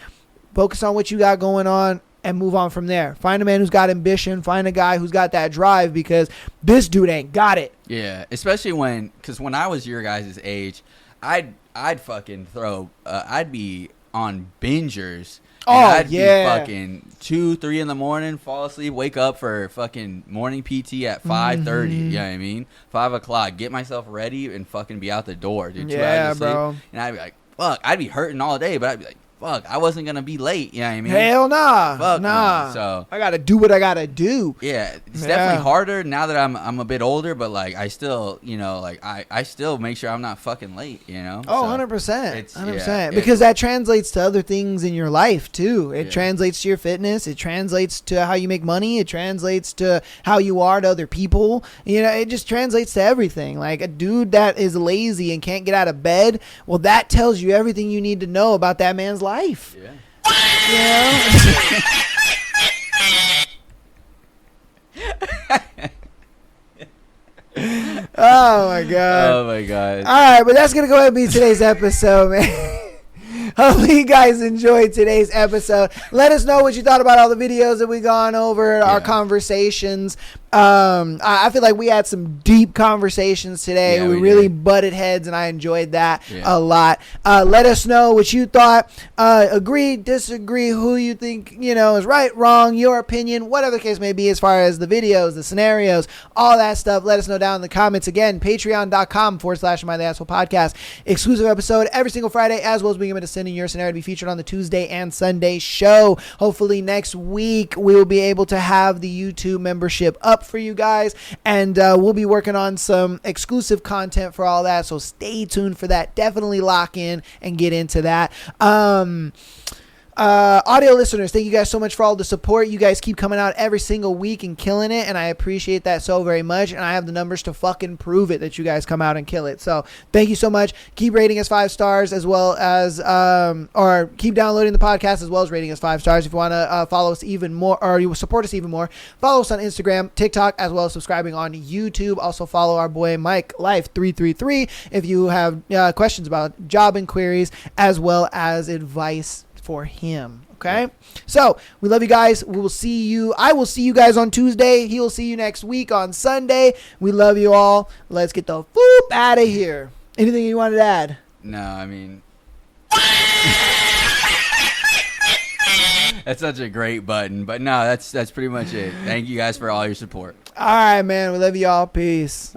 Focus on what you got going on and move on from there. Find a man who's got ambition. Find a guy who's got that drive, because this dude ain't got it. Yeah, especially because when I was your guys' age, I'd fucking throw. I'd be on bingers. I'd be fucking 2, 3 in the morning, fall asleep, wake up for fucking morning PT at 5:30. You know what I mean? 5 o'clock. Get myself ready and fucking be out the door, dude. 2 hours of sleep. Bro. And I'd be like, fuck. I'd be hurting all day, but I'd be like, fuck, I wasn't gonna be late. You know what I mean? Hell nah. Fuck nah. No. So I gotta do what I gotta do. Yeah, it's definitely harder now that I'm a bit older, but like I still, I still make sure I'm not fucking late. Oh, 100%. 100%. Because that translates to other things in your life too. It translates to your fitness. It translates to how you make money. It translates to how you are to other people. It just translates to everything. Like a dude that is lazy and can't get out of bed, well, that tells you everything you need to know about that man's life. Oh my god. Oh my god. All right, but that's gonna go ahead and be today's episode, man. Hopefully you guys enjoyed today's episode. Let us know what you thought about all the videos that we gone over, our conversations. I feel like we had some deep conversations today. Yeah, we really butted heads, and I enjoyed that a lot. Let us know what you thought. Agree, disagree, who you think is right, wrong, your opinion, whatever the case may be, as far as the videos, the scenarios, all that stuff. Let us know down in the comments. Again, patreon.com/Am I the Asshole Podcast. Exclusive episode every single Friday, as well as being able to send in your scenario to be featured on the Tuesday and Sunday show. Hopefully next week we will be able to have the YouTube membership up for you guys, and we'll be working on some exclusive content for all that, so stay tuned for that. Definitely lock in and get into that. Audio listeners, thank you guys so much for all the support. You guys keep coming out every single week and killing it, and I appreciate that so very much, and I have the numbers to fucking prove it that you guys come out and kill it. So thank you so much. Keep rating us 5 stars, as well as or keep downloading the podcast as well as rating us 5 stars. If you want to follow us even more, or you support us even more, follow us on Instagram, TikTok, as well as subscribing on YouTube. Also follow our boy Mike Life 333 if you have questions about job inquiries as well as advice for him. Okay, so we love you guys. We will see you. I will see you guys on Tuesday. He will see you next week on Sunday. We love you all. Let's get the foop out of here. Anything you wanted to add? No, I mean, that's such a great button, but no, that's pretty much it. Thank you guys for all your support. All right, man. We love you all. Peace.